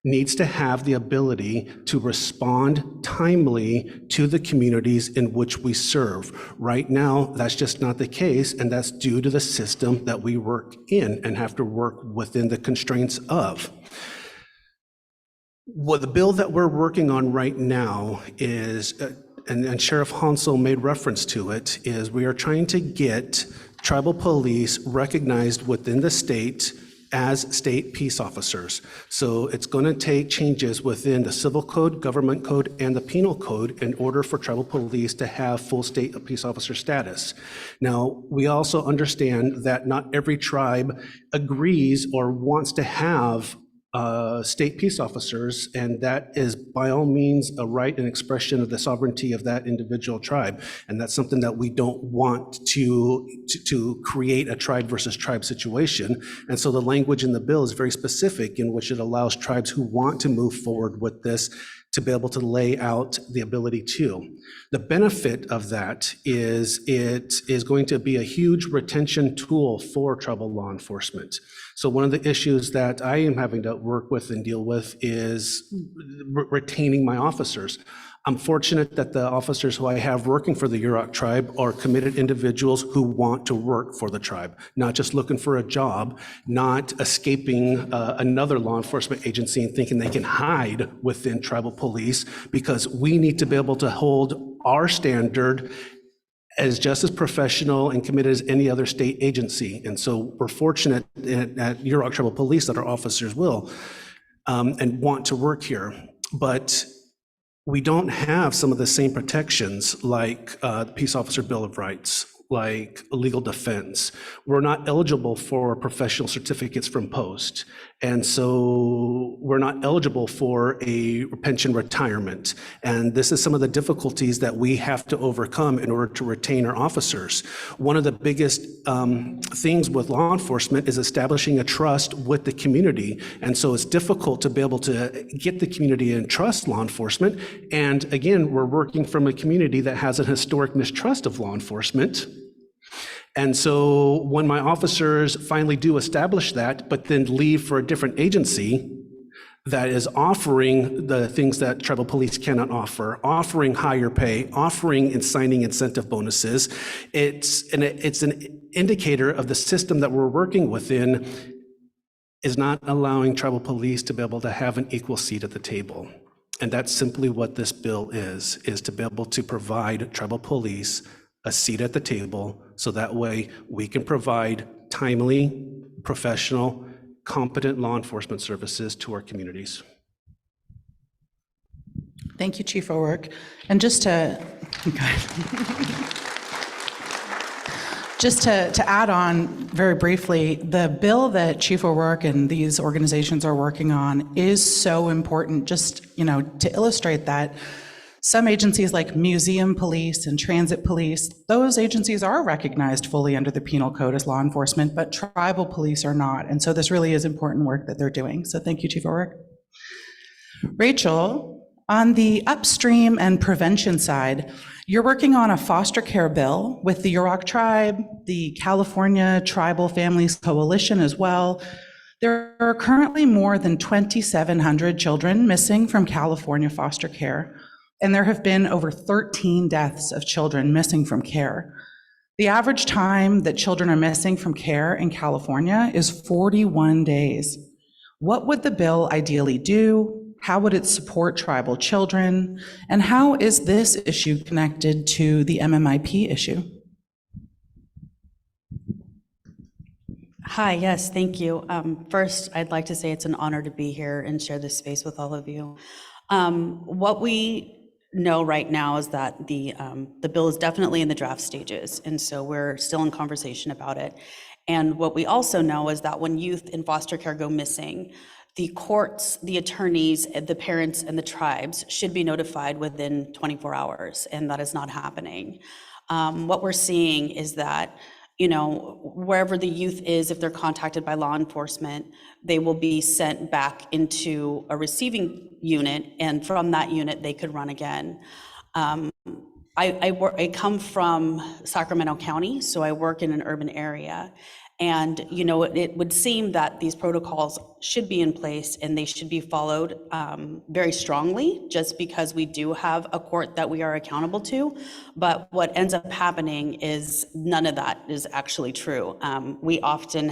needs to have the ability to respond timely to the communities in which we serve. Right now, that's just not the case, and that's due to the system that we work in and have to work within the constraints of. Well, the bill that we're working on right now is, and Sheriff Hansel made reference to it, is we are trying to get tribal police recognized within the state as state peace officers. So it's going to take changes within the civil code, government code, and the penal code in order for tribal police to have full state peace officer status. Now, we also understand that not every tribe agrees or wants to have state peace officers, and that is by all means a right and expression of the sovereignty of that individual tribe. And that's something that we don't want to create a tribe versus tribe situation. And so the language in the bill is very specific, in which it allows tribes who want to move forward with this to be able to lay out the ability to. The benefit of that is it is going to be a huge retention tool for tribal law enforcement. So one of the issues that I am having to work with and deal with is retaining my officers. I'm fortunate that the officers who I have working for the Yurok Tribe are committed individuals who want to work for the tribe, not just looking for a job, not escaping another law enforcement agency and thinking they can hide within tribal police, because we need to be able to hold our standard as just as professional and committed as any other state agency. And so we're fortunate at Yurok Tribal Police that our officers will and want to work here. But we don't have some of the same protections like the Peace Officer Bill of Rights, like legal defense. We're not eligible for professional certificates from Post. And so we're not eligible for a pension retirement. And this is some of the difficulties that we have to overcome in order to retain our officers. One of the biggest things with law enforcement is establishing a trust with the community. And so it's difficult to be able to get the community and trust law enforcement. And again, we're working from a community that has a historic mistrust of law enforcement. And so when my officers finally do establish that, but then leave for a different agency that is offering the things that tribal police cannot offer, offering higher pay, offering and signing incentive bonuses, it's an indicator of the system that we're working within is not allowing tribal police to be able to have an equal seat at the table. And that's simply what this bill is to be able to provide tribal police a seat at the table, so that way we can provide timely, professional, competent law enforcement services to our communities. Thank you, Chief O'Rourke. And just to add on very briefly, the bill that Chief O'Rourke and these organizations are working on is so important, just, to illustrate that. Some agencies like museum police and transit police, those agencies are recognized fully under the penal code as law enforcement, but tribal police are not. And so this really is important work that they're doing. So thank you, Chief O'Rourke. Rachel, on the upstream and prevention side, you're working on a foster care bill with the Yurok Tribe, the California Tribal Families Coalition as well. There are currently more than 2,700 children missing from California foster care. And there have been over 13 deaths of children missing from care. The average time that children are missing from care in California is 41 days. What would the bill ideally do? How would it support tribal children? And how is this issue connected to the MMIP issue? Hi, yes, thank you. First, I'd like to say it's an honor to be here and share this space with all of you. What we know right now is that the bill is definitely in the draft stages, and so we're still in conversation about it. And what we also know is that when youth in foster care go missing, the courts, the attorneys, the parents, and the tribes should be notified within 24 hours, and that is not happening. What we're seeing is that, wherever the youth is, if they're contacted by law enforcement, they will be sent back into a receiving unit, and from that unit, they could run again. I come from Sacramento County, so I work in an urban area. And, it would seem that these protocols should be in place and they should be followed very strongly, just because we do have a court that we are accountable to. But what ends up happening is none of that is actually true. We often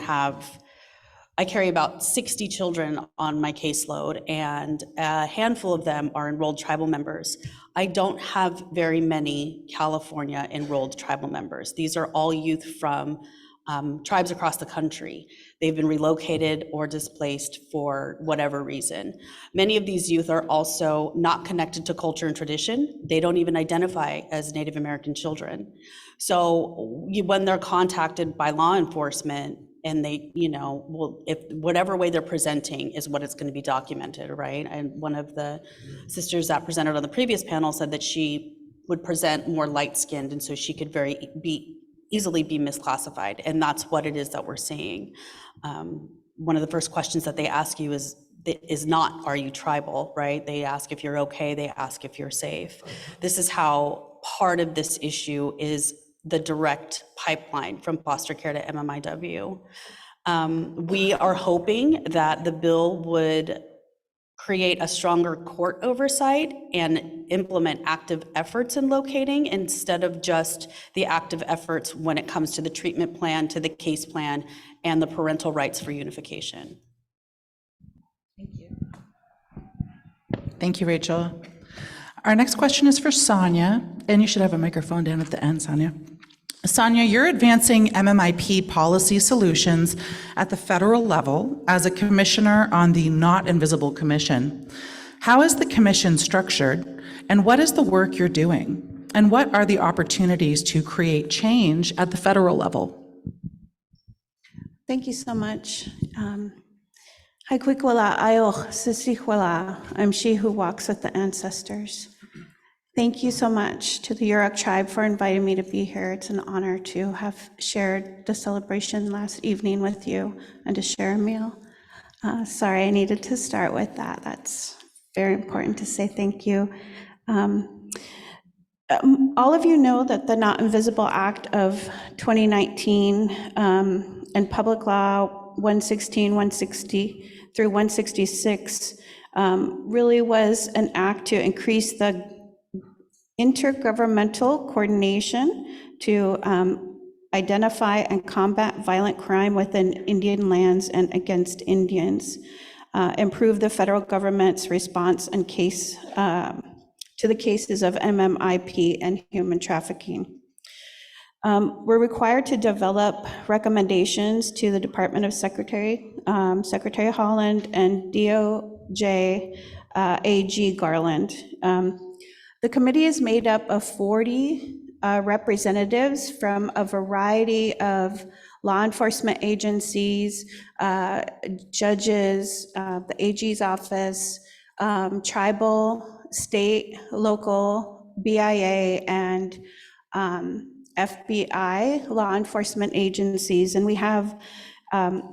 I carry about 60 children on my caseload, and a handful of them are enrolled tribal members. I don't have very many California enrolled tribal members. These are all youth from tribes across the country. They've been relocated or displaced for whatever reason. Many of these youth are also not connected to culture and tradition. They don't even identify as Native American children. So when they're contacted by law enforcement, and they, if whatever way they're presenting is what it's going to be documented, right? And one of the sisters that presented on the previous panel said that she would present more light-skinned, and so she could easily be misclassified, and that's what it is that we're seeing. One of the first questions that they ask you is not, are you tribal, right? They ask if you're okay, they ask if you're safe. This is how part of this issue is the direct pipeline from foster care to MMIW. We are hoping that the bill would create a stronger court oversight and implement active efforts in locating instead of just the active efforts when it comes to the treatment plan, to the case plan, and the parental rights for unification. Thank you. Thank you, Rachel. Our next question is for Sonia, and you should have a microphone down at the end, Sonia. Sonia, you're advancing MMIP policy solutions at the federal level as a commissioner on the Not Invisible Commission. How is the commission structured, and what is the work you're doing? And what are the opportunities to create change at the federal level? Thank you so much. Haikuikwala ayo sisikwala. I'm she who walks with the ancestors. Thank you so much to the Yurok Tribe for inviting me to be here. It's an honor to have shared the celebration last evening with you and to share a meal. Sorry, I needed to start with that. That's very important to say thank you. All of you know that the Not Invisible Act of 2019 and Public Law 116, 160 through 166 really was an act to increase the intergovernmental coordination to identify and combat violent crime within Indian lands and against Indians, improve the federal government's response and case to the cases of MMIP and human trafficking. We're required to develop recommendations to the Department of Secretary Holland and DOJ AG Garland. The committee is made up of 40 representatives from a variety of law enforcement agencies, judges, the AG's office, tribal, state, local, BIA, and FBI law enforcement agencies. And we have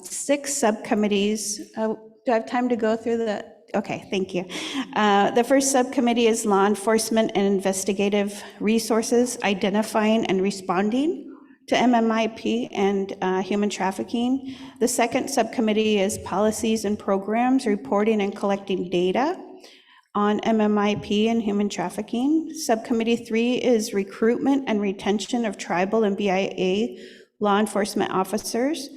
6 subcommittees. Do I have time to go through the? Okay, thank you. The first subcommittee is Law Enforcement and Investigative Resources, Identifying and Responding to MMIP and Human Trafficking. The second subcommittee is Policies and Programs, Reporting and Collecting Data on MMIP and Human Trafficking. Subcommittee 3 is Recruitment and Retention of Tribal and BIA Law Enforcement Officers.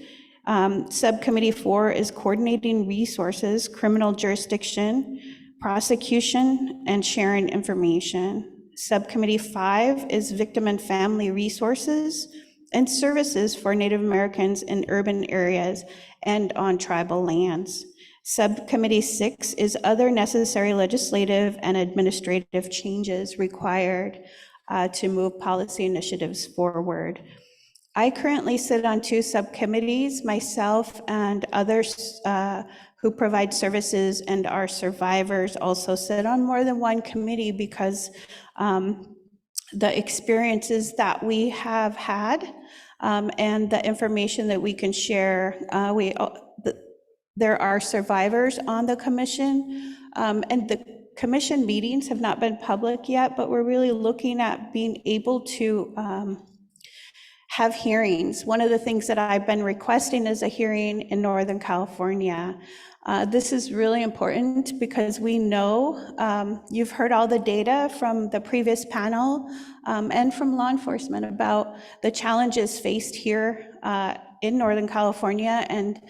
Subcommittee 4 is Coordinating Resources, Criminal Jurisdiction, Prosecution, and Sharing Information. Subcommittee 5 is Victim and Family Resources and Services for Native Americans in urban areas and on tribal lands. Subcommittee 6 is Other Necessary Legislative and Administrative Changes Required to move policy initiatives forward. I currently sit on 2 subcommittees, myself and others who provide services and are survivors also sit on more than one committee because the experiences that we have had and the information that we can share, there are survivors on the commission, and the commission meetings have not been public yet, but we're really looking at being able to have hearings. One of the things that I've been requesting is a hearing in Northern California. This is really important because we know, you've heard all the data from the previous panel and from law enforcement about the challenges faced here in Northern California, and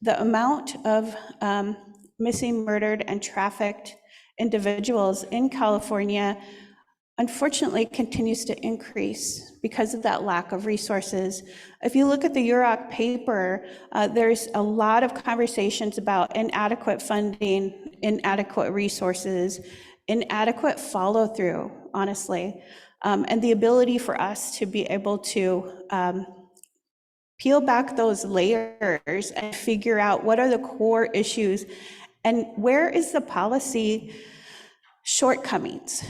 the amount of missing, murdered, and trafficked individuals in California unfortunately continues to increase because of that lack of resources. If you look at the Yurok paper, there's a lot of conversations about inadequate funding, inadequate resources, inadequate follow through, honestly, and the ability for us to be able to peel back those layers and figure out what are the core issues and where is the policy shortcomings.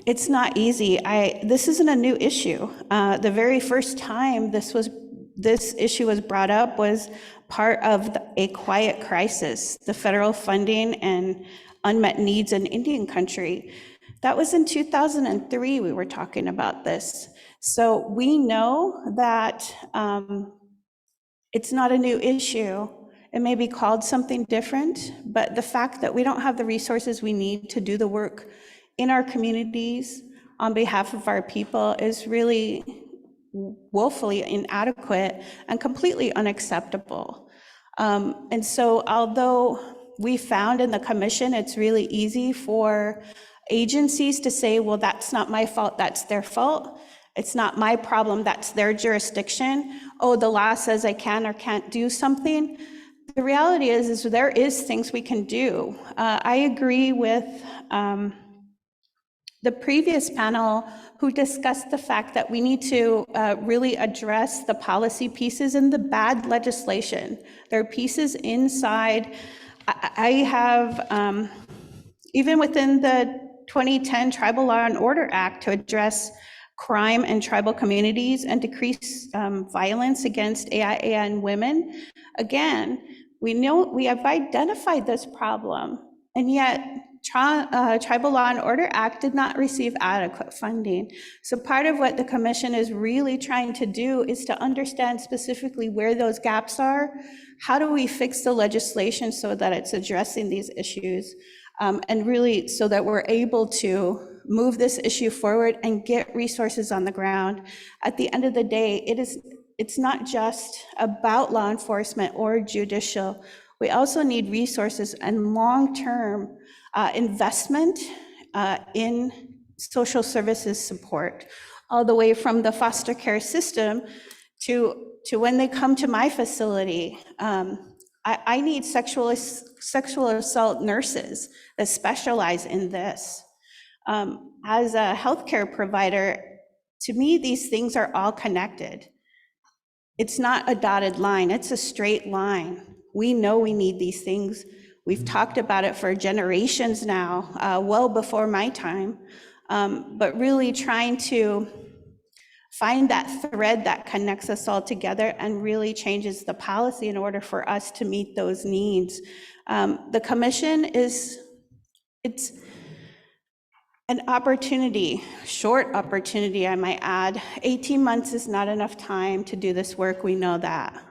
It's not easy. This isn't a new issue. The very first time this issue was brought up was part of a quiet crisis, the federal funding and unmet needs in Indian country. That was in 2003 we were talking about this. So we know that it's not a new issue. It may be called something different, but the fact that we don't have the resources we need to do the work in our communities on behalf of our people is really woefully inadequate and completely unacceptable. And so although we found in the commission it's really easy for agencies to say, well, that's not my fault, that's their fault, It's not my problem, that's their jurisdiction. Oh, the law says I can or can't do something. The reality is there is things we can do. I agree with the previous panel who discussed the fact that we need to really address the policy pieces and the bad legislation. There are pieces inside. I have, even within the 2010 Tribal Law and Order Act to address crime in tribal communities and decrease violence against AIA and women. Again, we know we have identified this problem, and yet Tribal Law and Order Act did not receive adequate funding. So part of what the commission is really trying to do is to understand specifically where those gaps are. How do we fix the legislation so that it's addressing these issues? And really so that we're able to move this issue forward and get resources on the ground. At the end of the day, it's not just about law enforcement or judicial. We also need resources and long-term investment in social services support, all the way from the foster care system to when they come to my facility. I need sexual assault nurses that specialize in this. As a healthcare provider, to me, these things are all connected. It's not a dotted line, it's a straight line. We know we need these things. We've talked about it for generations now, well before my time, but really trying to find that thread that connects us all together and really changes the policy in order for us to meet those needs. The commission it's an opportunity, short opportunity, I might add. 18 months is not enough time to do this work, we know that.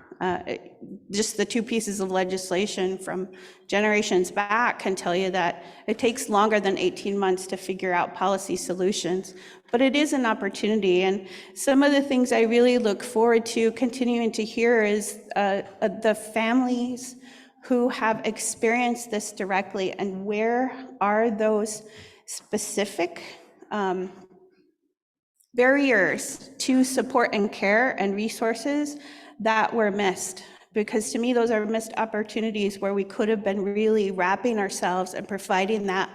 Just the two pieces of legislation from generations back can tell you that it takes longer than 18 months to figure out policy solutions, but it is an opportunity. And some of the things I really look forward to continuing to hear is the families who have experienced this directly, and where are those specific barriers to support and care and resources that were missed. Because to me, those are missed opportunities where we could have been really wrapping ourselves and providing that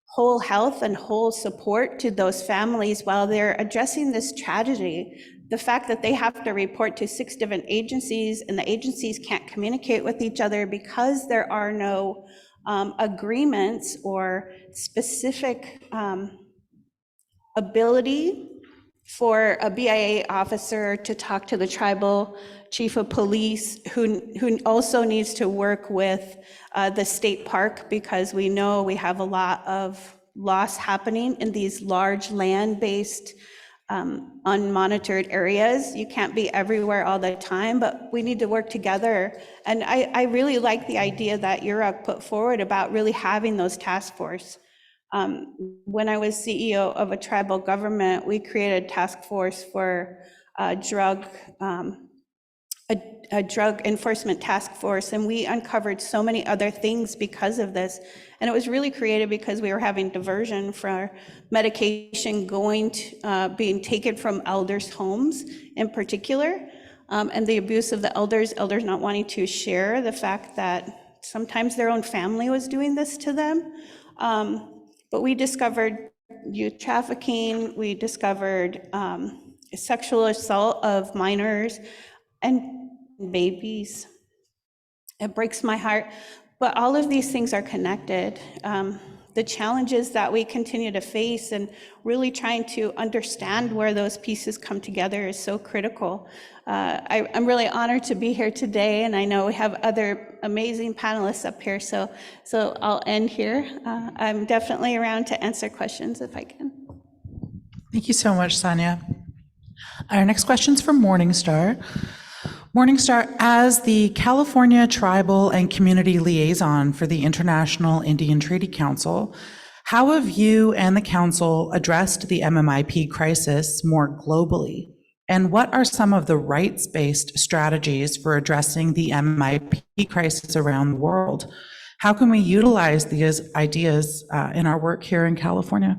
whole health and whole support to those families while they're addressing this tragedy. The fact that they have to report to 6 different agencies and the agencies can't communicate with each other because there are no agreements or specific ability for a BIA officer to talk to the tribal chief of police, who also needs to work with the state park, because we know we have a lot of loss happening in these large land-based unmonitored areas. You can't be everywhere all the time, but we need to work together. And I really like the idea that Yurok put forward about really having those task force. When I was CEO of a tribal government, we created a task force for a drug enforcement task force, and we uncovered so many other things because of this. And it was really created because we were having diversion for medication being taken from elders' homes in particular, and the abuse of the elders not wanting to share the fact that sometimes their own family was doing this to them. But we discovered youth trafficking, we discovered sexual assault of minors and babies. It breaks my heart, but all of these things are connected. The challenges that we continue to face and really trying to understand where those pieces come together is so critical. I'm really honored to be here today, and I know we have other amazing panelists up here, so I'll end here. I'm definitely around to answer questions if I can. Thank you so much, Sonia. Our next question's from Morningstar. Morningstar, as the California Tribal and Community Liaison for the International Indian Treaty Council, how have you and the Council addressed the MMIP crisis more globally? And what are some of the rights-based strategies for addressing the MMIP crisis around the world? How can we utilize these ideas in our work here in California?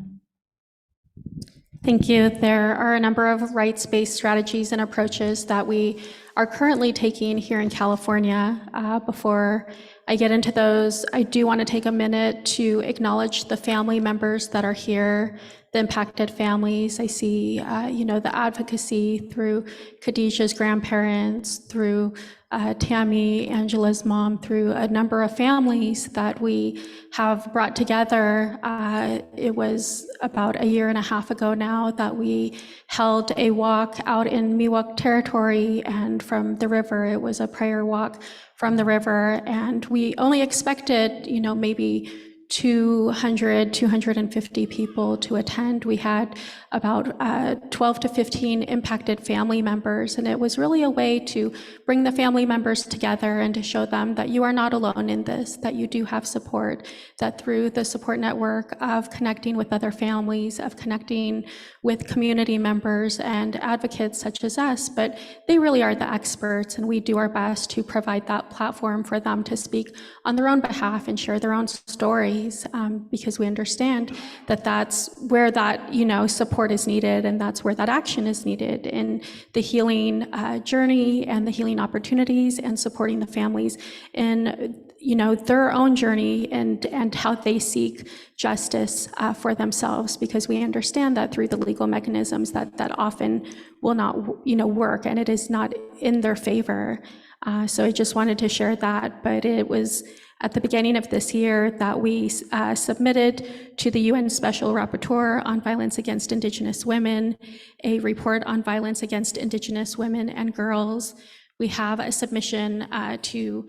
Thank you. There are a number of rights-based strategies and approaches that we are currently taking here in California. Before I get into those, I do want to take a minute to acknowledge the family members that are here, the impacted families. I see, the advocacy through Khadijah's grandparents, through Tammy, Angela's mom, through a number of families that we have brought together. It was about 1.5 years ago now that we held a walk out in Miwok territory, and from the river, it was a prayer walk from the river, and we only expected, maybe 200, 250 people to attend. We had about 12 to 15 impacted family members, and it was really a way to bring the family members together and to show them that you are not alone in this, that you do have support, that through the support network of connecting with other families, of connecting with community members and advocates such as us, but they really are the experts, and we do our best to provide that platform for them to speak on their own behalf and share their own stories. Because we understand that that's where that support is needed, and that's where that action is needed in the healing journey and the healing opportunities, and supporting the families in their own journey and how they seek justice for themselves, because we understand that through the legal mechanisms that often will not work, and it is not in their favor. So I just wanted to share that, but it was at the beginning of this year that we submitted to the UN Special Rapporteur on Violence Against Indigenous Women a report on violence against Indigenous women and girls. We have a submission to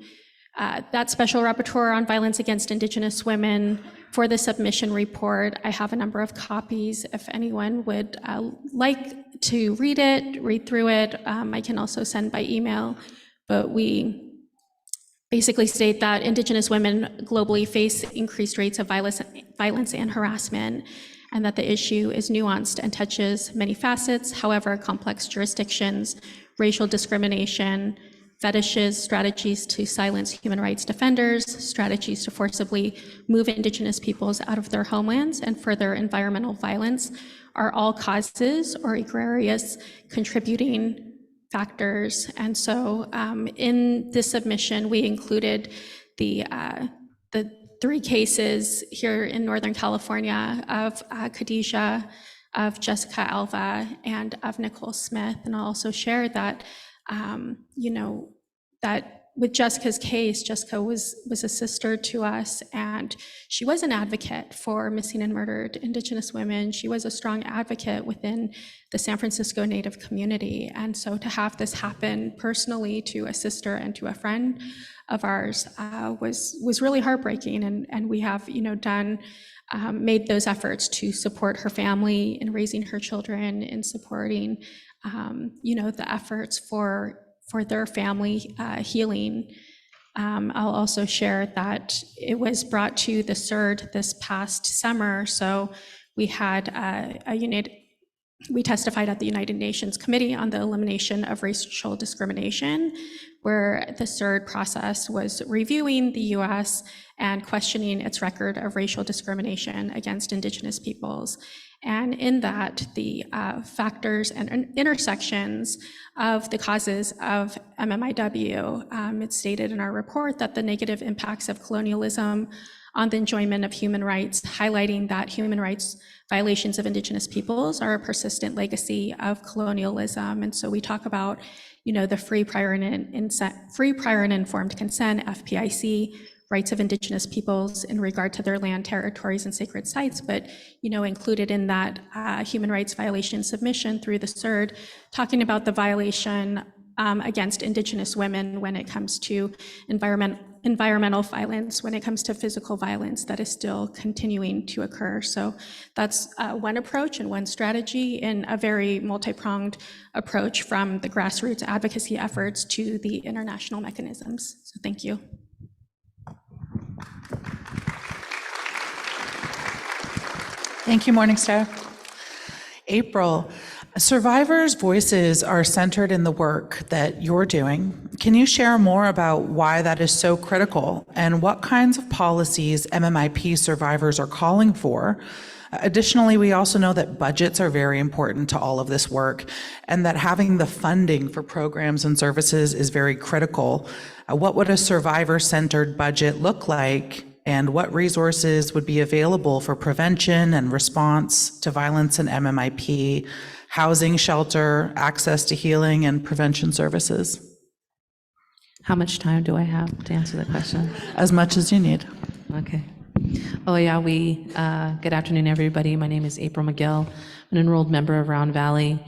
that Special Rapporteur on Violence Against Indigenous Women. For the submission report, I have a number of copies. If anyone would like to read through it, I can also send by email. But we basically state that Indigenous women globally face increased rates of violence and harassment, and that the issue is nuanced and touches many facets. However, complex jurisdictions, racial discrimination, fetishes, strategies to silence human rights defenders, strategies to forcibly move Indigenous peoples out of their homelands, and further environmental violence are all causes or egregious contributing factors. And so in this submission, we included the 3 cases here in Northern California of Khadijah, of Jessica Alva, and of Nicole Smith. And I'll also share that, that with Jessica's case, Jessica was a sister to us, and she was an advocate for missing and murdered Indigenous women. She was a strong advocate within the San Francisco Native community. And so to have this happen personally to a sister and to a friend of ours was really heartbreaking. And we have, made those efforts to support her family in raising her children, in supporting, the efforts for their family healing. I'll also share that it was brought to the CERD this past summer. So we had we testified at the United Nations Committee on the Elimination of Racial Discrimination, where the CERD process was reviewing the US and questioning its record of racial discrimination against Indigenous peoples. And in that, the factors and intersections of the causes of MMIW, it's stated in our report that the negative impacts of colonialism on the enjoyment of human rights, highlighting that human rights violations of Indigenous peoples are a persistent legacy of colonialism. And so we talk about, the free, prior, and informed consent, FPIC, rights of Indigenous peoples in regard to their land, territories, and sacred sites, but included in that human rights violation submission through the CERD, talking about the violation against Indigenous women when it comes to environmental violence, when it comes to physical violence that is still continuing to occur. So that's one approach and one strategy in a very multi-pronged approach, from the grassroots advocacy efforts to the international mechanisms. So thank you. Thank you, Morningstar. April, Survivors' voices are centered in the work that you're doing. Can you share more about why that is so critical and what kinds of policies MMIP survivors are calling for? Additionally, we also know that budgets are very important to all of this work and that having the funding for programs and services is very critical. What would a survivor-centered budget look like, and what resources would be available for prevention and response to violence in MMIP, housing, shelter, access to healing and prevention services? How much time do I have to answer the question? As much as you need. Okay. Oh yeah, good afternoon, everybody. My name is April McGill. I'm an enrolled member of Round Valley,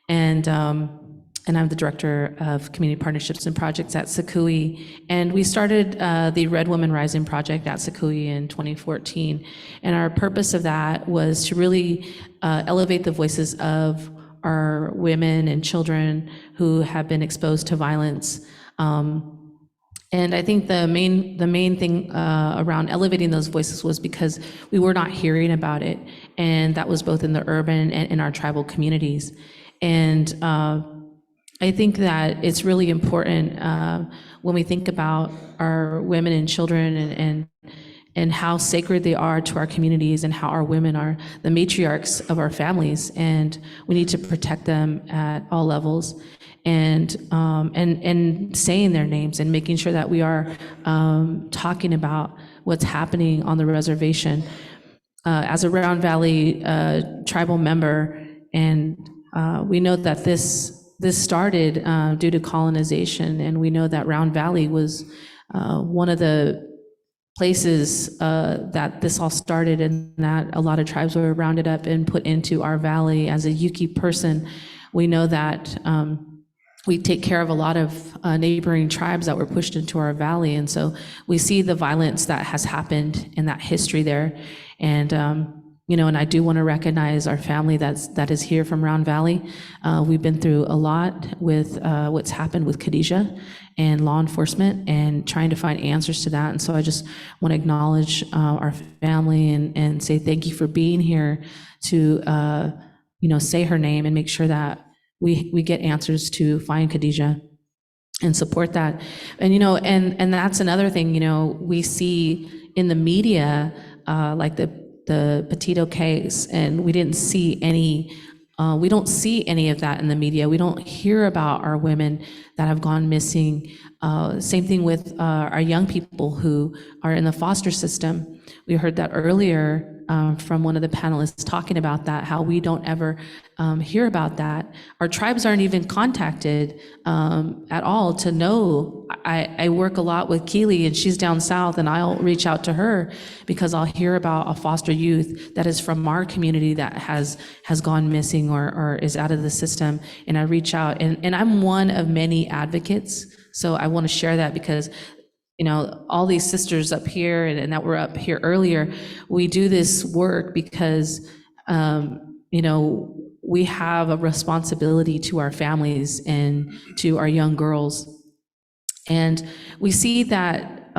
and I'm the Director of Community Partnerships and Projects at Sakui. And we started the Red Women Rising project at Sakui in 2014. And our purpose of that was to really elevate the voices of our women and children who have been exposed to violence. And I think the main thing around elevating those voices was because we were not hearing about it. And that was both in the urban and in our tribal communities. And I think that it's really important when we think about our women and children and how sacred they are to our communities and how our women are the matriarchs of our families, and we need to protect them at all levels, and saying their names and making sure that we are talking about what's happening on the reservation. As a Round Valley tribal member, and we know that this started due to colonization, and we know that Round Valley was one of the places that this all started, and that a lot of tribes were rounded up and put into our valley. As a Yuki person, we know that we take care of a lot of neighboring tribes that were pushed into our valley, and so we see the violence that has happened in that history there. And and I do want to recognize our family that is here from Round Valley. We've been through a lot with what's happened with Khadijah and law enforcement and trying to find answers to that. And so I just want to acknowledge our family and say thank you for being here to say her name and make sure that we get answers to find Khadijah and support that. And and that's another thing, we see in the media, like the Petito case, and we don't see any of that in the media. We don't hear about our women that have gone missing. Same thing with our young people who are in the foster system. We heard that earlier from one of the panelists talking about that, how we don't ever hear about that. Our tribes aren't even contacted at all to know. I work a lot with Keely, and she's down south, and I'll reach out to her because I'll hear about a foster youth that is from our community that has gone missing or is out of the system, and I reach out, and I'm one of many advocates. So I want to share that because all these sisters up here and that were up here earlier, we do this work because, we have a responsibility to our families and to our young girls. And we see that,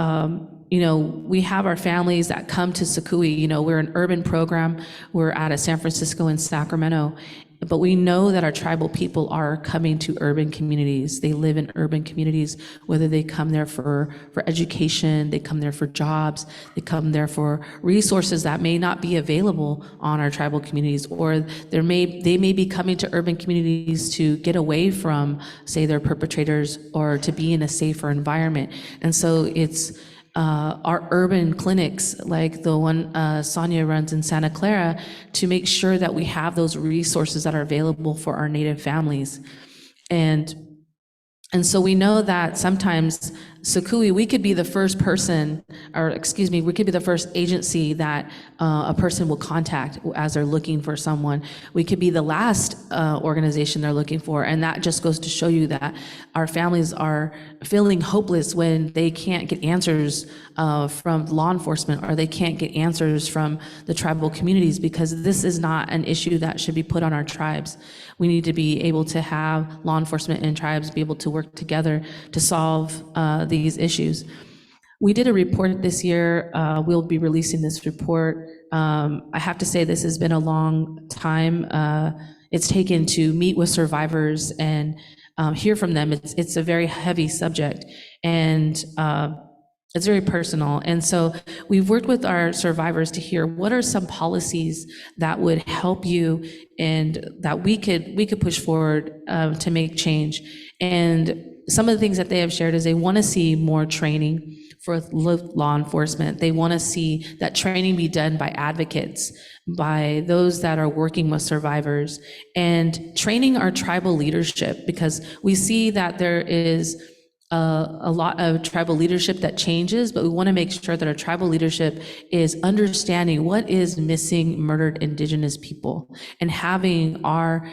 we have our families that come to Sakui. We're an urban program. We're out of San Francisco and Sacramento. But we know that our tribal people are coming to urban communities. They live in urban communities, whether they come there for education, they come there for jobs, they come there for resources that may not be available on our tribal communities, or they may be coming to urban communities to get away from, say, their perpetrators or to be in a safer environment. And so it's our urban clinics, like the one Sonia runs in Santa Clara, to make sure that we have those resources that are available for our Native families. And so we know that sometimes Sakui, we could be the first person, we could be the first agency that a person will contact as they're looking for someone. We could be the last organization they're looking for. And that just goes to show you that our families are feeling hopeless when they can't get answers from law enforcement, or they can't get answers from the tribal communities, because this is not an issue that should be put on our tribes. We need to be able to have law enforcement and tribes be able to work together to solve these issues. We did a report this year. We'll be releasing this report. I have to say this has been a long time it's taken to meet with survivors and hear from them. It's a very heavy subject, and it's very personal. And so we've worked with our survivors to hear what are some policies that would help you and that we could push forward to make change. And some of the things that they have shared is they want to see more training for law enforcement. They want to see that training be done by advocates, by those that are working with survivors, and training our tribal leadership, because we see that there is a lot of tribal leadership that changes, but we want to make sure that our tribal leadership is understanding what is missing murdered Indigenous people, and having our,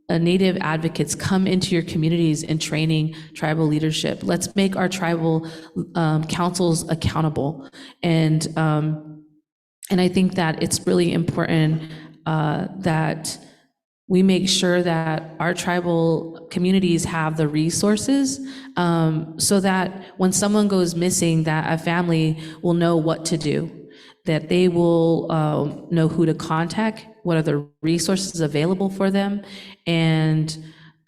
Native advocates come into your communities and training tribal leadership. Let's make our tribal councils accountable. And I think that it's really important that we make sure that our tribal communities have the resources so that when someone goes missing, that a family will know what to do, that they will know who to contact, what are the resources available for them, and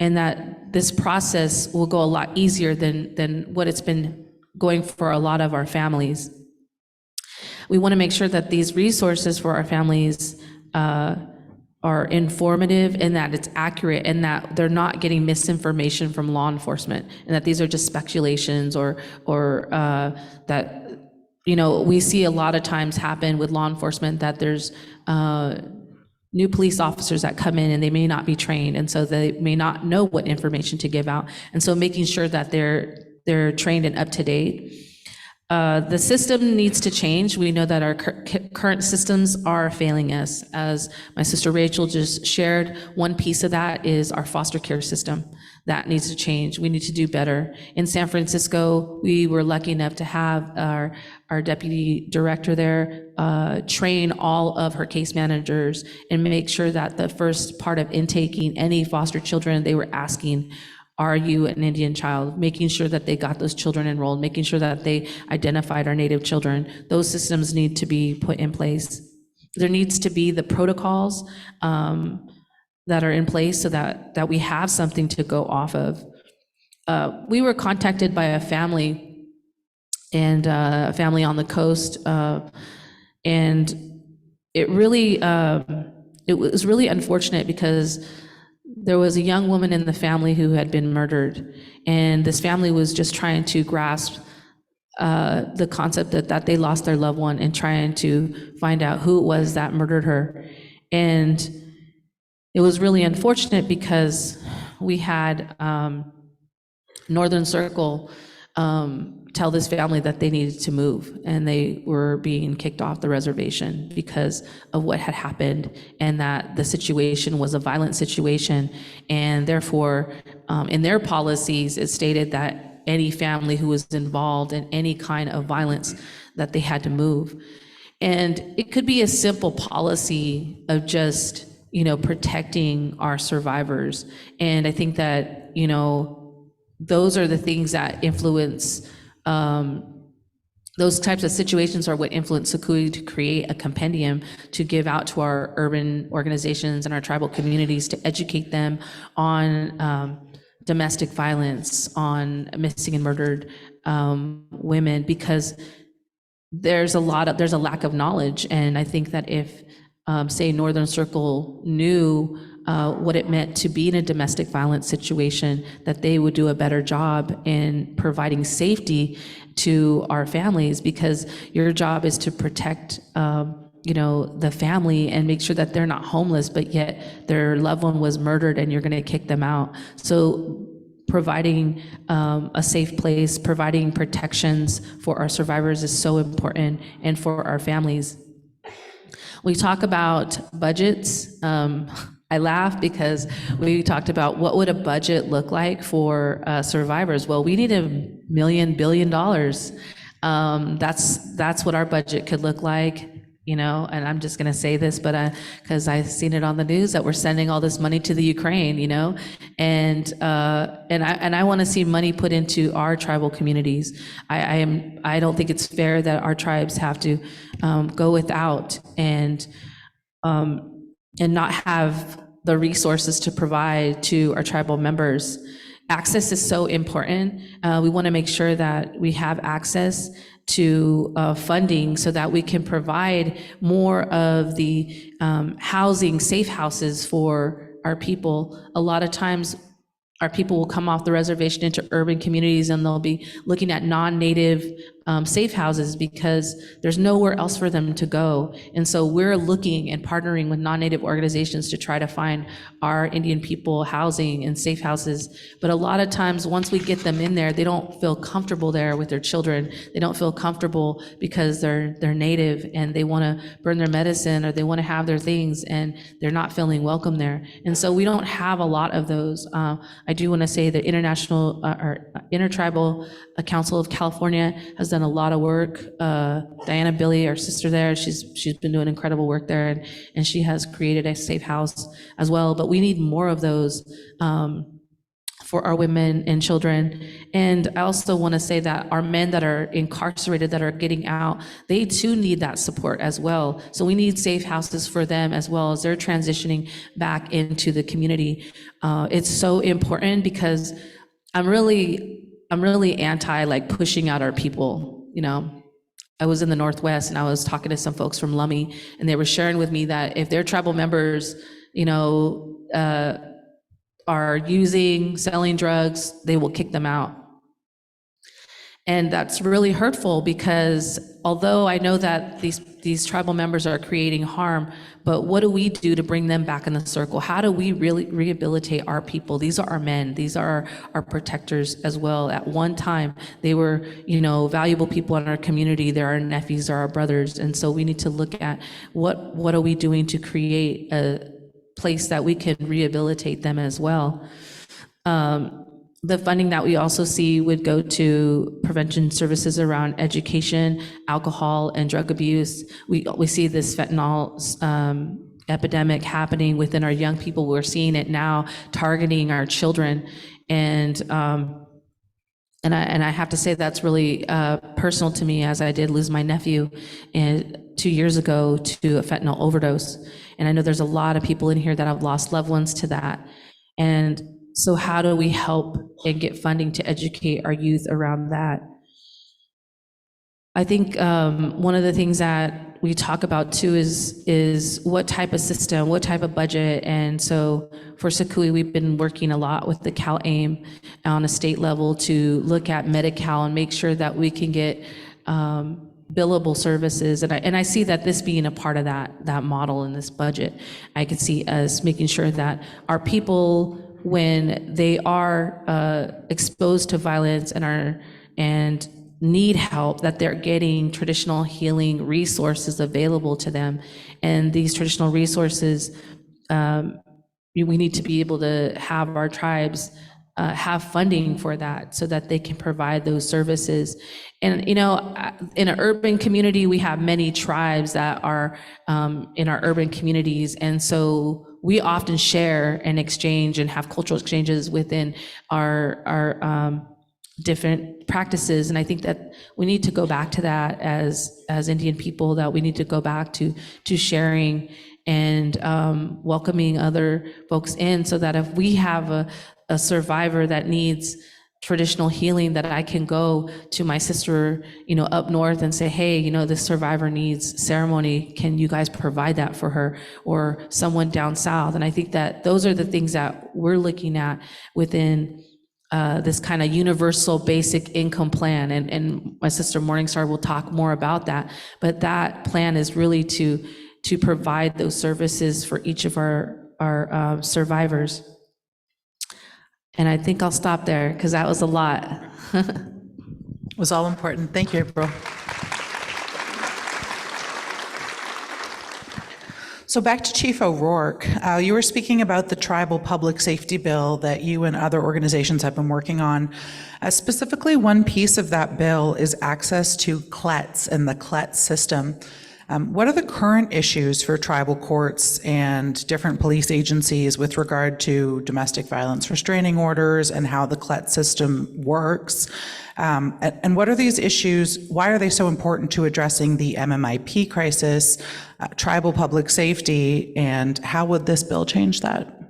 that this process will go a lot easier than what it's been going for a lot of our families. We want to make sure that these resources for our families are informative, and that it's accurate, and that they're not getting misinformation from law enforcement, and that these are just speculations or that, we see a lot of times happen with law enforcement that there's new police officers that come in and they may not be trained, and so they may not know what information to give out. And so making sure that they're trained and up to date. The system needs to change. We know that our current systems are failing us. As my sister Rachel just shared, one piece of that is our foster care system. That needs to change. We need to do better. In San Francisco, we were lucky enough to have our deputy director there train all of her case managers and make sure that the first part of intaking any foster children, they were asking, are you an Indian child? Making sure that they got those children enrolled, making sure that they identified our Native children. Those systems need to be put in place. There needs to be the protocols that are in place so that we have something to go off of. We were contacted by a family, and a family on the coast, and it was really unfortunate because there was a young woman in the family who had been murdered, and this family was just trying to grasp the concept that they lost their loved one and trying to find out who it was that murdered her. And it was really unfortunate because we had Northern Circle tell this family that they needed to move, and they were being kicked off the reservation because of what had happened, and that the situation was a violent situation, and therefore in their policies it stated that any family who was involved in any kind of violence, that they had to move. And it could be a simple policy of just protecting our survivors. And I think that those are the things that influence, those types of situations are what influence Sakui to create a compendium to give out to our urban organizations and our tribal communities to educate them on domestic violence, on missing and murdered women, because there's a lack of knowledge. And I think that if, say, Northern Circle knew what it meant to be in a domestic violence situation, that they would do a better job in providing safety to our families, because your job is to protect the family and make sure that they're not homeless, but yet their loved one was murdered and you're going to kick them out. So providing a safe place, providing protections for our survivors is so important, and for our families. We talk about budgets. I laugh because we talked about what would a budget look like for survivors. Well, we need $1 billion. That's what our budget could look like, and I'm just gonna say this, but because I've seen it on the news that we're sending all this money to the Ukraine, and I want to see money put into our tribal communities. I don't think it's fair that our tribes have to go without and not have the resources to provide to our tribal members. Access is so important. We want to make sure that we have access to funding so that we can provide more of the housing, safe houses for our people. A lot of times, our people will come off the reservation into urban communities and they'll be looking at non-native safe houses because there's nowhere else for them to go. And so we're looking and partnering with non-native organizations to try to find our Indian people housing and safe houses. But a lot of times, once we get them in there, they don't feel comfortable there with their children. They don't feel comfortable because they're native and they want to burn their medicine or they want to have their things and they're not feeling welcome there. And so we don't have a lot of those. I do want to say the Intertribal Council of California has done a lot of work. Diana Billy, our sister there, she's been doing incredible work there, and she has created a safe house as well. But we need more of those for our women and children. And I also want to say that our men that are incarcerated, that are getting out, they too need that support as well. So we need safe houses for them as well as they're transitioning back into the community. It's so important because I'm really anti like pushing out our people. You know, I was in the Northwest and I was talking to some folks from Lummi, and they were sharing with me that if their tribal members, you know, are selling drugs, they will kick them out. And that's really hurtful because although I know that these tribal members are creating harm, but what do we do to bring them back in the circle? How do we really rehabilitate our people? These are our men. These are our protectors as well. At one time, they were, you know, valuable people in our community. They're our nephews, they're our brothers. And so we need to look at what are we doing to create a place that we can rehabilitate them as well. The funding that we also see would go to prevention services around education, alcohol, and drug abuse. We see this fentanyl epidemic happening within our young people. We're seeing it now targeting our children, and I have to say that's really personal to me, as I did lose my nephew 2 years ago to a fentanyl overdose. And I know there's a lot of people in here that have lost loved ones to that. And so how do we help and get funding to educate our youth around that? I think one of the things that we talk about too is what type of system, what type of budget. And so for Sakui, we've been working a lot with the CalAIM on a state level to look at Medi-Cal and make sure that we can get billable services. And I see that this being a part of that model in this budget. I could see us making sure that our people, when they are exposed to violence and need help, that they're getting traditional healing resources available to them. And these traditional resources, we need to be able to have our tribes have funding for that so that they can provide those services. And, you know, in an urban community, we have many tribes that are in our urban communities. And so we often share and exchange and have cultural exchanges within our different practices. And I think that we need to go back to that as Indian people, that we need to go back to sharing and welcoming other folks in, so that if we have a survivor that needs traditional healing, that I can go to my sister, you know, up north and say, hey, you know, this survivor needs ceremony. Can you guys provide that for her? Or someone down south. And I think that those are the things that we're looking at within this kind of universal basic income plan. And my sister Morningstar will talk more about that. But that plan is really to provide those services for each of our survivors. And I think I'll stop there because that was a lot. It was all important. Thank you, April. So back to Chief O'Rourke. You were speaking about the tribal public safety bill that you and other organizations have been working on. Specifically, one piece of that bill is access to CLETs and the CLET system. What are the current issues for tribal courts and different police agencies with regard to domestic violence restraining orders and how the CLET system works? And what are these issues? Why are they so important to addressing the MMIP crisis, tribal public safety, and how would this bill change that?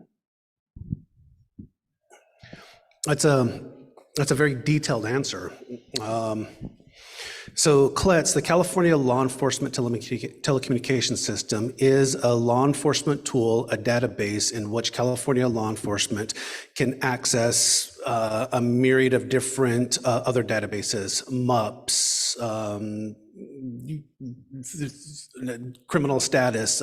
That's a very detailed answer. So CLETS, the California Law Enforcement Telecommunications System, is a law enforcement tool, a database in which California law enforcement can access a myriad of different other databases, MUPs, criminal status,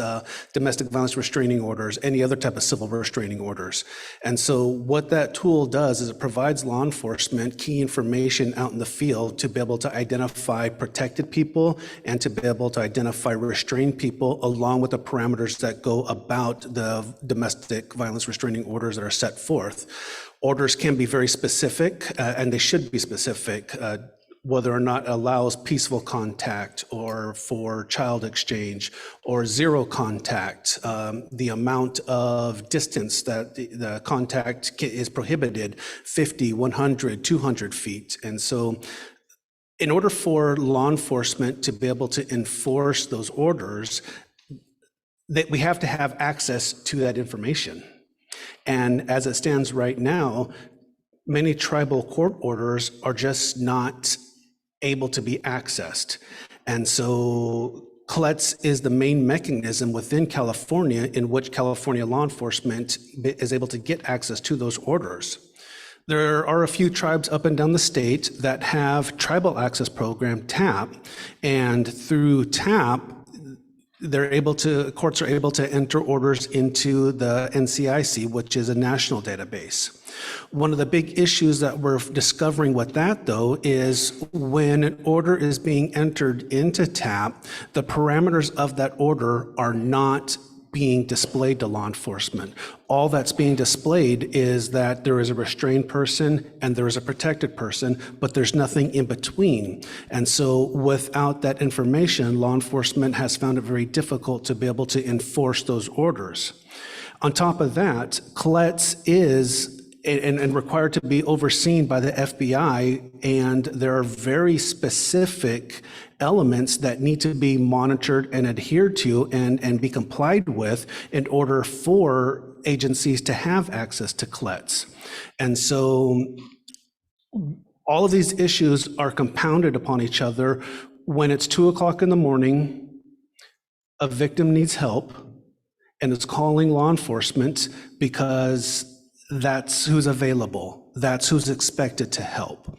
domestic violence restraining orders, any other type of civil restraining orders. And so what that tool does is it provides law enforcement key information out in the field to be able to identify protected people and to be able to identify restrained people, along with the parameters that go about the domestic violence restraining orders that are set forth. Orders can be very specific, and they should be specific, whether or not it allows peaceful contact or for child exchange or zero contact, the amount of distance that the contact is prohibited, 50, 100, 200 feet. And so in order for law enforcement to be able to enforce those orders, that we have to have access to that information. And as it stands right now, many tribal court orders are just not able to be accessed. And so CLETS is the main mechanism within California in which California law enforcement is able to get access to those orders. There are a few tribes up and down the state that have tribal access program, TAP, and through TAP, courts are able to enter orders into the NCIC, which is a national database. One of the big issues that we're discovering with that, though, is when an order is being entered into TAP, the parameters of that order are not being displayed to law enforcement. All that's being displayed is that there is a restrained person and there is a protected person, but there's nothing in between. And so without that information, law enforcement has found it very difficult to be able to enforce those orders. On top of that, CLETS is and required to be overseen by the FBI, and there are very specific elements that need to be monitored and adhered to and be complied with in order for agencies to have access to CLETS. And so all of these issues are compounded upon each other. When it's 2 o'clock in the morning, a victim needs help and is calling law enforcement because that's who's available, that's who's expected to help.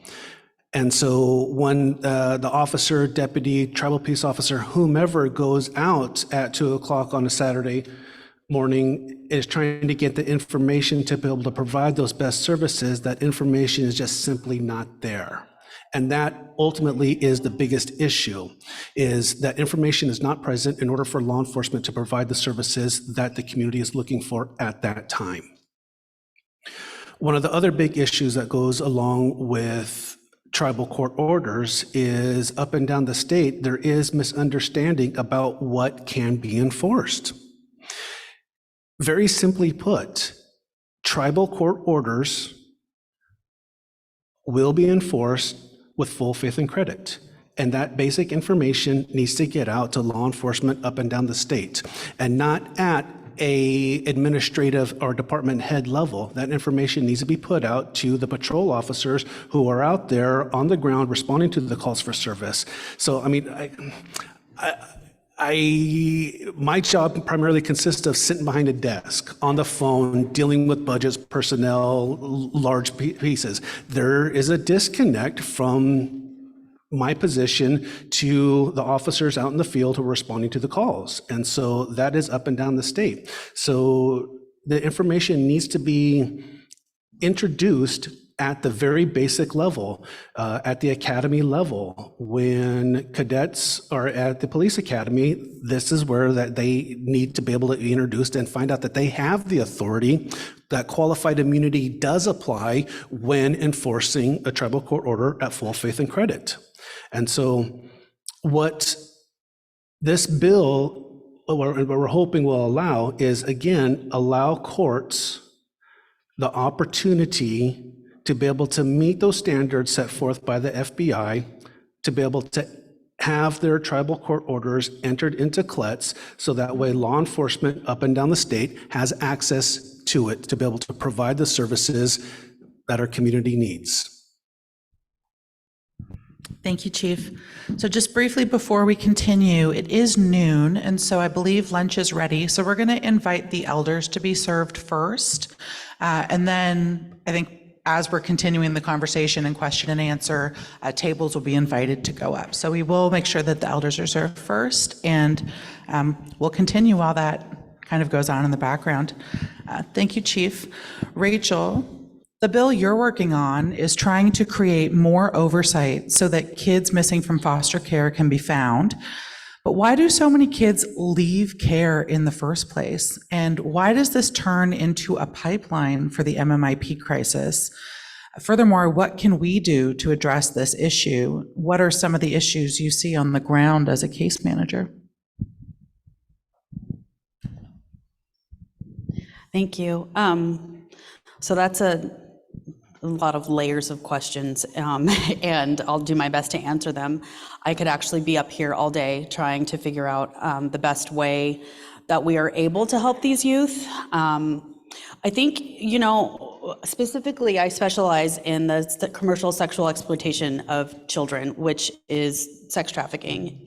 And so when the officer, deputy, tribal peace officer, whomever goes out at 2 o'clock on a Saturday morning is trying to get the information to be able to provide those best services, that information is just simply not there. And that ultimately is the biggest issue, is that information is not present in order for law enforcement to provide the services that the community is looking for at that time. One of the other big issues that goes along with tribal court orders is up and down the state, there is misunderstanding about what can be enforced. Very simply put, tribal court orders will be enforced with full faith and credit. And that basic information needs to get out to law enforcement up and down the state, and not at a administrative or department head level. That information needs to be put out to the patrol officers who are out there on the ground responding to the calls for service. So, I mean, my job primarily consists of sitting behind a desk, on the phone, dealing with budgets, personnel, large pieces. There is a disconnect from my position to the officers out in the field who are responding to the calls. And so that is up and down the state. So the information needs to be introduced at the very basic level, at the academy level. When cadets are at the police academy, this is where that they need to be able to be introduced and find out that they have the authority, that qualified immunity does apply when enforcing a tribal court order at full faith and credit. And so what this bill, what we're hoping will allow is, again, allow courts the opportunity to be able to meet those standards set forth by the FBI, to be able to have their tribal court orders entered into CLETS, so that way law enforcement up and down the state has access to it to be able to provide the services that our community needs. Thank you, Chief. So just briefly before we continue, it is noon, and so I believe lunch is ready. So we're going to invite the elders to be served first. And then I think as we're continuing the conversation and question and answer, tables will be invited to go up. So we will make sure that the elders are served first, and we'll continue while that kind of goes on in the background. Thank you, Chief. Rachel, the bill you're working on is trying to create more oversight so that kids missing from foster care can be found. But why do so many kids leave care in the first place? And why does this turn into a pipeline for the MMIP crisis? Furthermore, what can we do to address this issue? What are some of the issues you see on the ground as a case manager? Thank you. So that's a lot of layers of questions, and I'll do my best to answer them. I could actually be up here all day trying to figure out the best way that we are able to help these youth. I think, specifically I specialize in the commercial sexual exploitation of children, which is sex trafficking.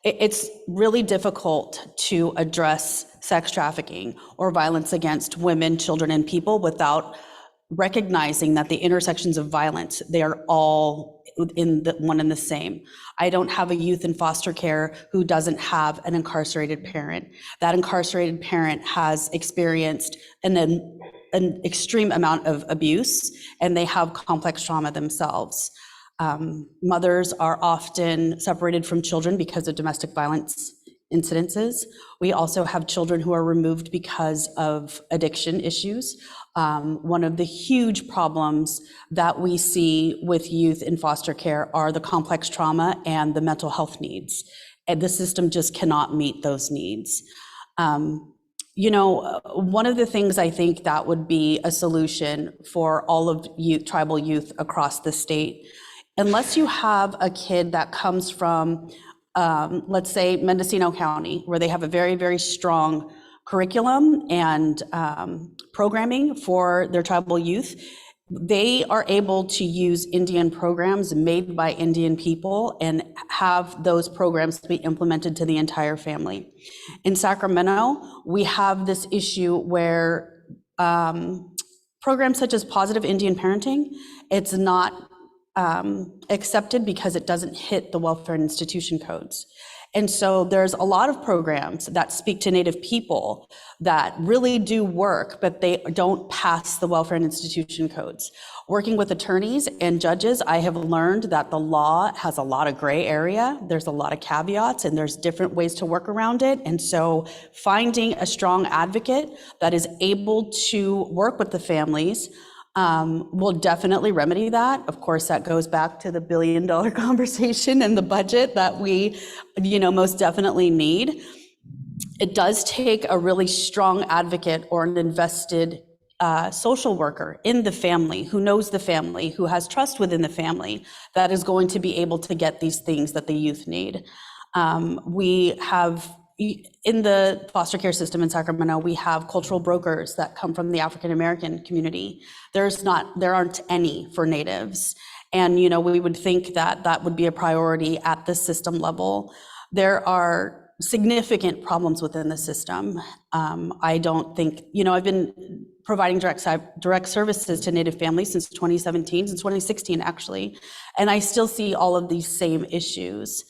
It's really difficult to address sex trafficking or violence against women, children, and people without recognizing that the intersections of violence, they are all in the one and the same. I don't have a youth in foster care who doesn't have an incarcerated parent. That incarcerated parent has experienced an extreme amount of abuse, and they have complex trauma themselves. Mothers are often separated from children because of domestic violence incidences. We also have children who are removed because of addiction issues. One of the huge problems that we see with youth in foster care are the complex trauma and the mental health needs. And the system just cannot meet those needs. One of the things I think that would be a solution for all of youth, tribal youth across the state, unless you have a kid that comes from let's say Mendocino County, where they have a very, very strong curriculum and programming for their tribal youth, they are able to use Indian programs made by Indian people and have those programs be implemented to the entire family. In Sacramento, we have this issue where programs such as positive Indian parenting, it's not accepted because it doesn't hit the welfare and institution codes. And so there's a lot of programs that speak to Native people that really do work, but they don't pass the welfare and institution codes. Working with attorneys and judges, I have learned that the law has a lot of gray area. There's a lot of caveats, and there's different ways to work around it. And so finding a strong advocate that is able to work with the families will definitely remedy that. Of course, that goes back to the billion-dollar conversation and the budget that we, most definitely need. It does take a really strong advocate or an invested social worker in the family, who knows the family, who has trust within the family, that is going to be able to get these things that the youth need. We have, in the foster care system in Sacramento, we have cultural brokers that come from the African American community. There aren't any for Natives. And, we would think that that would be a priority at the system level. There are significant problems within the system. I don't think, I've been providing direct services to Native families since 2017, since 2016 actually, and I still see all of these same issues.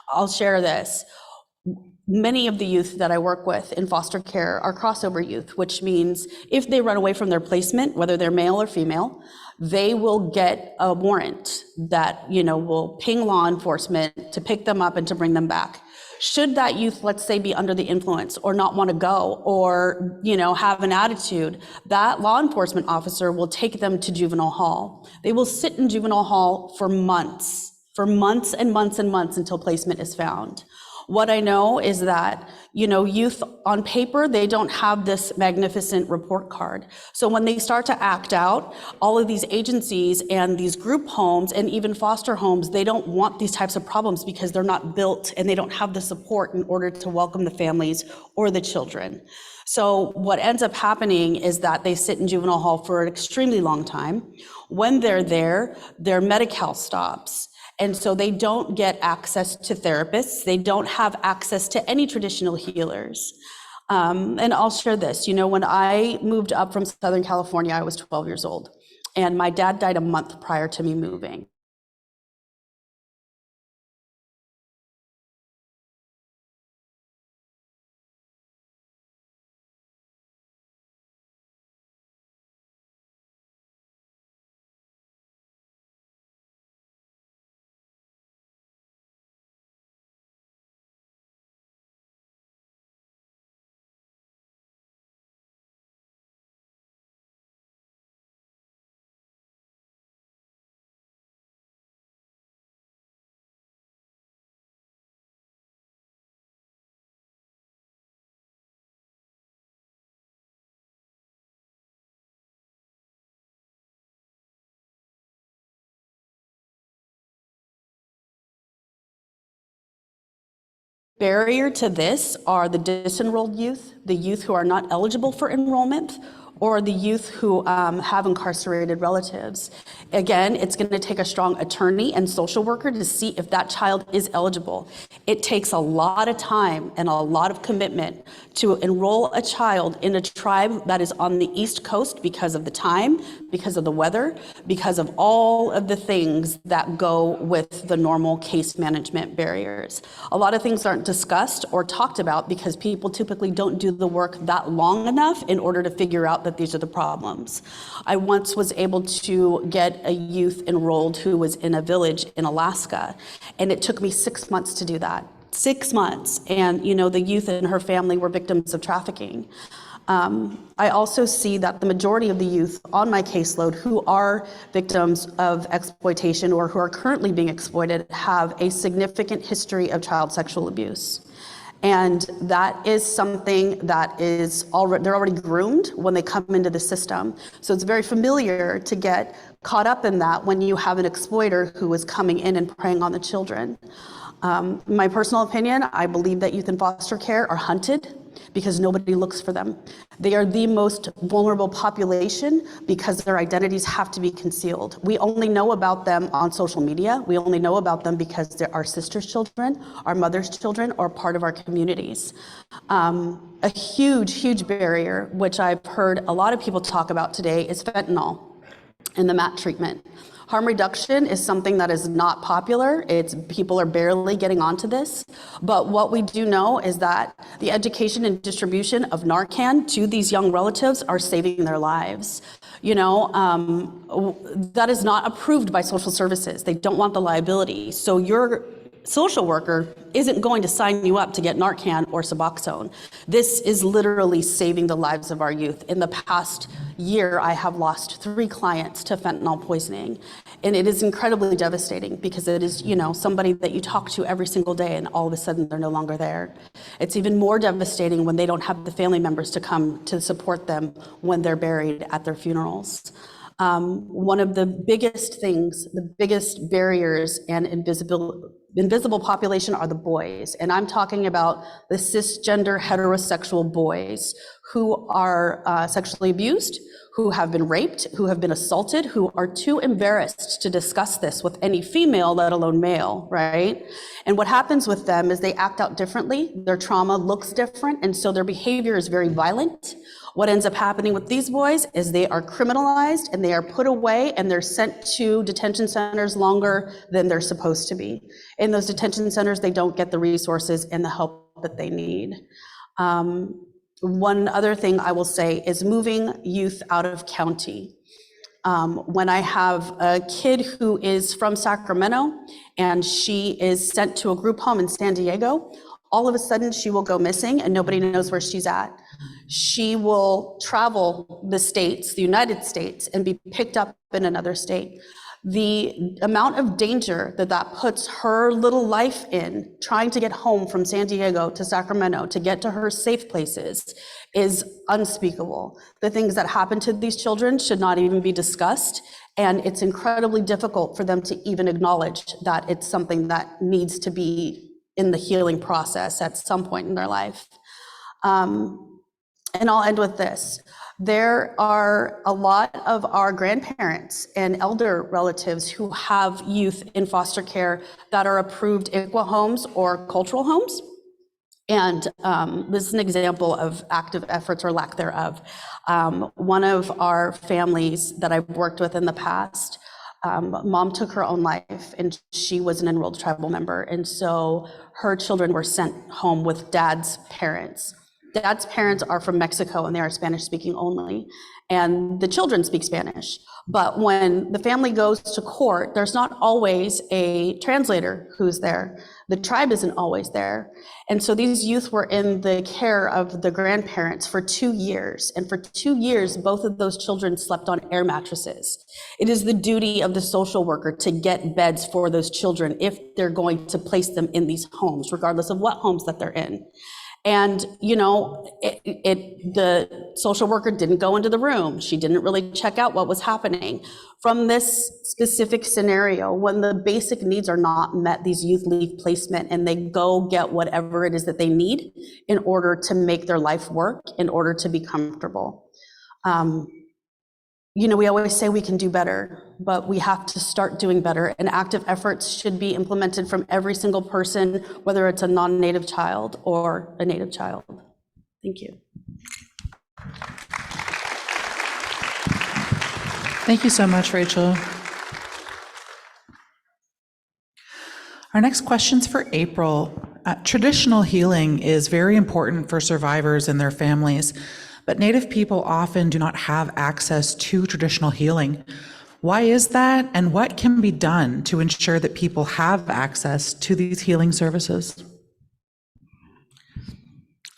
I'll share this. Many of the youth that I work with in foster care are crossover youth, which means if they run away from their placement, whether they're male or female, they will get a warrant that, will ping law enforcement to pick them up and to bring them back. Should that youth, let's say, be under the influence or not want to go or, have an attitude, that law enforcement officer will take them to juvenile hall. They will sit in juvenile hall for months and months and months until placement is found. What I know is that, youth on paper, they don't have this magnificent report card. So when they start to act out, all of these agencies and these group homes and even foster homes, they don't want these types of problems because they're not built and they don't have the support in order to welcome the families or the children. So what ends up happening is that they sit in juvenile hall for an extremely long time. When they're there, their Medi-Cal stops. And so they don't get access to therapists. They don't have access to any traditional healers. And I'll share this, when I moved up from Southern California, I was 12 years old, and my dad died a month prior to me moving. Barrier to this are the disenrolled youth, the youth who are not eligible for enrollment, or the youth who have incarcerated relatives. Again, it's going to take a strong attorney and social worker to see if that child is eligible. It takes a lot of time and a lot of commitment to enroll a child in a tribe that is on the East Coast because of the time, because of the weather, because of all of the things that go with the normal case management barriers. A lot of things aren't discussed or talked about because people typically don't do the work that long enough in order to figure out that these are the problems. I once was able to get a youth enrolled who was in a village in Alaska, and it took me 6 months to do that. 6 months. And, the youth and her family were victims of trafficking. I also see that the majority of the youth on my caseload who are victims of exploitation or who are currently being exploited have a significant history of child sexual abuse. And that is something that is they're already groomed when they come into the system. So it's very familiar to get caught up in that when you have an exploiter who is coming in and preying on the children. My personal opinion, I believe that youth in foster care are hunted because nobody looks for them. They are the most vulnerable population because their identities have to be concealed. We only know about them on social media. We only know about them because they're our sisters' children, our mother's children, or part of our communities. A huge, huge barrier, which I've heard a lot of people talk about today, is fentanyl and the MAT treatment. Harm reduction is something that is not popular. People are barely getting onto this. But what we do know is that the education and distribution of Narcan to these young relatives are saving their lives. That is not approved by social services. They don't want the liability. So your social worker isn't going to sign you up to get Narcan or Suboxone. This is literally saving the lives of our youth. In the past year, I have lost 3 clients to fentanyl poisoning. And it is incredibly devastating because it is, somebody that you talk to every single day and all of a sudden they're no longer there. It's even more devastating when they don't have the family members to come to support them when they're buried at their funerals. One of the biggest things, the biggest barriers and invisible population are the boys. And I'm talking about the cisgender heterosexual boys who are sexually abused, who have been raped, who have been assaulted, who are too embarrassed to discuss this with any female, let alone male, right? And what happens with them is they act out differently. Their trauma looks different, and so their behavior is very violent. What ends up happening with these boys is they are criminalized and they are put away and they're sent to detention centers longer than they're supposed to be. In those detention centers, they don't get the resources and the help that they need. One other thing I will say is moving youth out of county. When I have a kid who is from Sacramento and she is sent to a group home in San Diego, all of a sudden she will go missing and nobody knows where she's at. She will travel the states, the United States, and be picked up in another state. The amount of danger that that puts her little life in, trying to get home from San Diego to Sacramento to get to her safe places, is unspeakable. The things that happen to these children should not even be discussed, and it's incredibly difficult for them to even acknowledge that it's something that needs to be in the healing process at some point in their life. And I'll end with this. There are a lot of our grandparents and elder relatives who have youth in foster care that are approved ICWA homes or cultural homes. And this is an example of active efforts or lack thereof. One of our families that I've worked with in the past, mom took her own life and she was an enrolled tribal member. And so her children were sent home with dad's parents. Dad's parents are from Mexico and they are Spanish speaking only. And the children speak Spanish. But when the family goes to court, there's not always a translator who's there. The tribe isn't always there. And so these youth were in the care of the grandparents for 2 years. And for 2 years, both of those children slept on air mattresses. It is the duty of the social worker to get beds for those children if they're going to place them in these homes, regardless of what homes that they're in. And, you know, the social worker didn't go into the room. She didn't really check out what was happening. From this specific scenario, when the basic needs are not met, these youth leave placement and they go get whatever it is that they need in order to make their life work, in order to be comfortable. You know, we always say we can do better, but we have to start doing better. And active efforts should be implemented from every single person, whether it's a non-native child or a native child. Thank you. Thank you so much, Rachel. Our next question's for April. Traditional healing is very important for survivors and their families, but Native people often do not have access to traditional healing. Why is that, and what can be done to ensure that people have access to these healing services?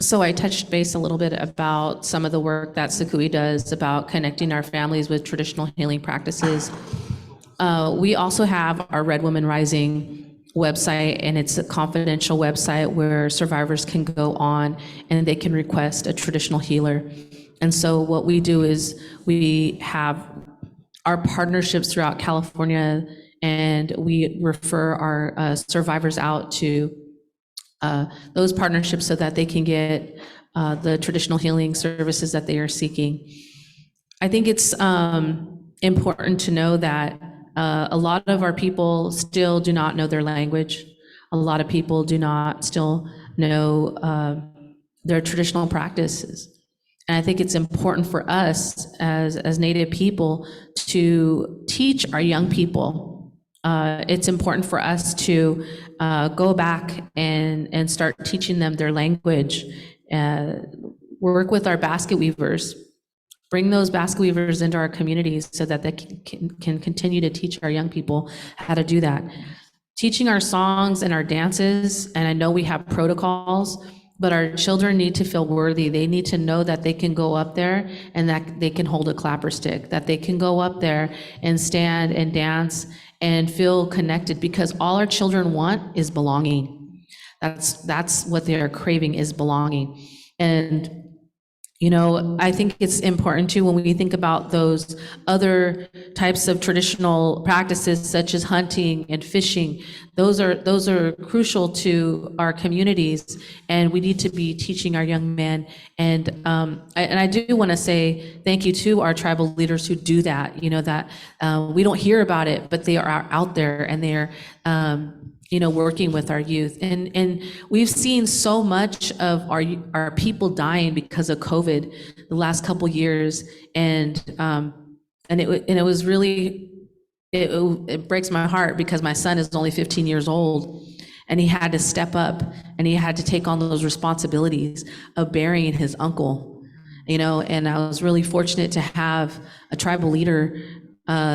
So I touched base a little bit about some of the work that Sakui does about connecting our families with traditional healing practices. We also have our Red Women Rising website, and it's a confidential website where survivors can go on and they can request a traditional healer. And so what we do is we have our partnerships throughout California, and we refer our survivors out to those partnerships so that they can get the traditional healing services that they are seeking. I think it's important to know that a lot of our people still do not know their language. A lot of people do not still know their traditional practices. And I think it's important for us as Native people to teach our young people. It's important for us to go back and start teaching them their language, work with our basket weavers, bring those basket weavers into our communities so that they can continue to teach our young people how to do that. Teaching our songs and our dances, and I know we have protocols, but our children need to feel worthy. They need to know that they can go up there and that they can hold a clapper stick, that they can go up there and stand and dance and feel connected, because all our children want is belonging. That's what they're craving, is belonging. And you know, I think it's important too, when we think about those other types of traditional practices such as hunting and fishing, those are crucial to our communities, and we need to be teaching our young men. And I do want to say thank you to our tribal leaders who do that. You know, that we don't hear about it, but they are out there and they're you know, working with our youth. And we've seen so much of our people dying because of COVID the last couple years. And it was really, it breaks my heart, because my son is only 15 years old and he had to step up and he had to take on those responsibilities of burying his uncle, you know. And I was really fortunate to have a tribal leader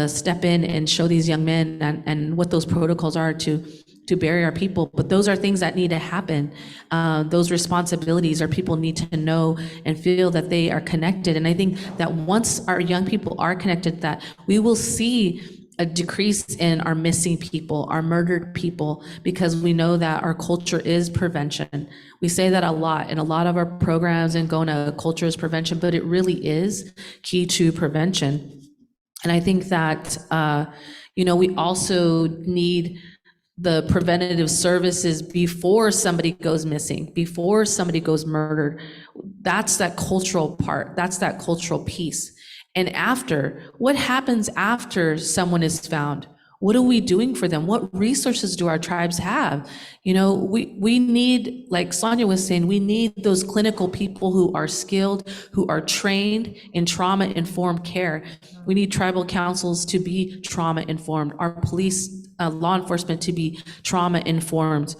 step in and show these young men and what those protocols are to bury our people. But those are things that need to happen. Those responsibilities, our people need to know and feel that they are connected. And I think that once our young people are connected, that we will see a decrease in our missing people, our murdered people, because we know that our culture is prevention. We say that a lot in a lot of our programs and going to culture is prevention, but it really is key to prevention. And I think that, we also need the preventative services before somebody goes missing, before somebody goes murdered. That's that cultural part. That's that cultural piece. And after, what happens after someone is found? What are we doing for them? What resources do our tribes have? We need, like Sonia was saying, we need those clinical people who are skilled, who are trained in trauma-informed care. We need tribal councils to be trauma-informed, our police, law enforcement to be trauma-informed.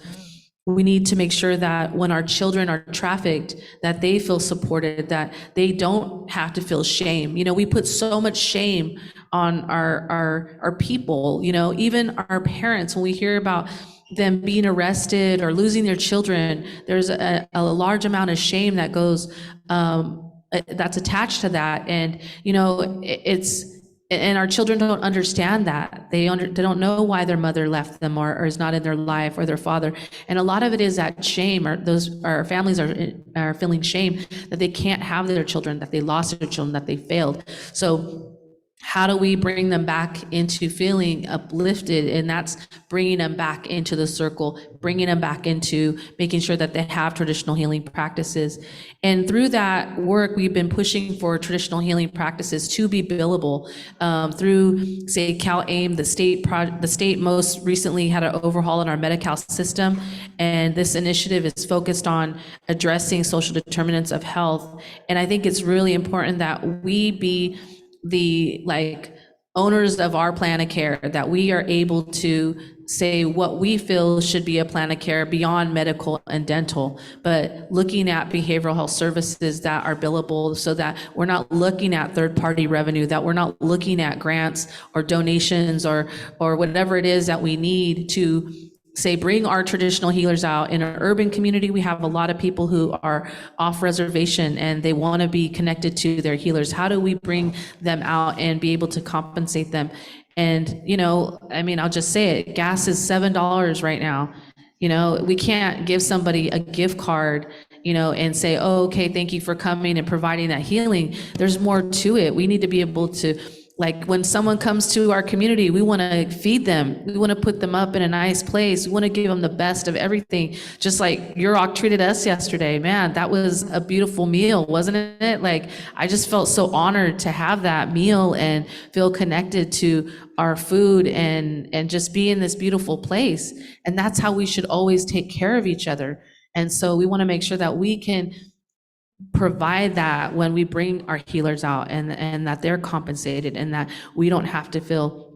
We need to make sure that when our children are trafficked, that they feel supported, that they don't have to feel shame. We put so much shame on our people, even our parents, when we hear about them being arrested or losing their children, there's a large amount of shame that goes, that's attached to that. And, and our children don't understand that. They don't know why their mother left them or is not in their life, or their father. And a lot of it is that shame, or our families are feeling shame that they can't have their children, that they lost their children, that they failed. So how do we bring them back into feeling uplifted? And that's bringing them back into the circle, bringing them back into making sure that they have traditional healing practices. And through that work, we've been pushing for traditional healing practices to be billable through, say, CalAIM. The state most recently had an overhaul in our Medi-Cal system. And this initiative is focused on addressing social determinants of health. And I think it's really important that we be the owners of our plan of care, that we are able to say what we feel should be a plan of care beyond medical and dental, but looking at behavioral health services that are billable, so that we're not looking at third-party revenue, that we're not looking at grants or donations or whatever it is that we need to say, bring our traditional healers out. In an urban community, we have a lot of people who are off reservation and they want to be connected to their healers. How do we bring them out and be able to compensate them? And, I'll just say it, gas is $7 right now. We can't give somebody a gift card, and say, oh, okay, thank you for coming and providing that healing. There's more to it. We need to be able to, when someone comes to our community, we want to feed them. We want to put them up in a nice place. We want to give them the best of everything. Just like Yurok treated us yesterday. Man, that was a beautiful meal, wasn't it? I just felt so honored to have that meal and feel connected to our food and just be in this beautiful place. And that's how we should always take care of each other. And so we want to make sure that we can provide that when we bring our healers out, and that they're compensated, and that we don't have to feel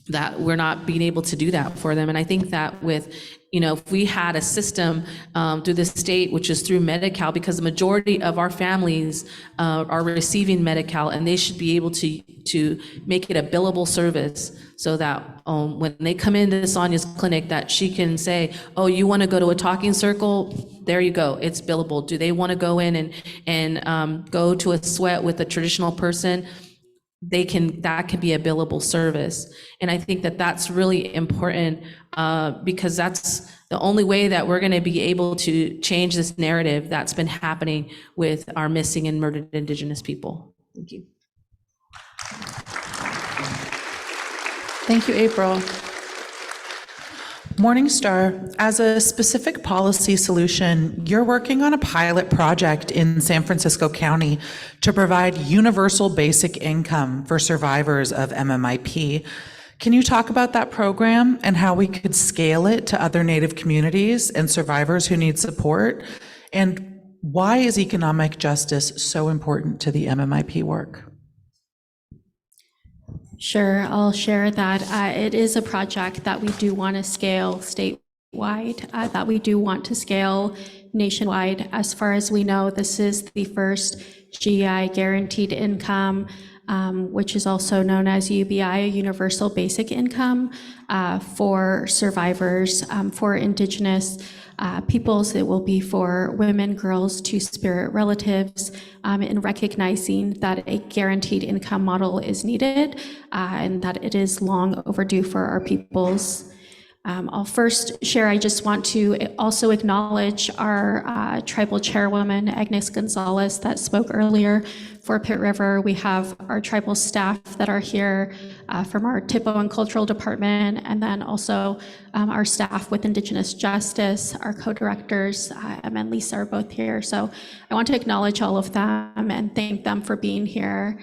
that we're not being able to do that for them. And I think that with, if we had a system through the state, which is through Medi-Cal, because the majority of our families are receiving Medi-Cal, and they should be able to make it a billable service, so that when they come into Sonia's clinic, that she can say, oh, you want to go to a talking circle? There you go, it's billable. Do they want to go in and go to a sweat with a traditional person? That can be a billable service. And I think that that's really important because that's the only way that we're going to be able to change this narrative that's been happening with our missing and murdered Indigenous people. Thank you. Thank you, April. Morningstar, as a specific policy solution, you're working on a pilot project in San Francisco County to provide universal basic income for survivors of MMIP. Can you talk about that program and how we could scale it to other Native communities and survivors who need support? And why is economic justice so important to the MMIP work? Sure, I'll share that. It is a project that we do want to scale statewide, that we do want to scale nationwide. As far as we know, this is the first GI guaranteed income, which is also known as UBI, Universal Basic Income, for survivors, for Indigenous peoples. It will be for women, girls, two-spirit relatives, in recognizing that a guaranteed income model is needed and that it is long overdue for our peoples. I'll first share, I just want to also acknowledge our tribal chairwoman, Agnes Gonzalez, that spoke earlier for Pitt River. We have our tribal staff that are here from our TIPO and Cultural Department, and then also our staff with Indigenous Justice, our co-directors, Emma and Lisa are both here. So I want to acknowledge all of them and thank them for being here.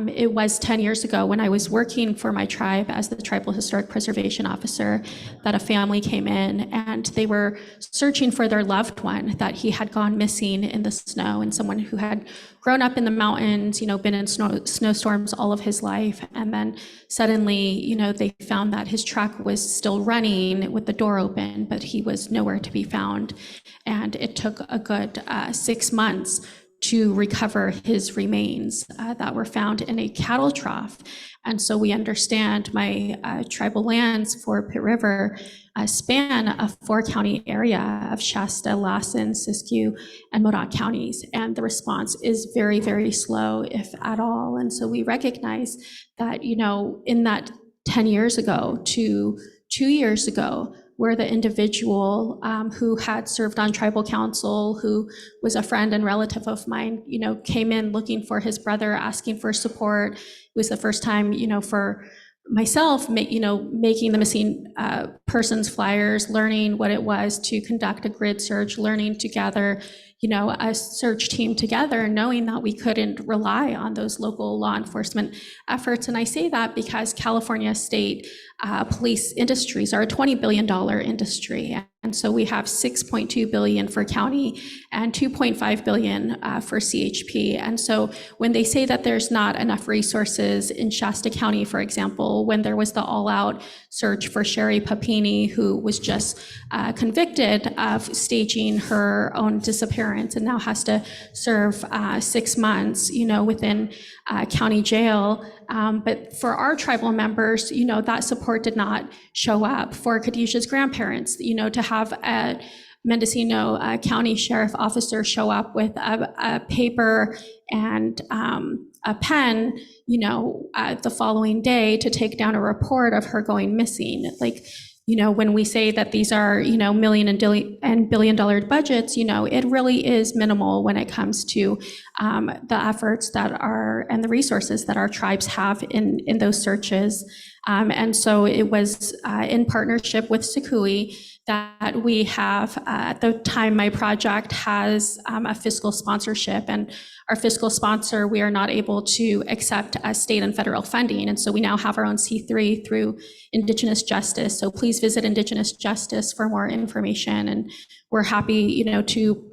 It was 10 years ago when I was working for my tribe as the Tribal Historic Preservation Officer that a family came in and they were searching for their loved one that he had gone missing in the snow, and someone who had grown up in the mountains, been in snowstorms all of his life. And then suddenly, they found that his truck was still running with the door open, but he was nowhere to be found. And it took a good 6 months to recover his remains that were found in a cattle trough. And so we understand my tribal lands for Pitt River span a 4-county area of Shasta, Lassen, Siskiyou, and Modoc counties. And the response is very, very slow, if at all. And so we recognize that, in that 10 years ago to 2 years ago, where the individual who had served on tribal council, who was a friend and relative of mine, came in looking for his brother, asking for support. It was the first time, for myself, making the missing persons flyers, learning what it was to conduct a grid search, learning to gather, a search team together, knowing that we couldn't rely on those local law enforcement efforts. And I say that because California state police industries are a $20 billion industry. And so we have $6.2 billion for county and $2.5 billion for CHP. And so when they say that there's not enough resources in Shasta County, for example, when there was the all-out search for Sherry Papini, who was just convicted of staging her own disappearance and now has to serve 6 months, within county jail. But for our tribal members, that support did not show up. For Khadijah's grandparents, to have a Mendocino County Sheriff officer show up with a paper and a pen, the following day to take down a report of her going missing. When we say that these are, million and billion dollar budgets, it really is minimal when it comes to the efforts that are and the resources that our tribes have in those searches. And so it was in partnership with Sikui that we have, at the time, my project has a fiscal sponsorship, and our fiscal sponsor, we are not able to accept state and federal funding. And so we now have our own C3 through Indigenous Justice. So please visit Indigenous Justice for more information. And we're happy, to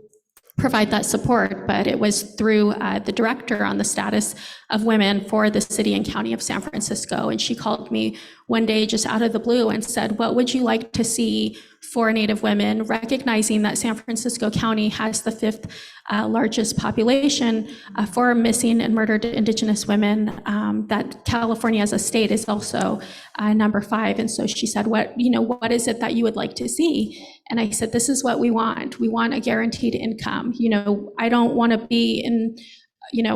provide that support, but it was through the director on the status of women for the city and county of San Francisco. And she called me one day just out of the blue and said, what would you like to see for Native women, recognizing that San Francisco County has the 5th largest population for missing and murdered Indigenous women, that California as a state is also number 5. And so she said, what is it that you would like to see? And I said, this is what we want. We want a guaranteed income. I don't want to be in,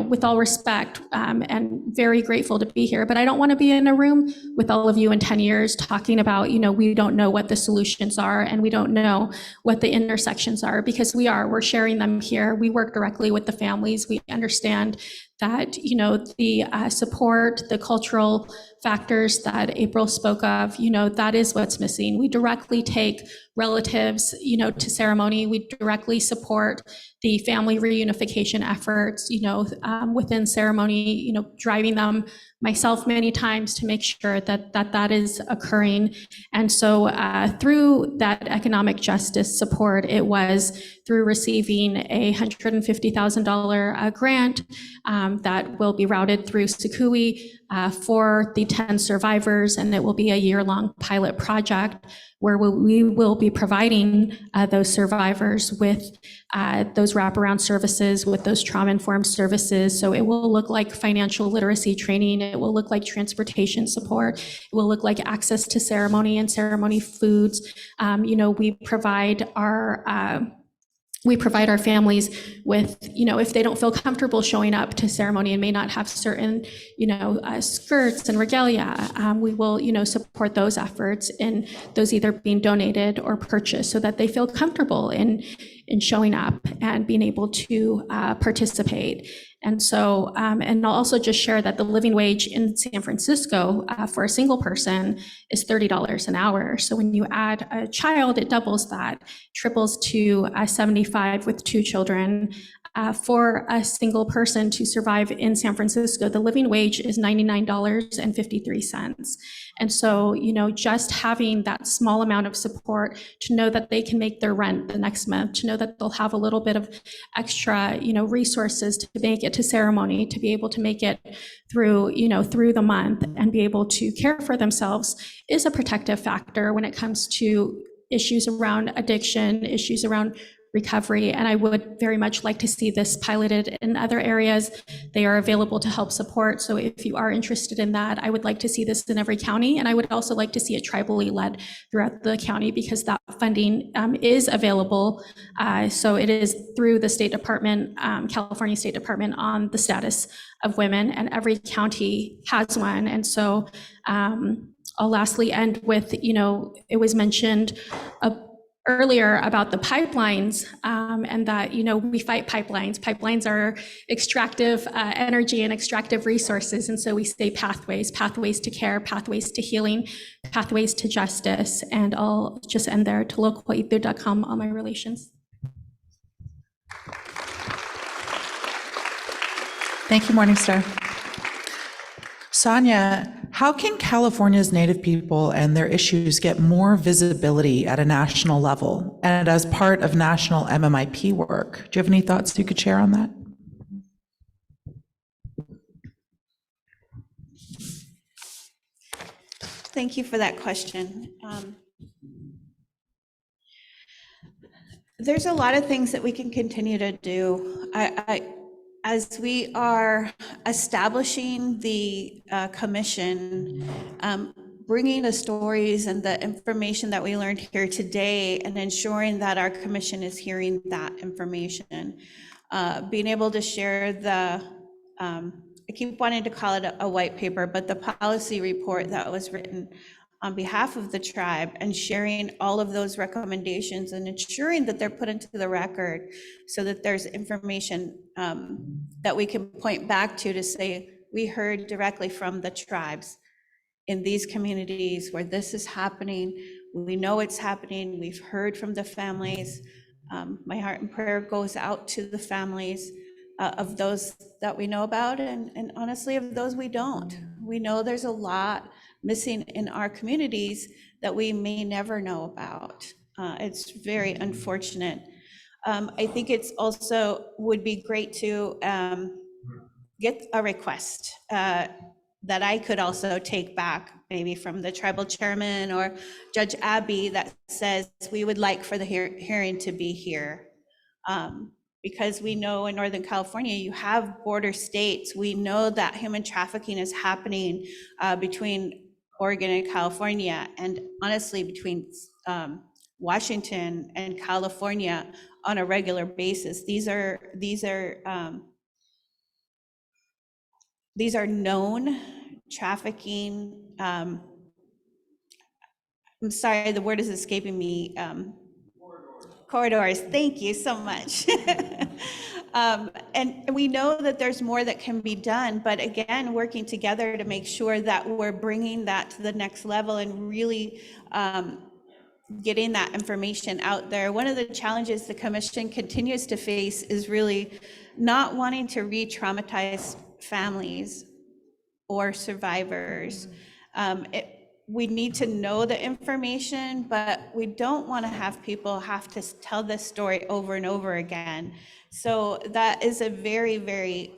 with all respect, and very grateful to be here, but I don't want to be in a room with all of you in 10 years talking about, we don't know what the solutions are and we don't know what the intersections are, because we're sharing them here. We work directly with the families. We understand that, the support, the cultural factors that April spoke of, that is what's missing. We directly take relatives, to ceremony. We directly support the family reunification efforts, within ceremony, driving them myself many times to make sure that is occurring. And so through that economic justice support, it was through receiving a $150,000 grant that will be routed through Sikui for the 10 survivors, and it will be a year-long pilot project where we will be providing those survivors with those wraparound services, with those trauma-informed services. So it will look like financial literacy training, it will look like transportation support, it will look like access to ceremony and ceremony foods. We provide our families with, if they don't feel comfortable showing up to ceremony and may not have certain, skirts and regalia, we will, support those efforts and those either being donated or purchased so that they feel comfortable in showing up and being able to participate. And so, and I'll also just share that the living wage in San Francisco for a single person is $30 an hour. So when you add a child, it doubles that, triples to 75 with 2 children. For a single person to survive in San Francisco, the living wage is $99.53. And so, just having that small amount of support to know that they can make their rent the next month, to know that they'll have a little bit of extra, resources to make it to ceremony, to be able to make it through, through the month and be able to care for themselves is a protective factor when it comes to issues around addiction, issues around recovery, and I would very much like to see this piloted in other areas. They are available to help support, so if you are interested in that, I would like to see this in every county, and I would also like to see it tribally led throughout the county because that funding is available. So it is through the State Department, California State Department on the status of women, and every county has one. And so I'll lastly end with, it was mentioned earlier about the pipelines, and that, we fight pipelines. Pipelines are extractive energy and extractive resources. And so we say pathways to care, pathways to healing, pathways to justice. And I'll just end there. Tolokoitu.com, all my relations. Thank you, Morningstar. Sonia, how can California's Native people and their issues get more visibility at a national level and as part of national MMIP work? Do you have any thoughts you could share on that? Thank you for that question. There's a lot of things that we can continue to do. As we are establishing the commission, bringing the stories and the information that we learned here today and ensuring that our commission is hearing that information, being able to share I keep wanting to call it a white paper, but the policy report that was written on behalf of the tribe, and sharing all of those recommendations and ensuring that they're put into the record so that there's information that we can point back to say, we heard directly from the tribes in these communities where this is happening. We know it's happening. We've heard from the families. My heart and prayer goes out to the families of those that we know about, and honestly, of those we don't. We know there's a lot missing in our communities that we may never know about. It's very unfortunate. I think it's also would be great to get a request that I could also take back, maybe from the tribal chairman or Judge Abby, that says we would like for the hearing to be here. Because we know in Northern California, you have border states. We know that human trafficking is happening between Oregon and California, and honestly, between Washington and California on a regular basis. These are known trafficking. I'm sorry, the word is escaping me. Corridors. Thank you so much. And we know that there's more that can be done, but again, working together to make sure that we're bringing that to the next level and really getting that information out there. One of the challenges the commission continues to face is really not wanting to re-traumatize families or survivors. We need to know the information, but we don't want to have people have to tell this story over and over again. So that is a very, very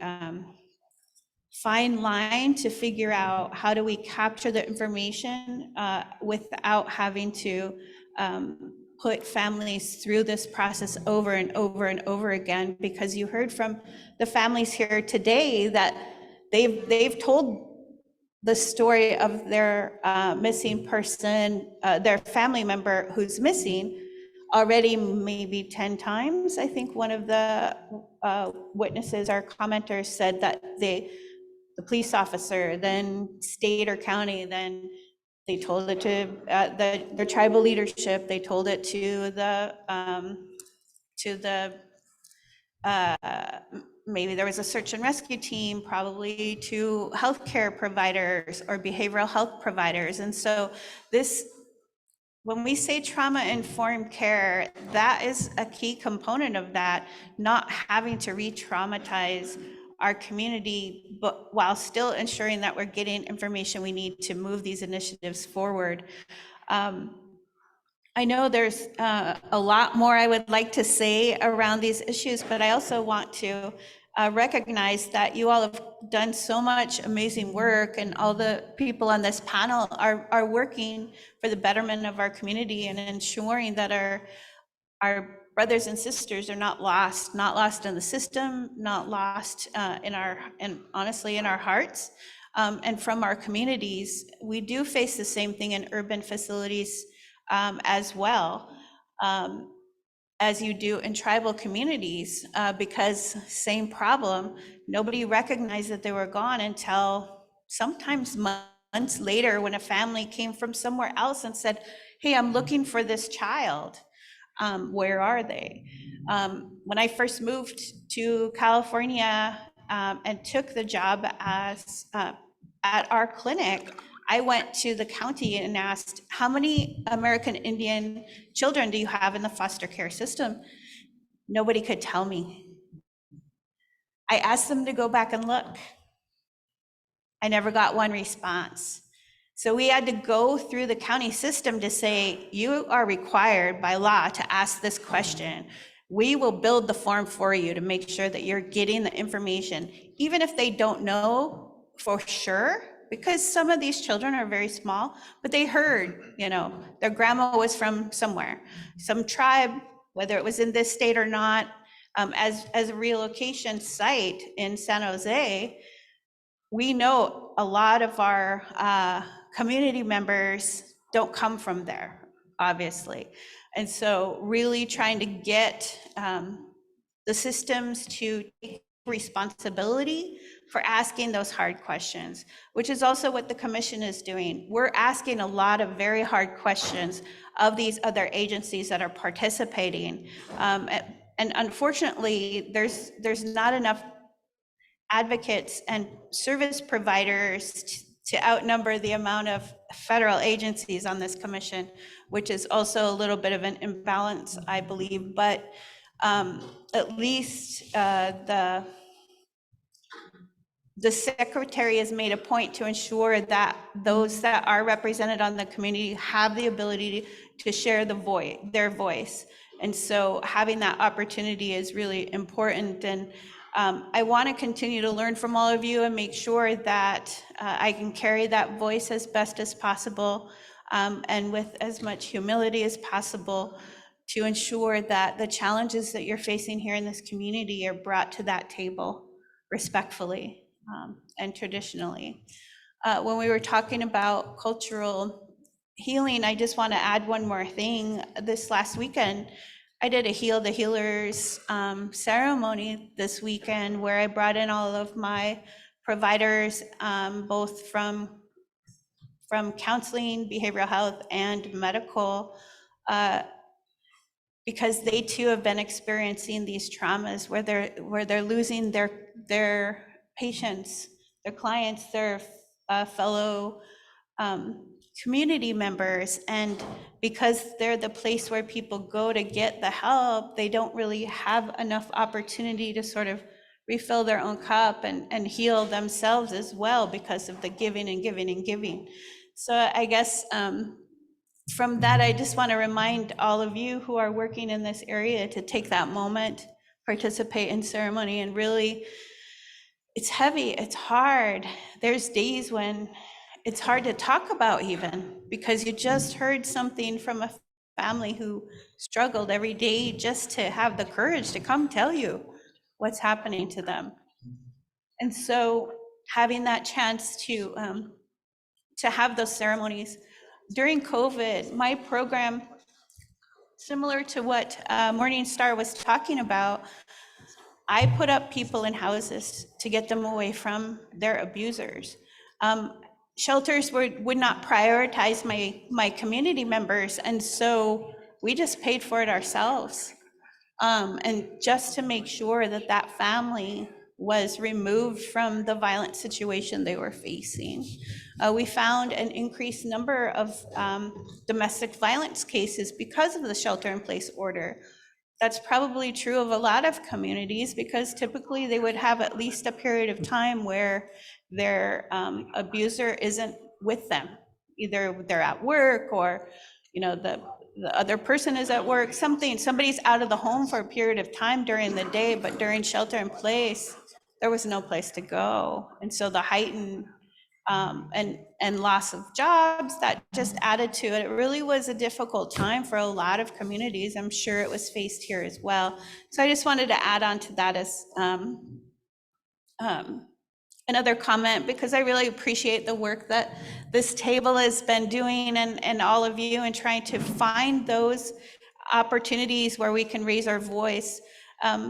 fine line to figure out how do we capture the information without having to put families through this process over and over and over again, because you heard from the families here today that they've told the story of their missing person, their family member who's missing already maybe 10 times. I think one of the witnesses or commenters said that the police officer, then state or county, then they told it to their tribal leadership, they told it to the maybe there was a search and rescue team, probably to healthcare providers or behavioral health providers. And so when we say trauma-informed care, that is a key component of that, not having to re-traumatize our community, but while still ensuring that we're getting information we need to move these initiatives forward. I know there's a lot more I would like to say around these issues, but I also want to recognize that you all have done so much amazing work, and all the people on this panel are working for the betterment of our community and ensuring that our brothers and sisters are not lost in the system, not lost and honestly in our hearts, and from our communities. We do face the same thing in urban facilities as well, as you do in tribal communities, because same problem, nobody recognized that they were gone until sometimes months later, when a family came from somewhere else and said, hey, I'm looking for this child. Where are they? When I first moved to California and took the job as at our clinic, I went to the county and asked, how many American Indian children do you have in the foster care system? Nobody could tell me. I asked them to go back and look. I never got one response. So we had to go through the county system to say, you are required by law to ask this question. We will build the form for you to make sure that you're getting the information, even if they don't know for sure, because some of these children are very small, but they heard, their grandma was from somewhere, some tribe, whether it was in this state or not, as a relocation site in San Jose. We know a lot of our community members don't come from there, obviously. And so really trying to get the systems to take responsibility for asking those hard questions, which is also what the commission is doing. We're asking a lot of very hard questions of these other agencies that are participating. And unfortunately, there's not enough advocates and service providers to outnumber the amount of federal agencies on this commission, which is also a little bit of an imbalance, I believe. But at least the secretary has made a point to ensure that those that are represented on the community have the ability to share their voice. And so having that opportunity is really important. And I want to continue to learn from all of you and make sure that I can carry that voice as best as possible, and with as much humility as possible, to ensure that the challenges that you're facing here in this community are brought to that table respectfully and traditionally. When we were talking about cultural healing, I just want to add one more thing. This last weekend, I did a Heal the Healers ceremony this weekend, where I brought in all of my providers, both from counseling, behavioral health, and medical, because they too have been experiencing these traumas where they're losing their patients, their clients, their fellow community members. And because they're the place where people go to get the help, they don't really have enough opportunity to sort of refill their own cup and heal themselves as well, because of the giving and giving and giving. So I guess from that, I just want to remind all of you who are working in this area to take that moment, participate in ceremony, and really it's heavy, it's hard. There's days when it's hard to talk about even, because you just heard something from a family who struggled every day just to have the courage to come tell you what's happening to them. And so having that chance to have those ceremonies during COVID, my program, similar to what Morning Star was talking about, I put up people in houses to get them away from their abusers. Shelters would not prioritize my community members, and so we just paid for it ourselves. And just to make sure that that family was removed from the violent situation they were facing. We found an increased number of domestic violence cases because of the shelter-in-place order. That's probably true of a lot of communities, because typically they would have at least a period of time where their abuser isn't with them. Either they're at work, or the other person is at work, somebody's out of the home for a period of time during the day, but during shelter in place, there was no place to go. And so the heightened and loss of jobs, that just added to it. It really was a difficult time for a lot of communities. I'm sure it was faced here as well. So I just wanted to add on to that as another comment, because I really appreciate the work that this table has been doing, and all of you, and trying to find those opportunities where we can raise our voice.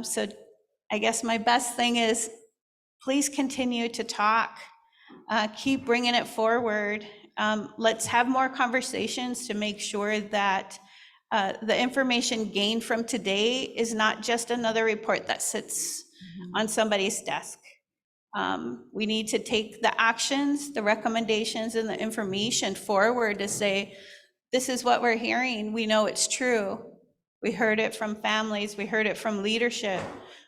So I guess my best thing is, please continue to talk. Keep bringing it forward. Let's have more conversations to make sure that the information gained from today is not just another report that sits on somebody's desk. We need to take the actions, the recommendations, and the information forward to say, this is what we're hearing. We know it's true. We heard it from families. We heard it from leadership.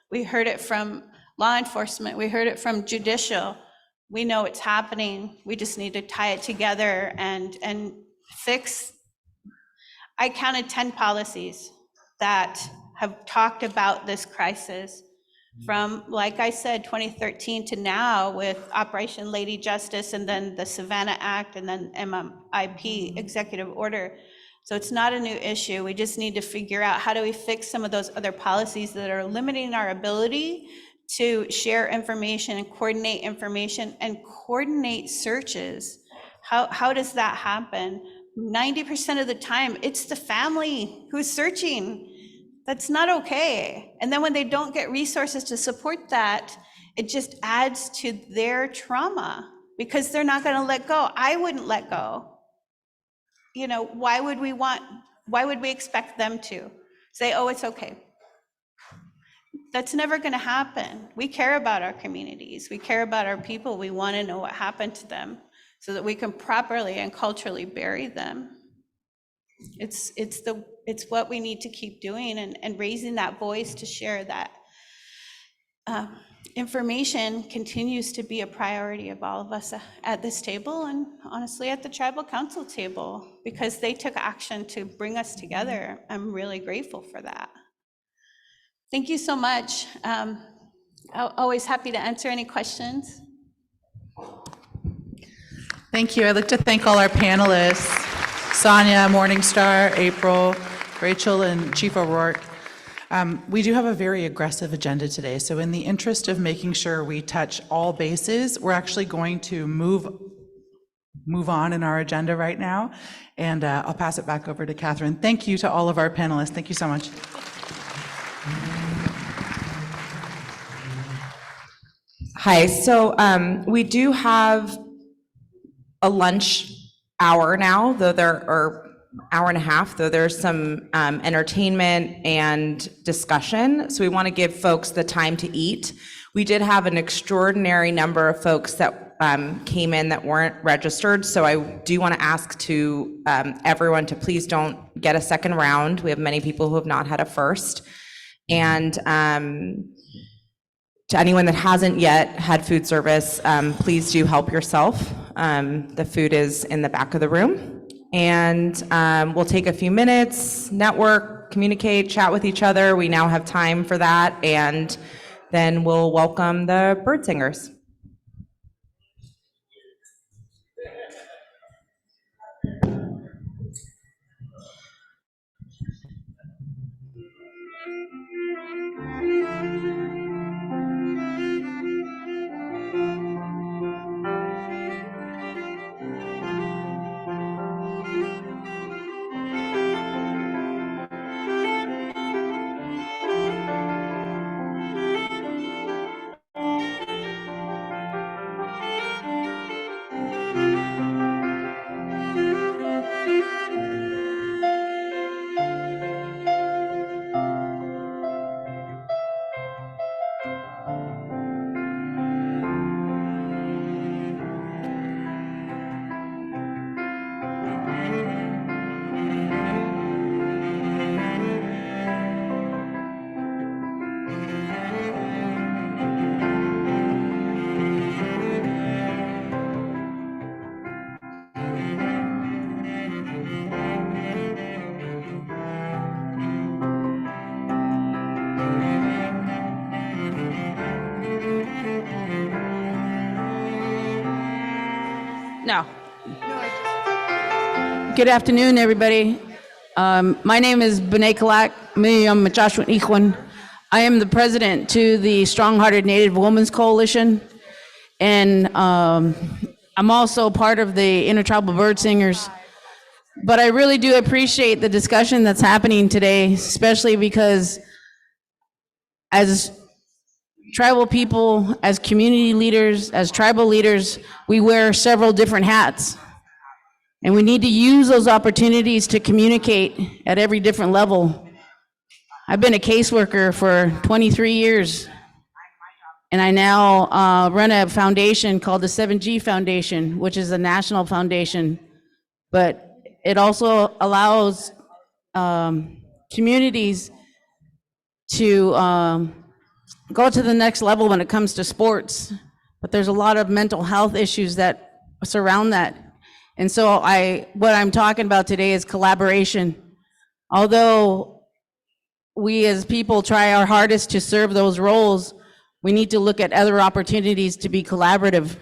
We heard it from law enforcement. We heard it from judicial. We know it's happening. We just need to tie it together and fix. I counted 10 policies that have talked about this crisis from, like I said, 2013 to now, with Operation Lady Justice, and then the Savannah Act, and then MMIP Executive Order. So it's not a new issue. We just need to figure out, how do we fix some of those other policies that are limiting our ability to share information and coordinate searches. How does that happen? 90% of the time, it's the family who's searching. That's not okay. And then when they don't get resources to support that, it just adds to their trauma, because they're not gonna let go. I wouldn't let go. Why would we expect them to say, oh, it's okay? That's never going to happen. We care about our communities. We care about our people. We want to know what happened to them so that we can properly and culturally bury them. It's what we need to keep doing, and raising that voice to share that information continues to be a priority of all of us at this table, and honestly at the tribal council table, because they took action to bring us together. I'm really grateful for that. Thank you so much. Always happy to answer any questions. Thank you. I'd like to thank all our panelists, Sonia, Morningstar, April, Rachel, and Chief O'Rourke. We do have a very aggressive agenda today, so in the interest of making sure we touch all bases, we're actually going to move on in our agenda right now, and I'll pass it back over to Catherine. Thank you to all of our panelists. Thank you so much. Hi, so we do have a lunch hour now, or hour and a half, though there's some entertainment and discussion. So we want to give folks the time to eat. We did have an extraordinary number of folks that came in that weren't registered. So I do want to ask to everyone to please don't get a second round. We have many people who have not had a first. And to anyone that hasn't yet had food service, please do help yourself. The food is in the back of the room. And we'll take a few minutes, network, communicate, chat with each other. We now have time for that. And then we'll welcome the bird singers. No. Good afternoon, everybody. My name is B'nai Kalak Miriam Joshua Ikhwan. I am the president to the Strong-Hearted Native Women's Coalition, and I'm also part of the Intertribal Bird Singers. But I really do appreciate the discussion that's happening today, especially because as tribal people, as community leaders, as tribal leaders, we wear several different hats. And we need to use those opportunities to communicate at every different level. I've been a caseworker for 23 years, and I now run a foundation called the 7G Foundation, which is a national foundation. But it also allows communities to go to the next level when it comes to sports, but there's a lot of mental health issues that surround that. And so what I'm talking about today is collaboration. Although we as people try our hardest to serve those roles, we need to look at other opportunities to be collaborative.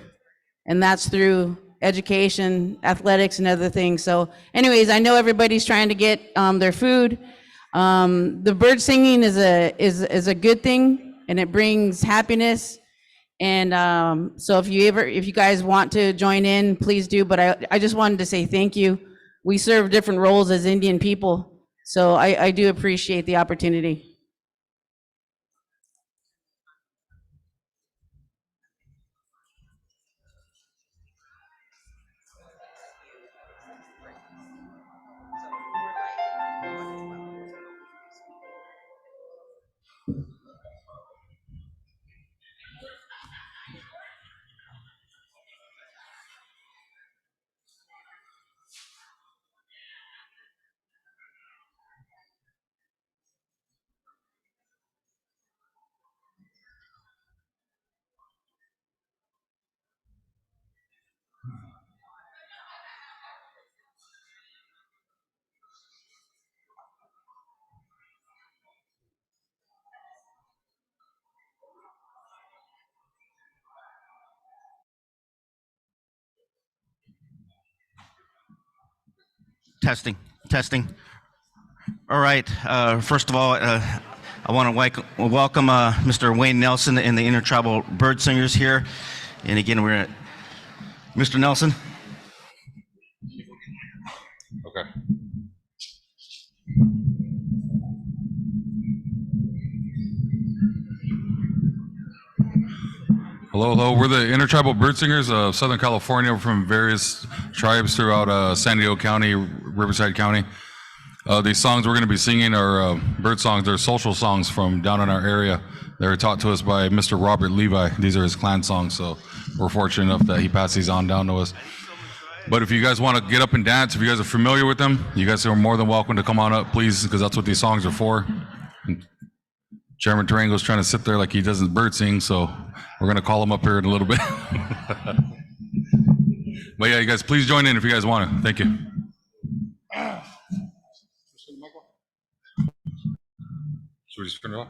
And that's through education, athletics, and other things. So anyways, I know everybody's trying to get their food. The bird singing is a good thing, and it brings happiness. And so if you guys want to join in, please do. But I just wanted to say thank you. We serve different roles as Indian people, so I do appreciate the opportunity. Testing, testing. All right, first of all, I want to welcome Mr. Wayne Nelson and the Intertribal Bird Singers here. And again, we're at Mr. Nelson. Okay. Hello, hello. We're the Intertribal Bird Singers of Southern California. We're from various tribes throughout San Diego County, Riverside County. These songs we're going to be singing are bird songs. They're social songs from down in our area. They were taught to us by Mr. Robert Levi. These are his clan songs, so we're fortunate enough that he passed these on down to us. But if you guys want to get up and dance, if you guys are familiar with them, you guys are more than welcome to come on up, please, because that's what these songs are for. And Chairman Tarango's trying to sit there like he doesn't bird sing, so we're going to call him up here in a little bit. But yeah, you guys, please join in if you guys want to. Thank you. Should we just turn it off?